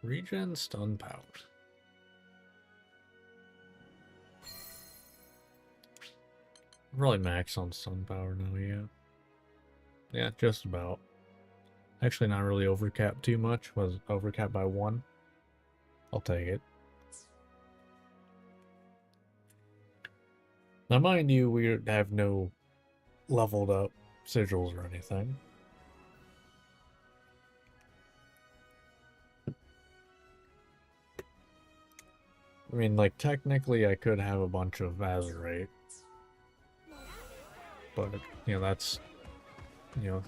Regen stun power. Really max on stun power now, yeah. Yeah, just about. Actually not really overcapped too much. Was overcapped by 1. I'll take it. Now mind you, we have no leveled up sigils or anything. I mean, like, technically I could have a bunch of Azurite. But, you know, that's, you know,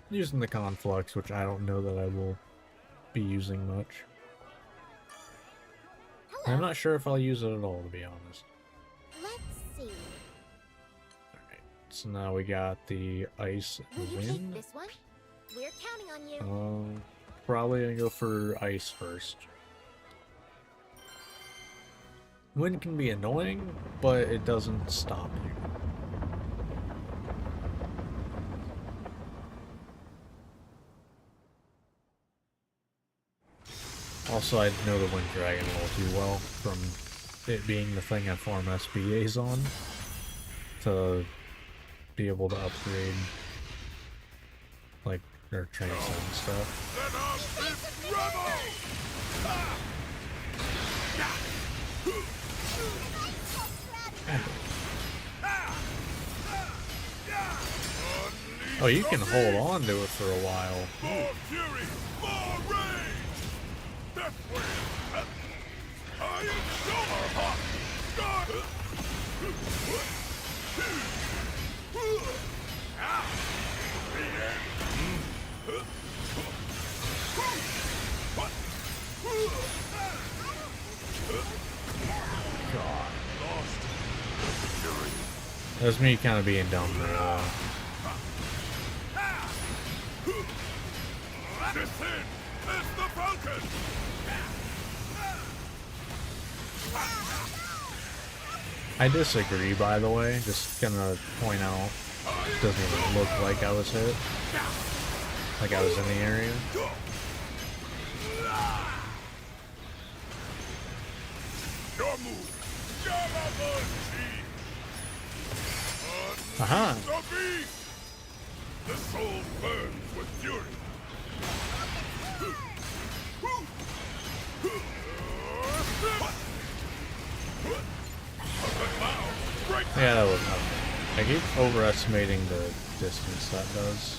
using the Conflux, which I don't know that I will be using much. Hello. I'm not sure if I'll use it at all, to be honest. Let's see. Alright, so now we got the Ice Will and you take Wind. this one? We're counting on you. Probably gonna go for Ice first. Wind can be annoying, but it doesn't stop you. Also, I know the Wind Dragon a little too well from it being the thing I farm SPAs on to be able to upgrade like their transcend stuff. Let us be rebels! Oh, you can hold on to it for a while. More fury, more rage! Death wave! I am Silverhawk! God! God. That's me kind of being dumb there. Descend! It's the Falcon! I disagree, by the way. Just gonna point out, it doesn't even look like I was hit. Like I was in the area. Your move! Aha! The beast! The soul burns with fury! Yeah, that was nothing. I keep overestimating the distance that does.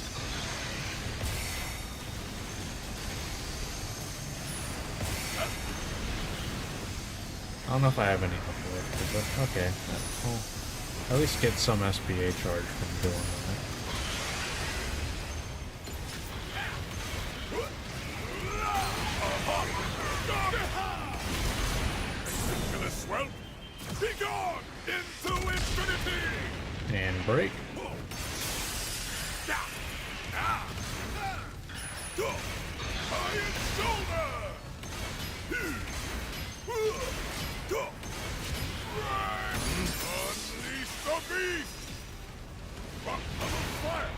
I don't know if I have any uplift, but okay. Well, At least get some SPA charge from doing that. Well, be gone into infinity! And break. Iron shoulder! Unleash the beast! Rock level fire!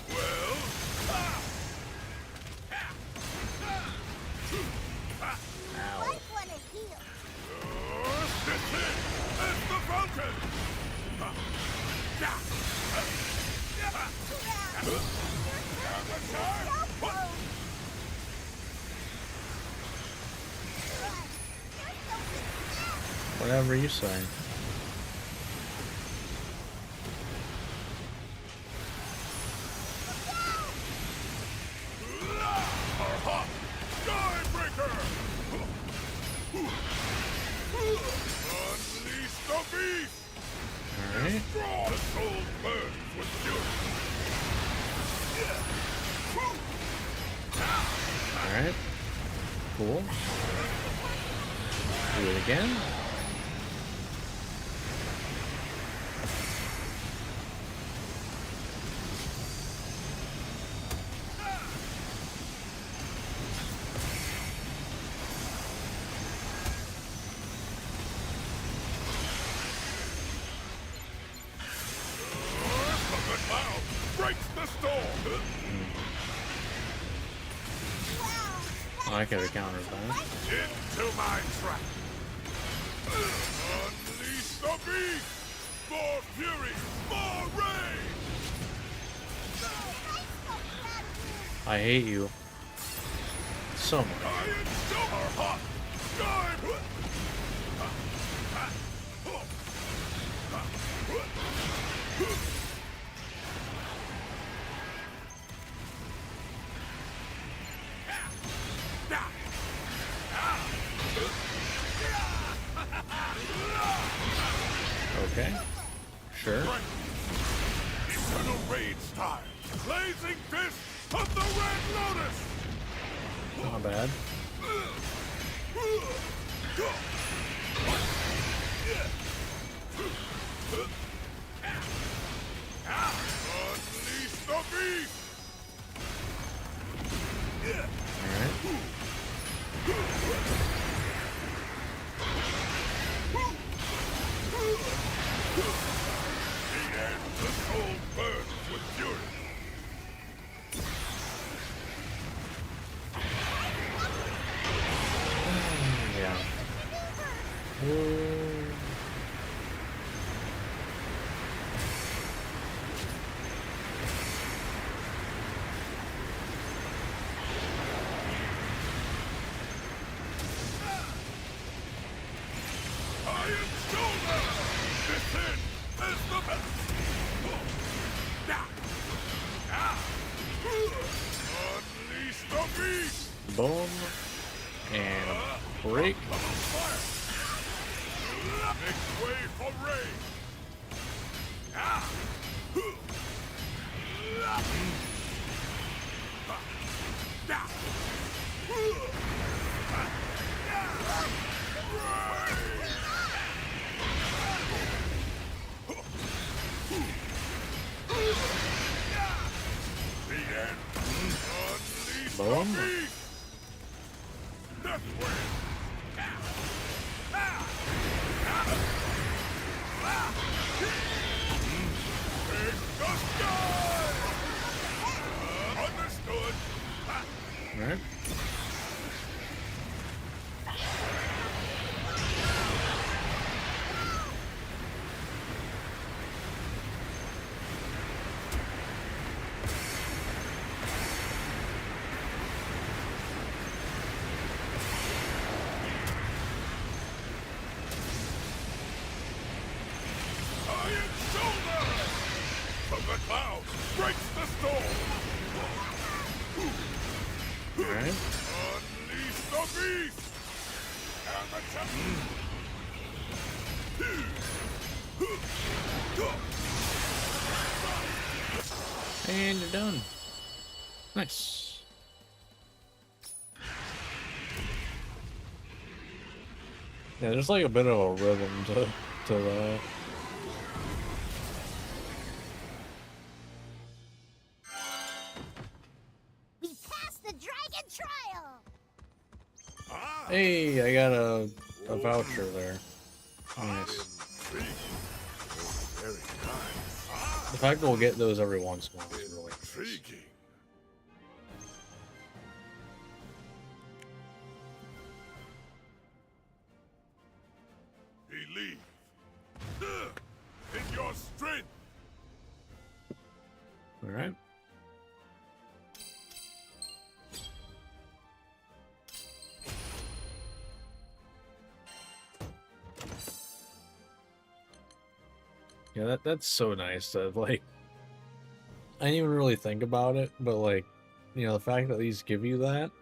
Well, Might wanna heal. this is the fountain! Whatever you say. Skybreaker! Unleash the beast! Alright. The soul burns with fury! Alright. Cool. Do it again. Breaks the storm! Oh, I could have countered that. Into my trap! Unleash the beast! More fury! More rage! I hate you. So much. Iron shoulder hot! Sky! Okay. Sure. Eternal rage style! Blazing fist of the Red Lotus! Not bad. Unleash the beast! Alright. The soul burns with fury! Yeah. Iron shoulder! Descend as the best! Unleash the beast! Boom. And break. Make way for rain! The end! Unleash the Boom. beast! Death wave! Take the sky! Understood! Alright. Iron shoulder! From the clouds breaks the storm! Alright. Unleash the beast! And the And you're done. Nice. Yeah, there's like a bit of a rhythm to that. We passed the dragon trial. Hey, I got a voucher there. Nice. The fact that we'll get those every once in a while is really nice. Believe in your strength. All right. Yeah, that's so nice that, like, I didn't even really think about it, but, like, you know, the fact that these give you that,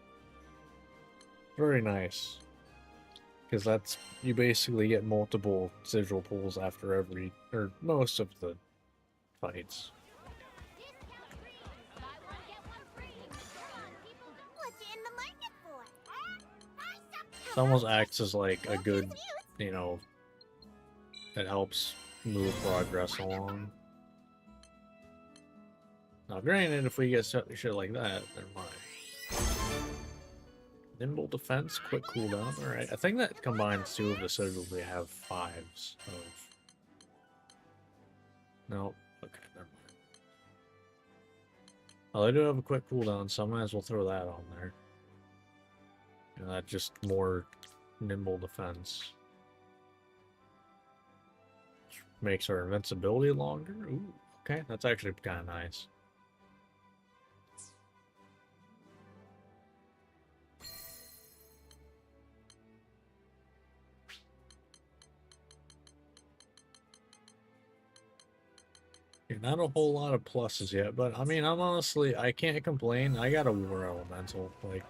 very nice. Because that's, you basically get multiple sigil pulls after every, or most of the fights. It almost acts as, like, a good, you know, it helps move progress along. Now, granted, if we get shit like that, never mind. Nimble defense, quick cooldown. Alright, I think that combines two of the sigils we have 5s of. No, okay, never mind. Well, I do have a quick cooldown, so I might as well throw that on there. And that's just more nimble defense. Makes our invincibility longer. Ooh, okay, that's actually kind of nice. Okay, not a whole lot of pluses yet, but I mean, I can't complain. I got a War Elemental. Like,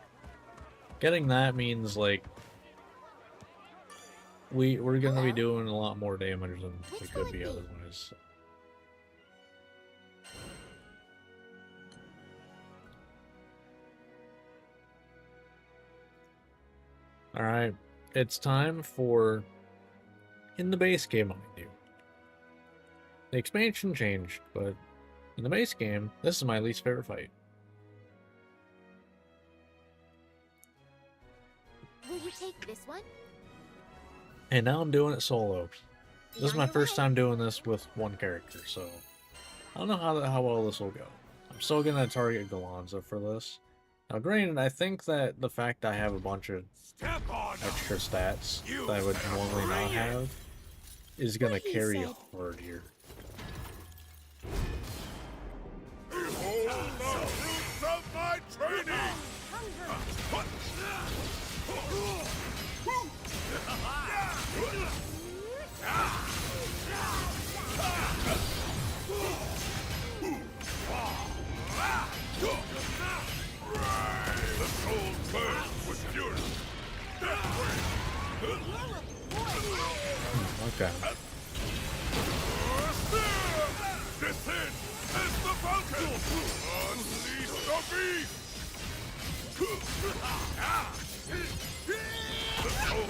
getting that means, like, we're gonna be doing a lot more damage than we could be otherwise. Alright, it's time for in the base game, mind you. The expansion changed, but in the base game, this is my least favorite fight. Will you take this one? And now I'm doing it solo. This is my first time doing this with one character, so I don't know how well this will go. I'm still gonna target Ghandagoza for this. Now, granted, I think that the fact I have a bunch of extra stats that I would normally not have is gonna carry hard here. Behold the fruits of my training! The soul burns with fury. Okay. Descend as the falcon! Unleash the beast! The soul!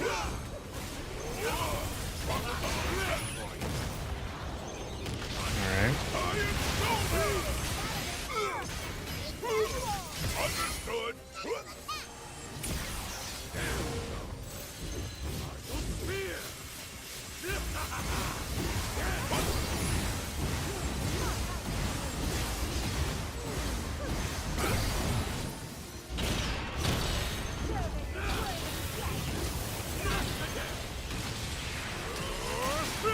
Alright. Understood!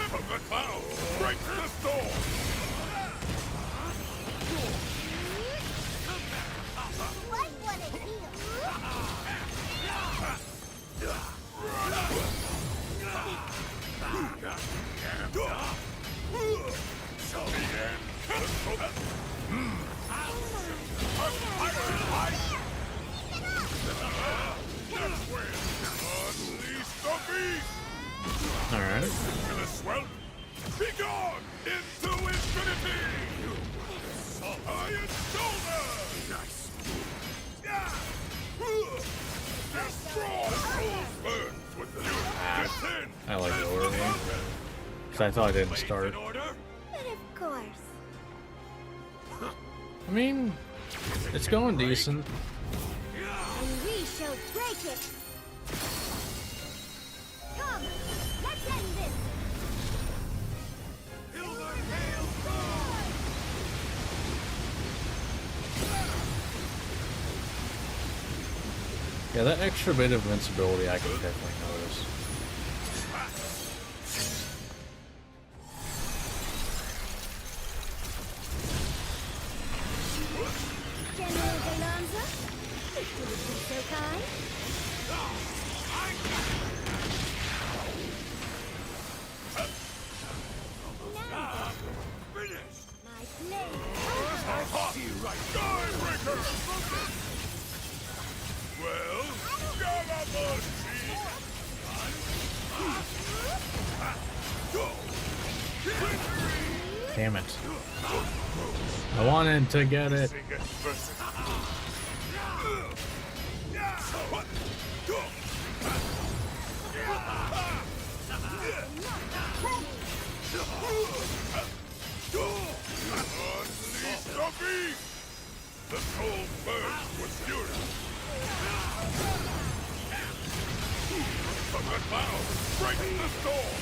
From the clouds, break the storm! Life wanted heal. I like lower me. Because I thought I didn't start. But of course. I mean, it's going decent. And we shall break it. Come, let's end this. Yeah, that extra bit of invincibility I can definitely notice. General Ghandagoza, if you would be so kind. Now, Finished! my blade. See you right. Skybreaker! Well, Damn it. I wanted to get it. The soul burns with fury. From the cloud, break the storm.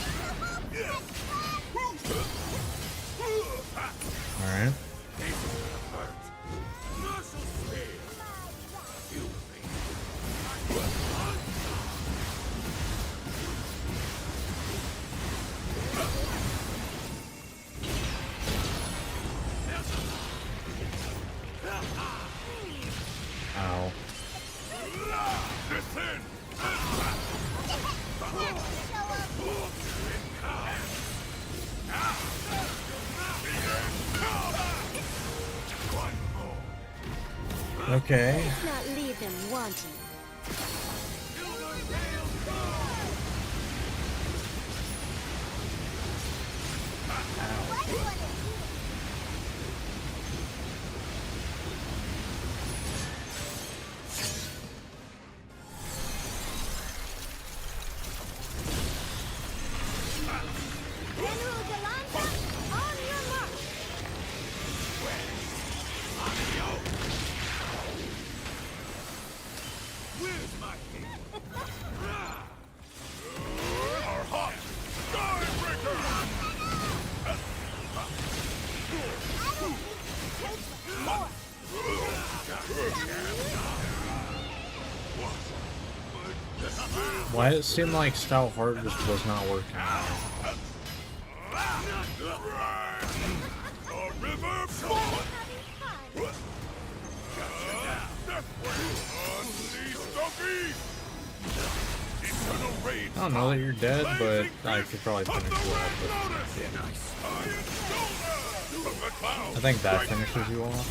Alright. Ow. Descend! Okay. Let's not leave them wanting. General Ghandagoza, on your march. Where's my king? Our hot Skybreaker! Why did it seem like Stout Heart just was not working out? A river flood! Unleash the beast! Eternal rage! I don't know that you're dead, but I could probably finish you off. I think that finishes you off.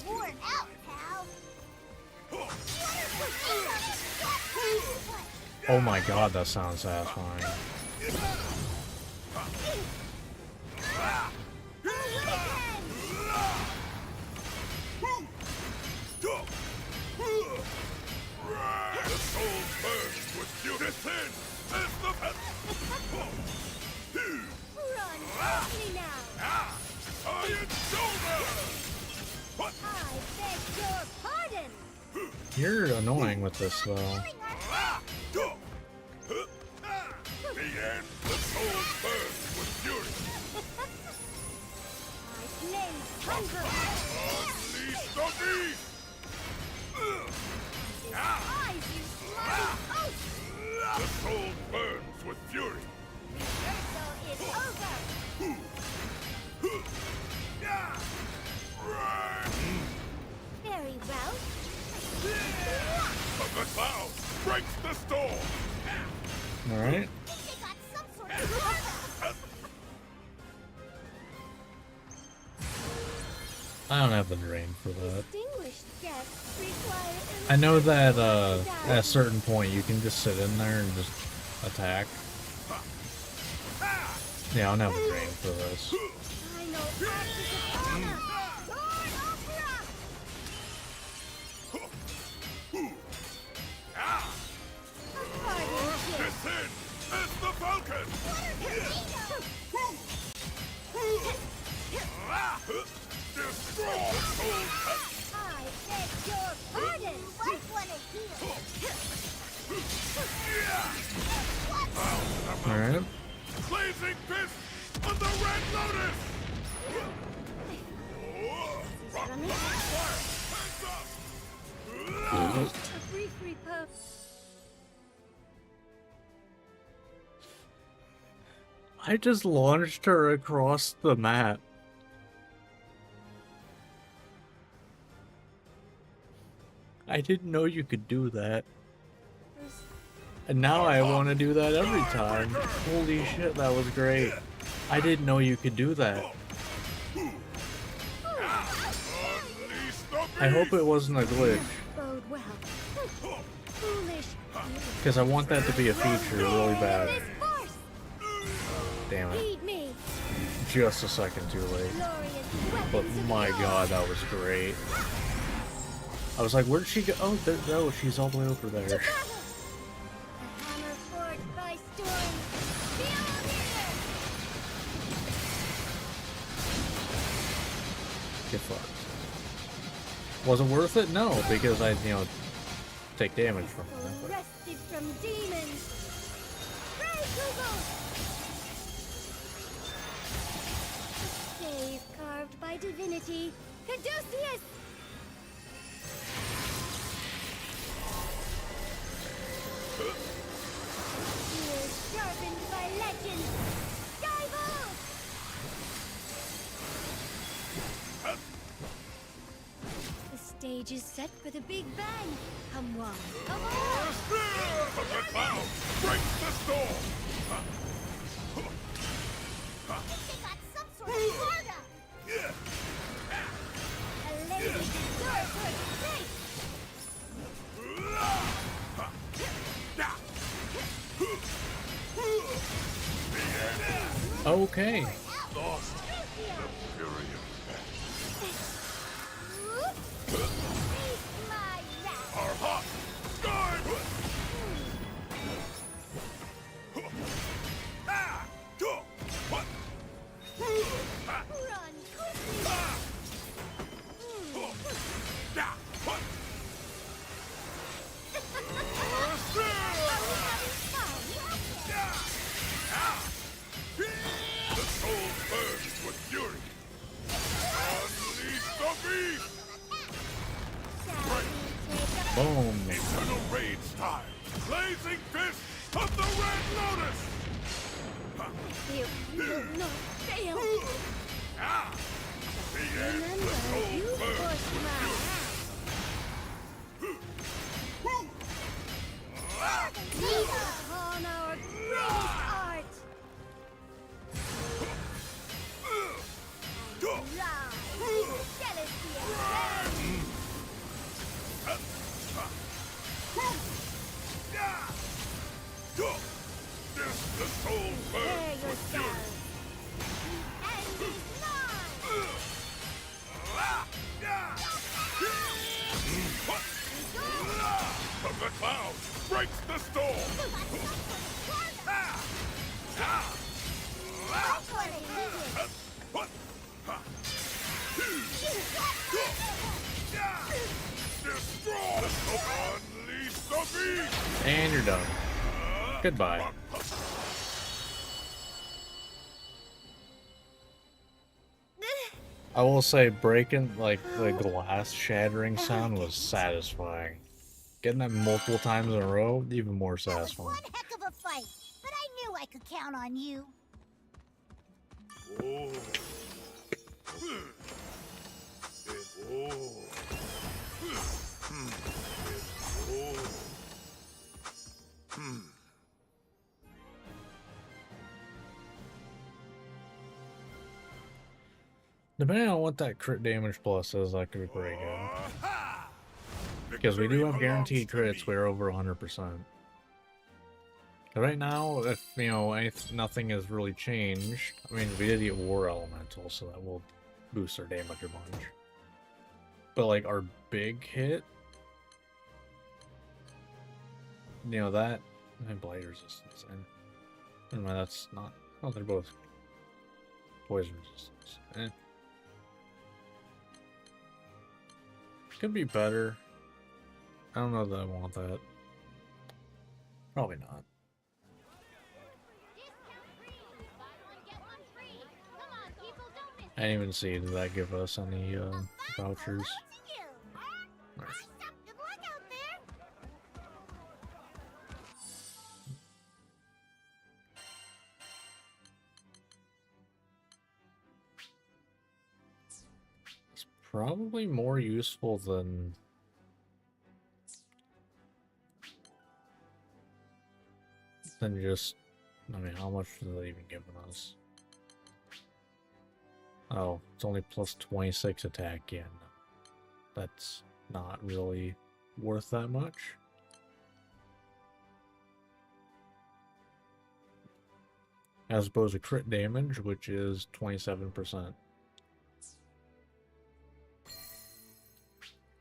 Worn out, pal. Oh my god, that sounds satisfying. The soul burns with fury. Descend! As the Run quickly now. Iron shoulder! I beg your pardon. You're annoying with this, though. The end. The soul burns with fury. My blade hunger. Unleash the beast! Eyes, you bloody oaf. The soul burns with fury. Rehearsal is over. Very well. From the clouds breaks the storm. Alright. They got some sort of karma. I don't have the drain for that. Distinguished guests require I know that at a certain point you can just sit in there and just attack. Yeah, I don't have the drain for this. I know practice of honor. Lord Opera. A parting gift. A brief repose. I just launched her across the map. I didn't know you could do that. And now I want to do that every time. Holy shit, that was great. I didn't know you could do that. I hope it wasn't a glitch. Bode well. Foolish. Because I want that to be a feature really bad. Damn it. Heed me. Just a second too late. But my god, that was great. I was like, where'd she go? Oh, there, no, she's all the way over there. A hammer forged by storm. Behold here. Get fucked. Was it worth it? No, because I, take damage from it. Rested from demons. Ray Google. Stave carved by divinity. Caduceus. Spear sharpened by legend. Skybolt. The stage is set for the Big Bang. Come on. Come on. From the clouds, break the storm! I think they got some sort of quota. A lady deserves her fate. Okay. Lost the fury of My wrath. our hot guard! Run The soul burns with fury! Unleash the beast! Boom. Eternal rage style! Blazing fist of the Red Lotus! You will not fail. The end, the Remember, soul you burns forced with my hand. Seize upon our greatest art. Rise, jealousy and rage. This the soul Prepare burns with fury! yourselves. The end is nigh. From the clouds breaks the storm! That's what I needed. Destroy! Unleash the beast! And you're done. Goodbye. I will say breaking, like, the glass shattering sound was satisfying. Getting that multiple times in a row, even more That was satisfying. one heck of a fight, but I knew I could count on you. Oh. Depending on what that crit damage plus is, that could be pretty good. Because we do have guaranteed crits, we're over 100%. Right now, if, nothing has really changed, I mean, we did get War Elemental, so that will boost our damage a bunch. But, like, our big hit, that, and Blight Resistance, and, anyway, that's not, oh, they're both Poison Resistance, Could be better. I don't know that I want that. Probably not. I didn't even see, did that give us any vouchers? Good luck out there. probably more useful than just, I mean, how much are they even giving us? Oh, it's only plus 26 attack. Yeah, no, that's not really worth that much. As opposed to crit damage, which is 27%.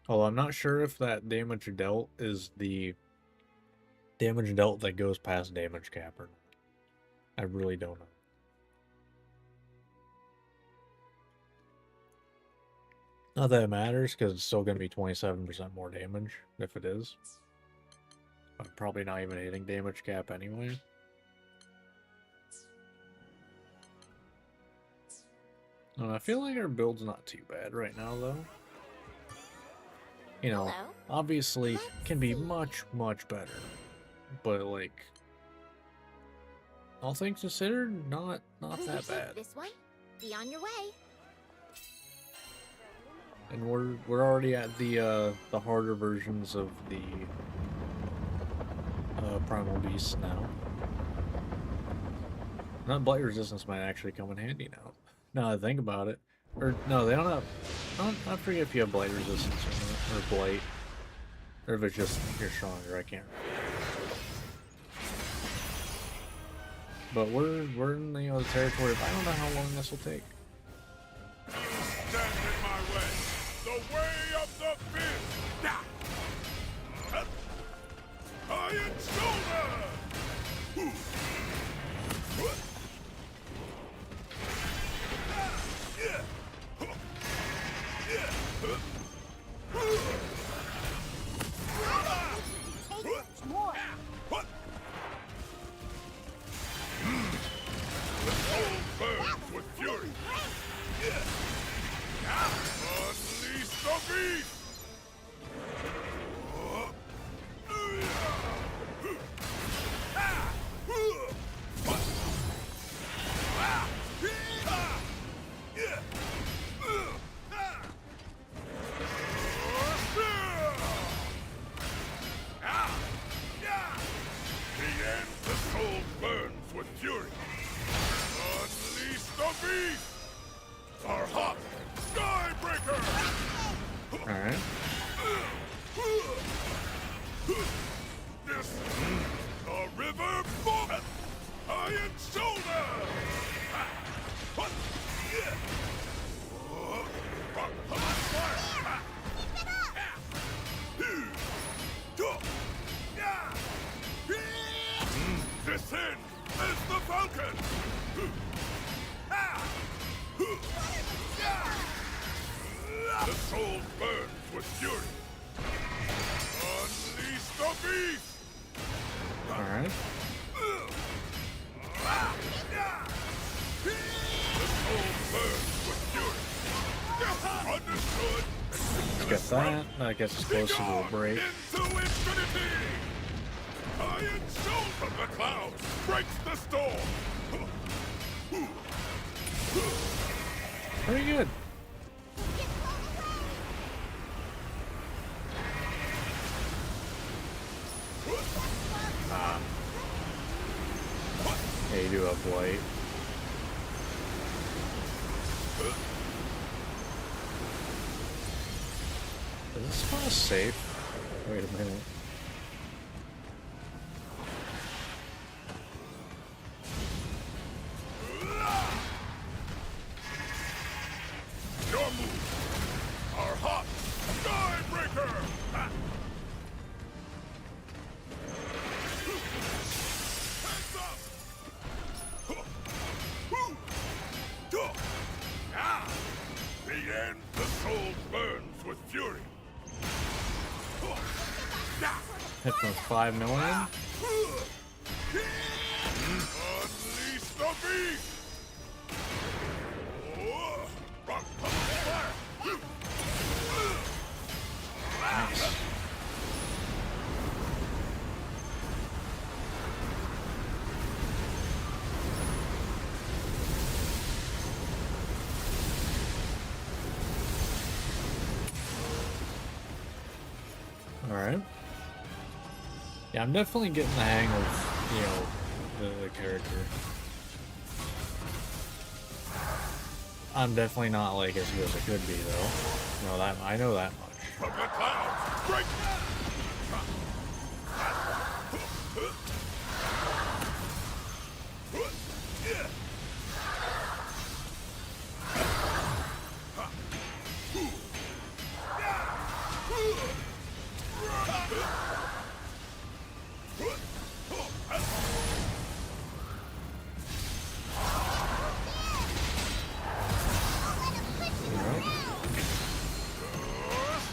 Although I'm not sure if that damage dealt is the damage dealt that goes past damage cap or not. I really don't know. Not that it matters, because it's still going to be 27% more damage, if it is. I'm probably not even hitting damage cap anyway. I feel like our build's not too bad right now, though. You know, obviously, can be much, much better. But, like, all things considered, not that bad. This one? Be on your way. And we're already at the harder versions of the primal beasts now. Not blight resistance might actually come in handy now. Now that I think about it. Or no, they don't have. I forget if you have blight resistance or blight, or if it's just you're stronger. I can't remember. But we're in the territory of I don't know how long this will take. Stand in my way. The way of the fist. Iron shoulder. The soul burns with fury. Unleash the beast! The soul burns with fury. Unleash the beast! Our hot Skybreaker! Alright. This a river moment! Iron shoulder! Descend as the Falcon! The soul burns with fury. Unleash the beast! Alright. The soul burns with fury. Understood. Let's get that. That gets us close to the break. Into infinity! Iron shoulder from the clouds breaks the storm! Very good. Yeah, you do have blight. Is this spot safe? Wait a minute. Your move! Our hot Skybreaker! Hands up! The end, the soul burns with fury. Hit for 5 million. Unleash the beast! Nice. Alright. Yeah, I'm definitely getting the hang of, you know, the character. I'm definitely not like as good as I could be though. No, that I know that much. From the clouds, break!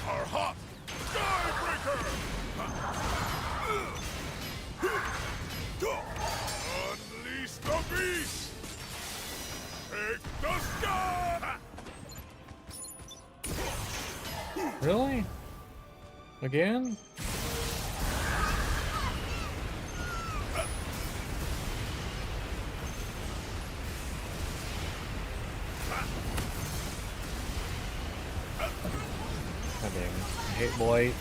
Our hot Skybreaker! Unleash the beast! Take the sky! Really? Again? God dang it. I hate Blight.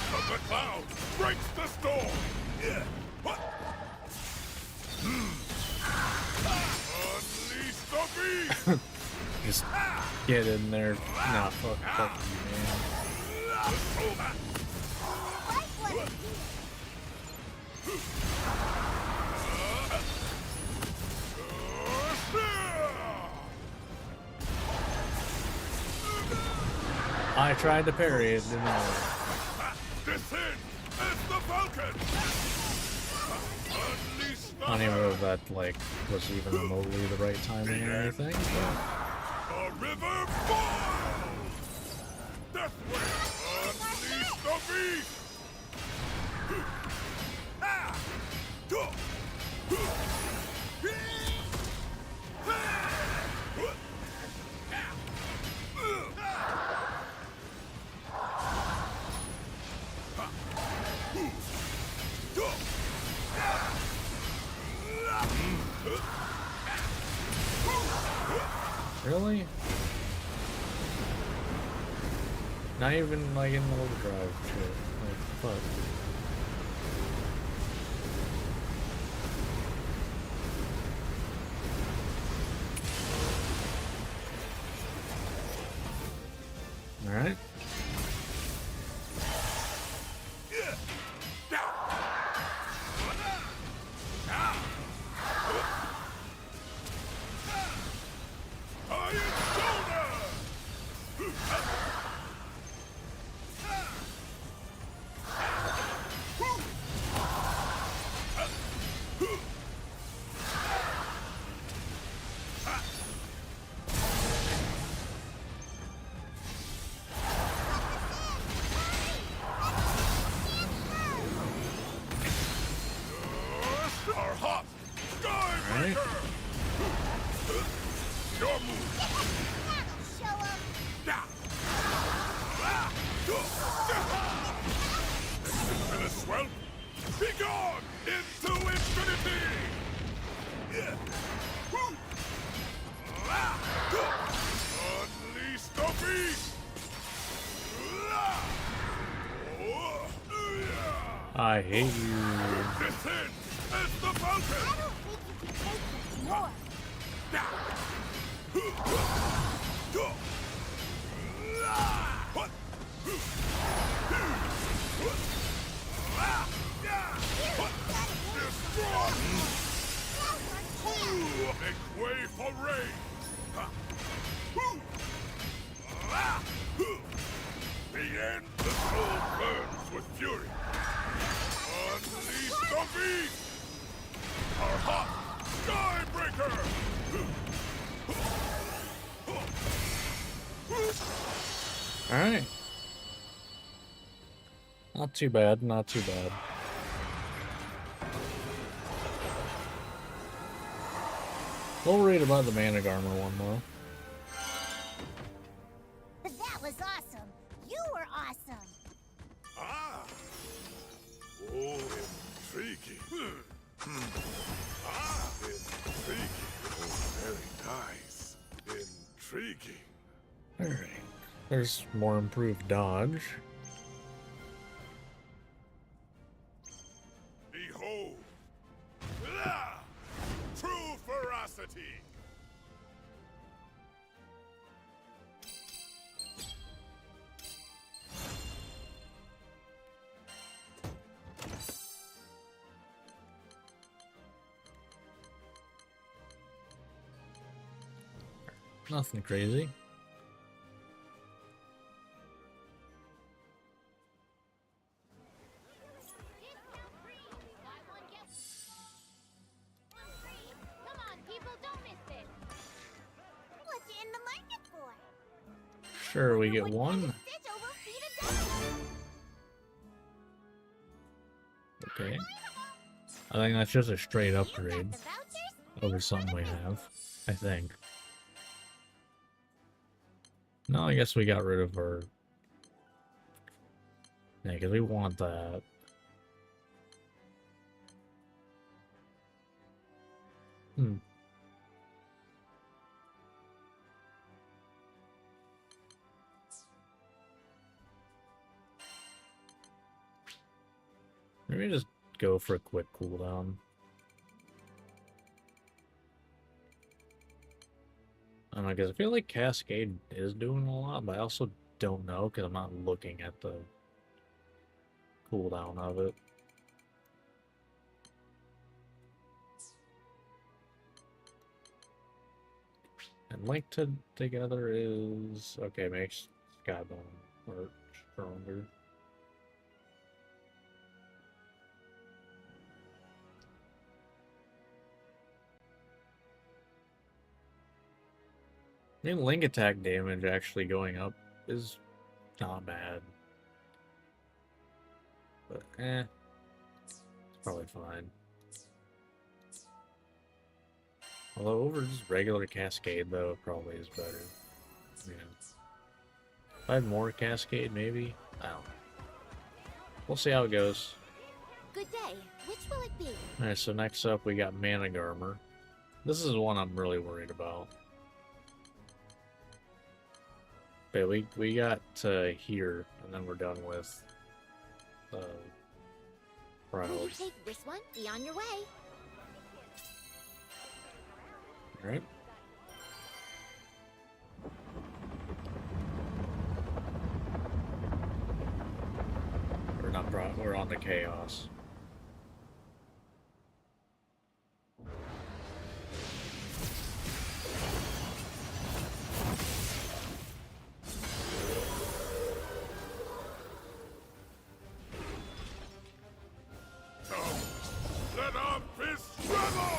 From the clouds, breaks the storm! Yeah. What? Unleash the beast! Just get in there. Nah, fuck you, man. I tried to parry it, didn't I? Descend as the Falcon! Unleash the I don't even know if that, like, was even remotely the right timing or anything, but... A river falls! Deathwing! Unleash the beast! Really? Not even, like, in the overdrive shit. Like, fuck. Alright. Our hot Skybreaker! Your move! Show 'em. Swell! Be gone! Into infinity! Unleash the beast! I hate you. Descend as the Falcon! I don't think you can take much more. Make way for rain! The end, the soul burns with fury! Unleash the beast! Our hot Skybreaker! Alright. Not too bad, not too bad. A little worried about the Mana Armor one, though. That was awesome. You were awesome. Ah! Oh, intriguing. Ah, Intriguing. Alright. There's more improved dodge. Behold! Ah! True ferocity! Nothing crazy. Come on, people, don't miss this. What's it in the market for? Sure, we get one. Stitch will feed a dog. Okay. I think that's just a straight upgrade The vouchers? over something we have. I think. No, I guess we got rid of our... Yeah, because we want that. Maybe just go for a quick cooldown. I don't know, because I feel like Cascade is doing a lot, but I also don't know because I'm not looking at the cooldown of it. And linked together is... Okay, makes Skybound work stronger. I mean, link attack damage actually going up is not bad. But, it's probably fine. Although over just regular Cascade, though, it probably is better. Yeah. If I had more Cascade, maybe? I don't know. We'll see how it goes. Good day. Which will it be? Alright, so next up we got Mana Garmer. This is the one I'm really worried about. Okay, we got to here, and then we're done with Will you trials. take this one? Be on your way. Alright. We're on the Chaos. Let our fists travel!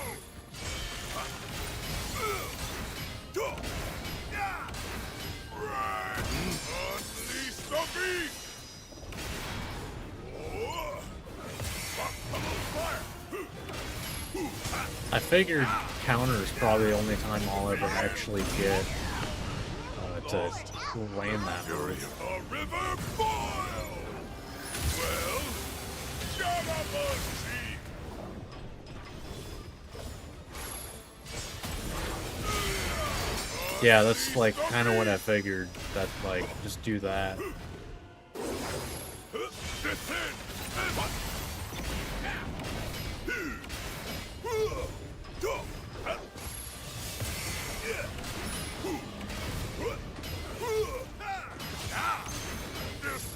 Unleash the beast! I figured counter is probably the only time I'll ever actually get to land that move. A river boil! Well, Ghandagoza! Yeah, that's like kind of what I figured. That like just do that.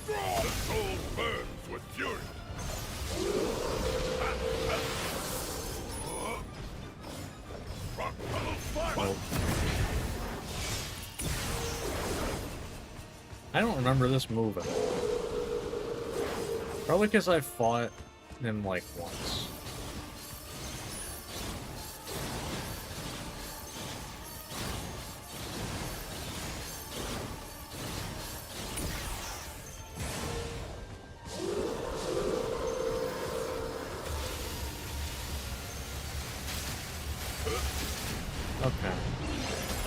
The soul burns with fury. Oh. I don't remember this move at all. Probably because I fought him like once. Okay.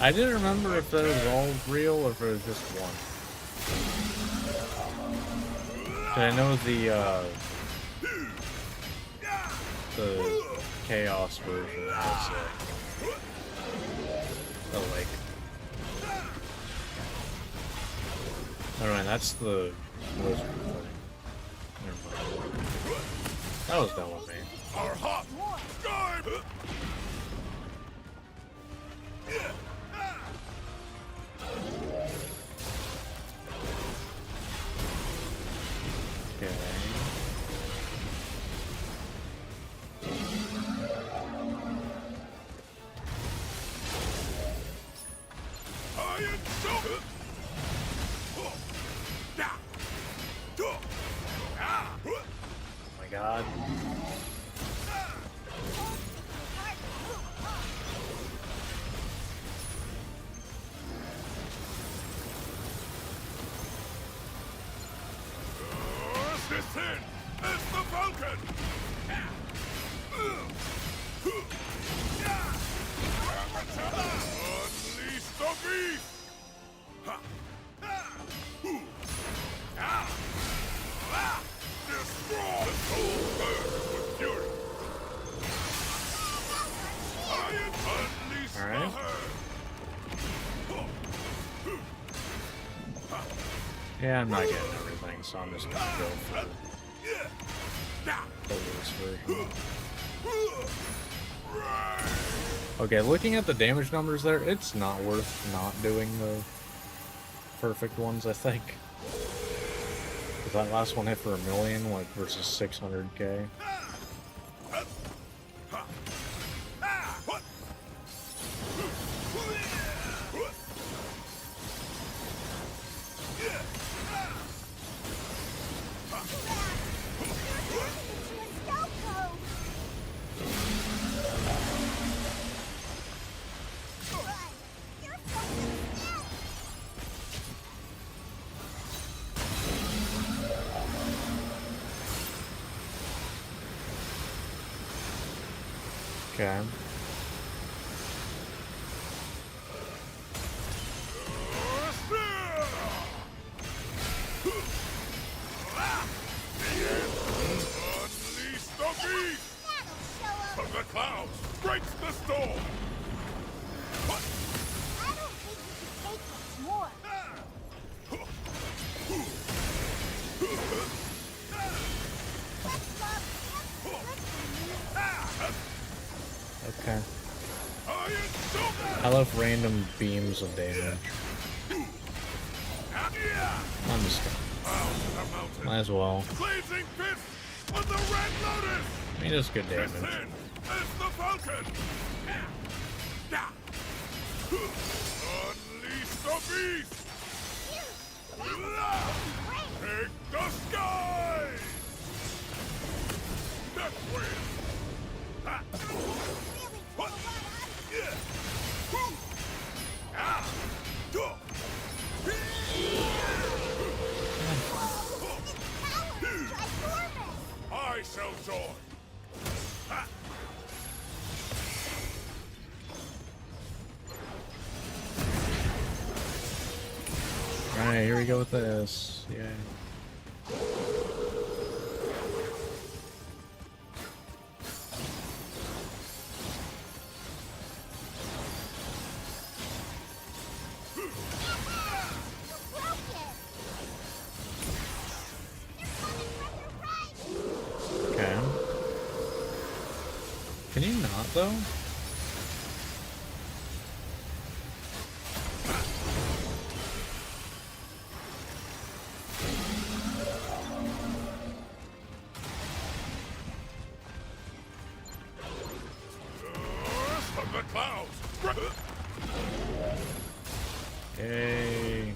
I didn't remember if that was all real or if it was just one. I know the Chaos version has the like Alright, that's the lizard thing. Never mind. That was done with me. Our hot sky. Okay. Oh my god. This in is the Falcon. Unleash the beast. Destroy the soul burns with fury. Unleash the Alright. herd. Yeah, I'm not getting everything, so I'm just gonna go for the loose version. Okay, looking at the damage numbers there, it's not worth not doing the perfect ones, I think. 'Cause that last one hit for 1 million, like, versus 600k. Okay. Unleash the beast! From the clouds, breaks the storm! I don't think you can take much more. Okay. I love random beams of damage. I'm just gonna... Might as well. Blazing fist of the Red Lotus! I mean, it's good This damage. in is the Falcon! Unleash the beast! Take the sky! Death Wind! I shall join! Alright, here we go with this. Yay. Okay. Can you not, though? From the clouds! Yay.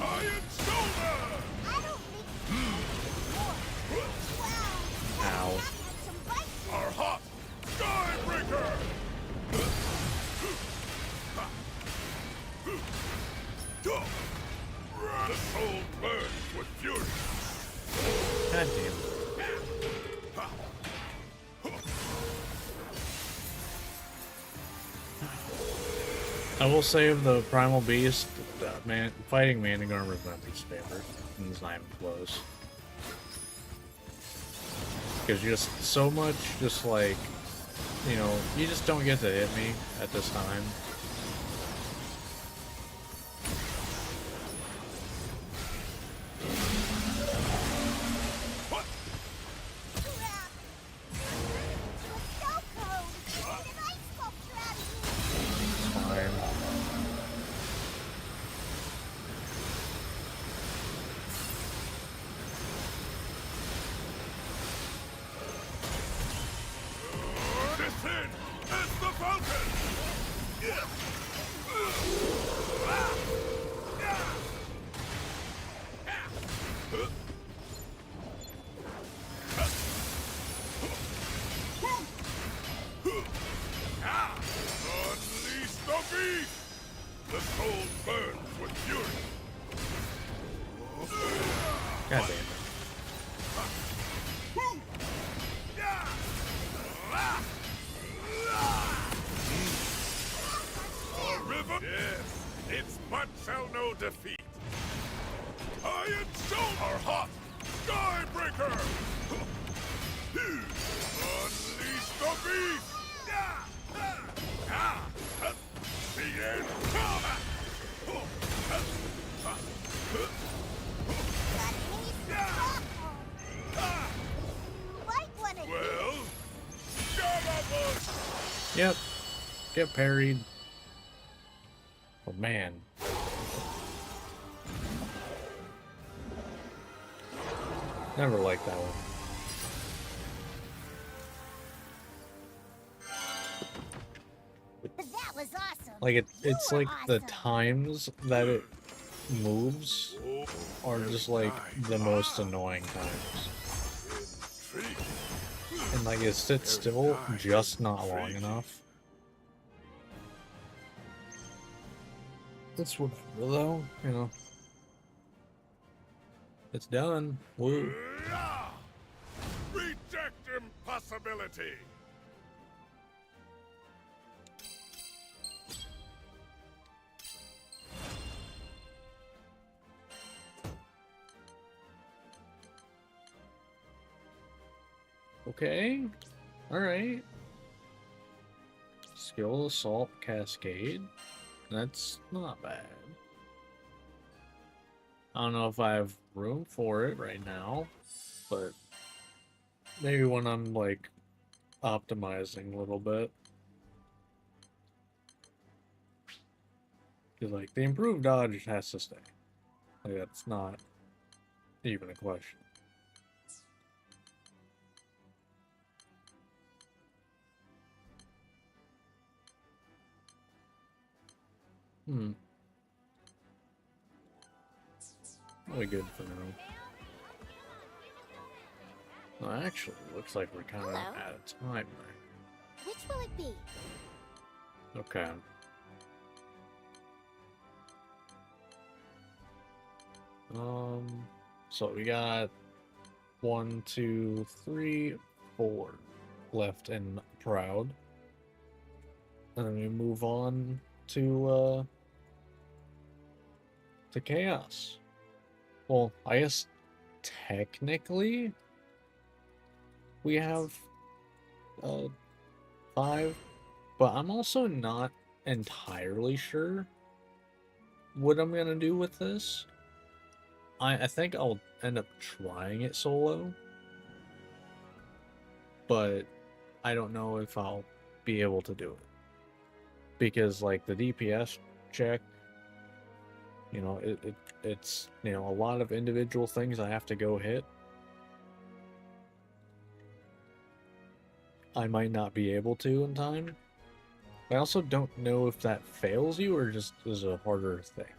Iron Shoulder! Ow. Our hot Skybreaker! The soul burns with fury. God damn it. I will say of the Primal Beast, fighting Manticore is my least favorite, and it's not even close. Because just so much, just like, you know, you just don't get to hit me at this time. God damn it. Yes, it's but shall no defeat. Iron Stone are hot! Skybreaker! Unleash the beast! The end! Well, Yep. Get parried. Oh man. Never liked that one. That was awesome. Like it's like awesome. the times that it moves are just like the most annoying times. And like it sits still just not long enough. It's whatever though, you know. It's done. Woo. Reject impossibility! Okay. Alright. Skill Assault Cascade. That's not bad. I don't know if I have room for it right now, but maybe when I'm like optimizing a little bit. Because like the improved dodge has to stay. Like that's not even a question. Really good for now. Well, actually, looks like we're kind of Hello. out of time there. Which will it be? Okay. So we got 1, 2, 3, 4 left in Proud. And then we move on to Chaos. Well, I guess technically we have 5, but I'm also not entirely sure what I'm gonna do with this. I think I'll end up trying it solo, but I don't know if I'll be able to do it. Because like the DPS check, you know, it's, you know, a lot of individual things I have to go hit. I might not be able to in time. I also don't know if that fails you or just is a harder thing.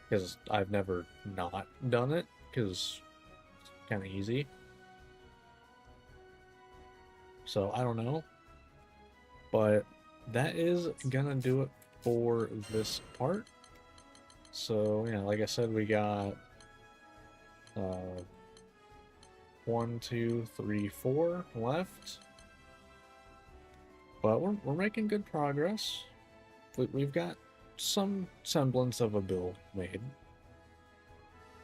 Because I've never not done it, because it's kind of easy. So I don't know. But that is gonna do it for this part. So, yeah, like I said, we got 1, 2, 3, 4 left. But we're making good progress. We've got some semblance of a build made.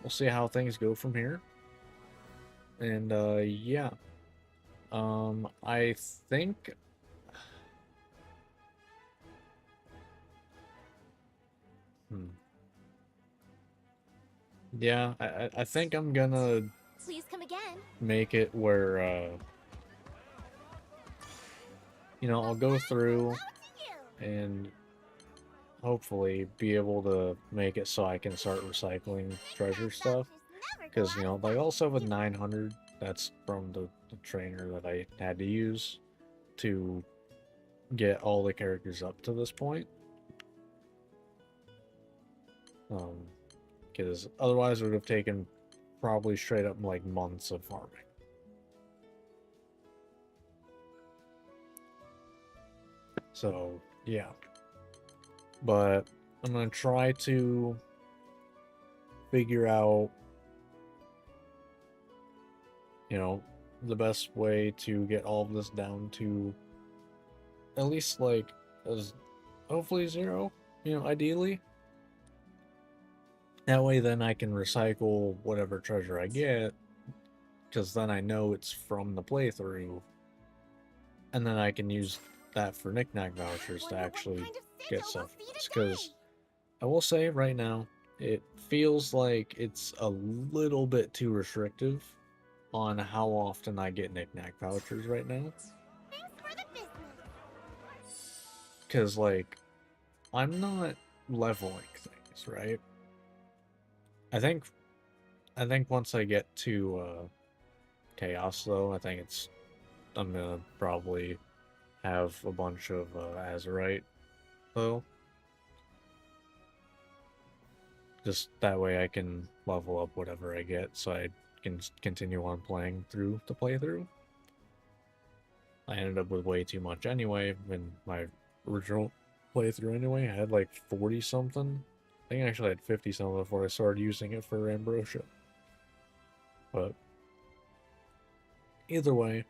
We'll see how things go from here. And yeah. I think yeah, I think I'm gonna Please come again. make it where you know, I'll go through and hopefully be able to make it so I can start recycling treasure stuff. Because, you know, like also with 900, that's from the trainer that I had to use to get all the characters up to this point. Because otherwise it would have taken probably straight up like months of farming. So, yeah. But I'm going to try to figure out, you know, the best way to get all of this down to at least like as hopefully 0, you know, ideally. That way then I can recycle whatever treasure I get, because then I know it's from the playthrough, and then I can use that for knick-knack vouchers to actually get stuff. Because I will say right now, it feels like it's a little bit too restrictive on how often I get knick-knack vouchers right now. Because, like, I'm not leveling things, right? I think once I get to Chaos, though, I'm gonna probably have a bunch of Azurite, though. Just that way I can level up whatever I get, so I can continue on playing through the playthrough. I ended up with way too much anyway in my original playthrough anyway. I had like 40 something. I think I actually had 50 something before I started using it for Ambrosia. But either way,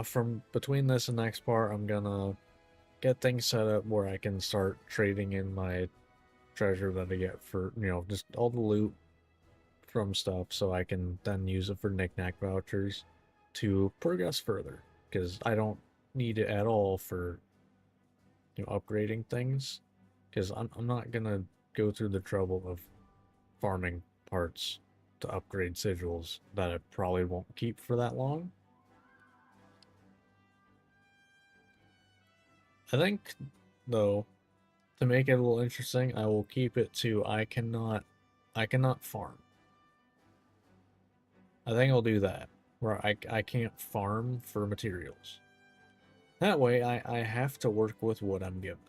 from between this and next part, I'm gonna get things set up where I can start trading in my treasure that I get for, you know, just all the loot from stuff, so I can then use it for knick-knack vouchers to progress further, because I don't need it at all for, you know, upgrading things, because I'm not gonna go through the trouble of farming parts to upgrade sigils that I probably won't keep for that long. I think, though, to make it a little interesting, I will keep it to I cannot farm. I think I'll do that, where I can't farm for materials. That way, I have to work with what I'm given.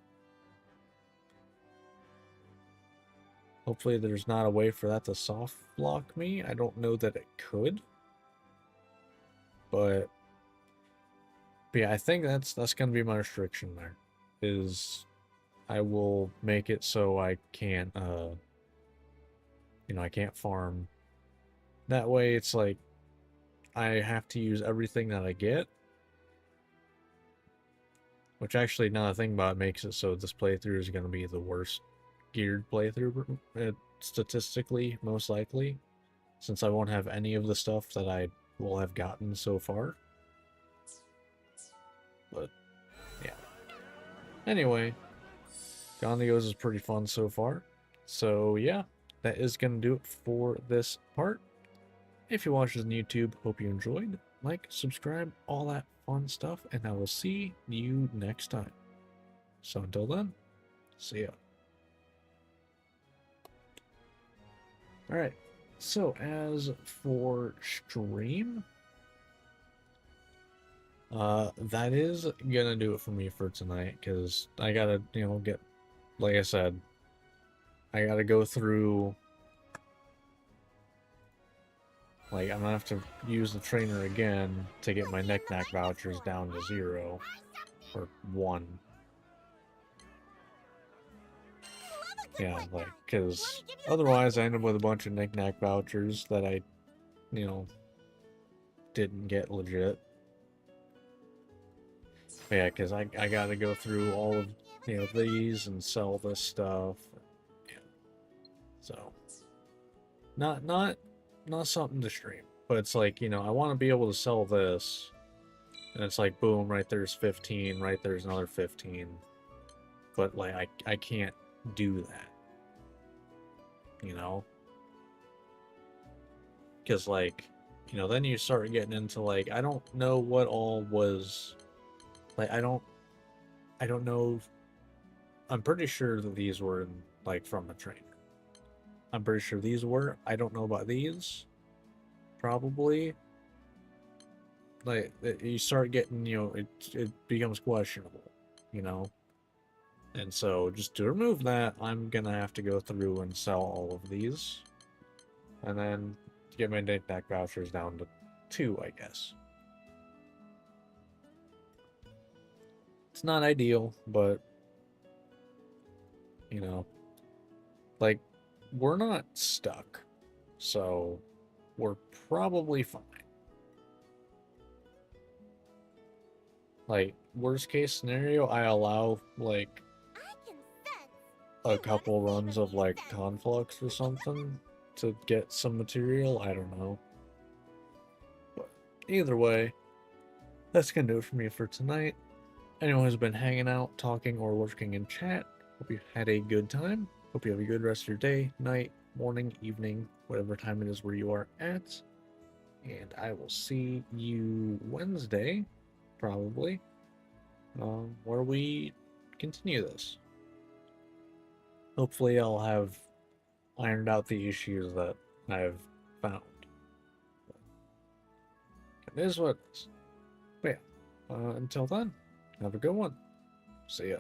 Hopefully there's not a way for that to soft block me. I don't know that it could. But yeah, I think that's going to be my restriction there. Is I will make it so I can't, you know, I can't farm. That way it's like I have to use everything that I get. Which actually, now that I think about it, makes it so this playthrough is going to be the worst geared playthrough, statistically, most likely. Since I won't have any of the stuff that I will have gotten so far. But, yeah. Anyway, Ghandagoza is pretty fun so far. So, yeah, that is going to do it for this part. If you watched this on YouTube, hope you enjoyed. Like, subscribe, all that fun stuff, and I will see you next time. So until then, see ya. Alright, so as for stream, that is gonna do it for me for tonight, because I gotta, you know, get, like I said, I gotta go through, like, I'm gonna have to use the trainer again to get my knick-knack vouchers down to 0, or 1. Yeah, like, because otherwise I end up with a bunch of knick-knack vouchers that I, you know, didn't get legit. But yeah, because I gotta go through all of these and sell this stuff. Yeah. So, not something to stream, but it's like, I want to be able to sell this, and it's like, boom, right there's 15, right there's another 15, but like I can't do that, because like, then you start getting into like, I don't know what all was, like, I don't know. I'm pretty sure that these were like from a trainer. I'm pretty sure these were. I don't know about these. Probably. Like, you start getting, it becomes questionable, And so, just to remove that, I'm gonna have to go through and sell all of these. And then get my deck vouchers down to 2, I guess. It's not ideal, but, like, we're not stuck. So, we're probably fine. Like, worst case scenario, I allow, like, a couple runs of, like, Conflux or something to get some material. I don't know. But either way, that's gonna do it for me for tonight. Anyone who's been hanging out, talking, or lurking in chat, hope you had a good time. Hope you have a good rest of your day, night, morning, evening, whatever time it is where you are at. And I will see you Wednesday, probably, where we continue this. Hopefully I'll have ironed out the issues that I've found. It is what it is. But yeah, until then, have a good one. See ya.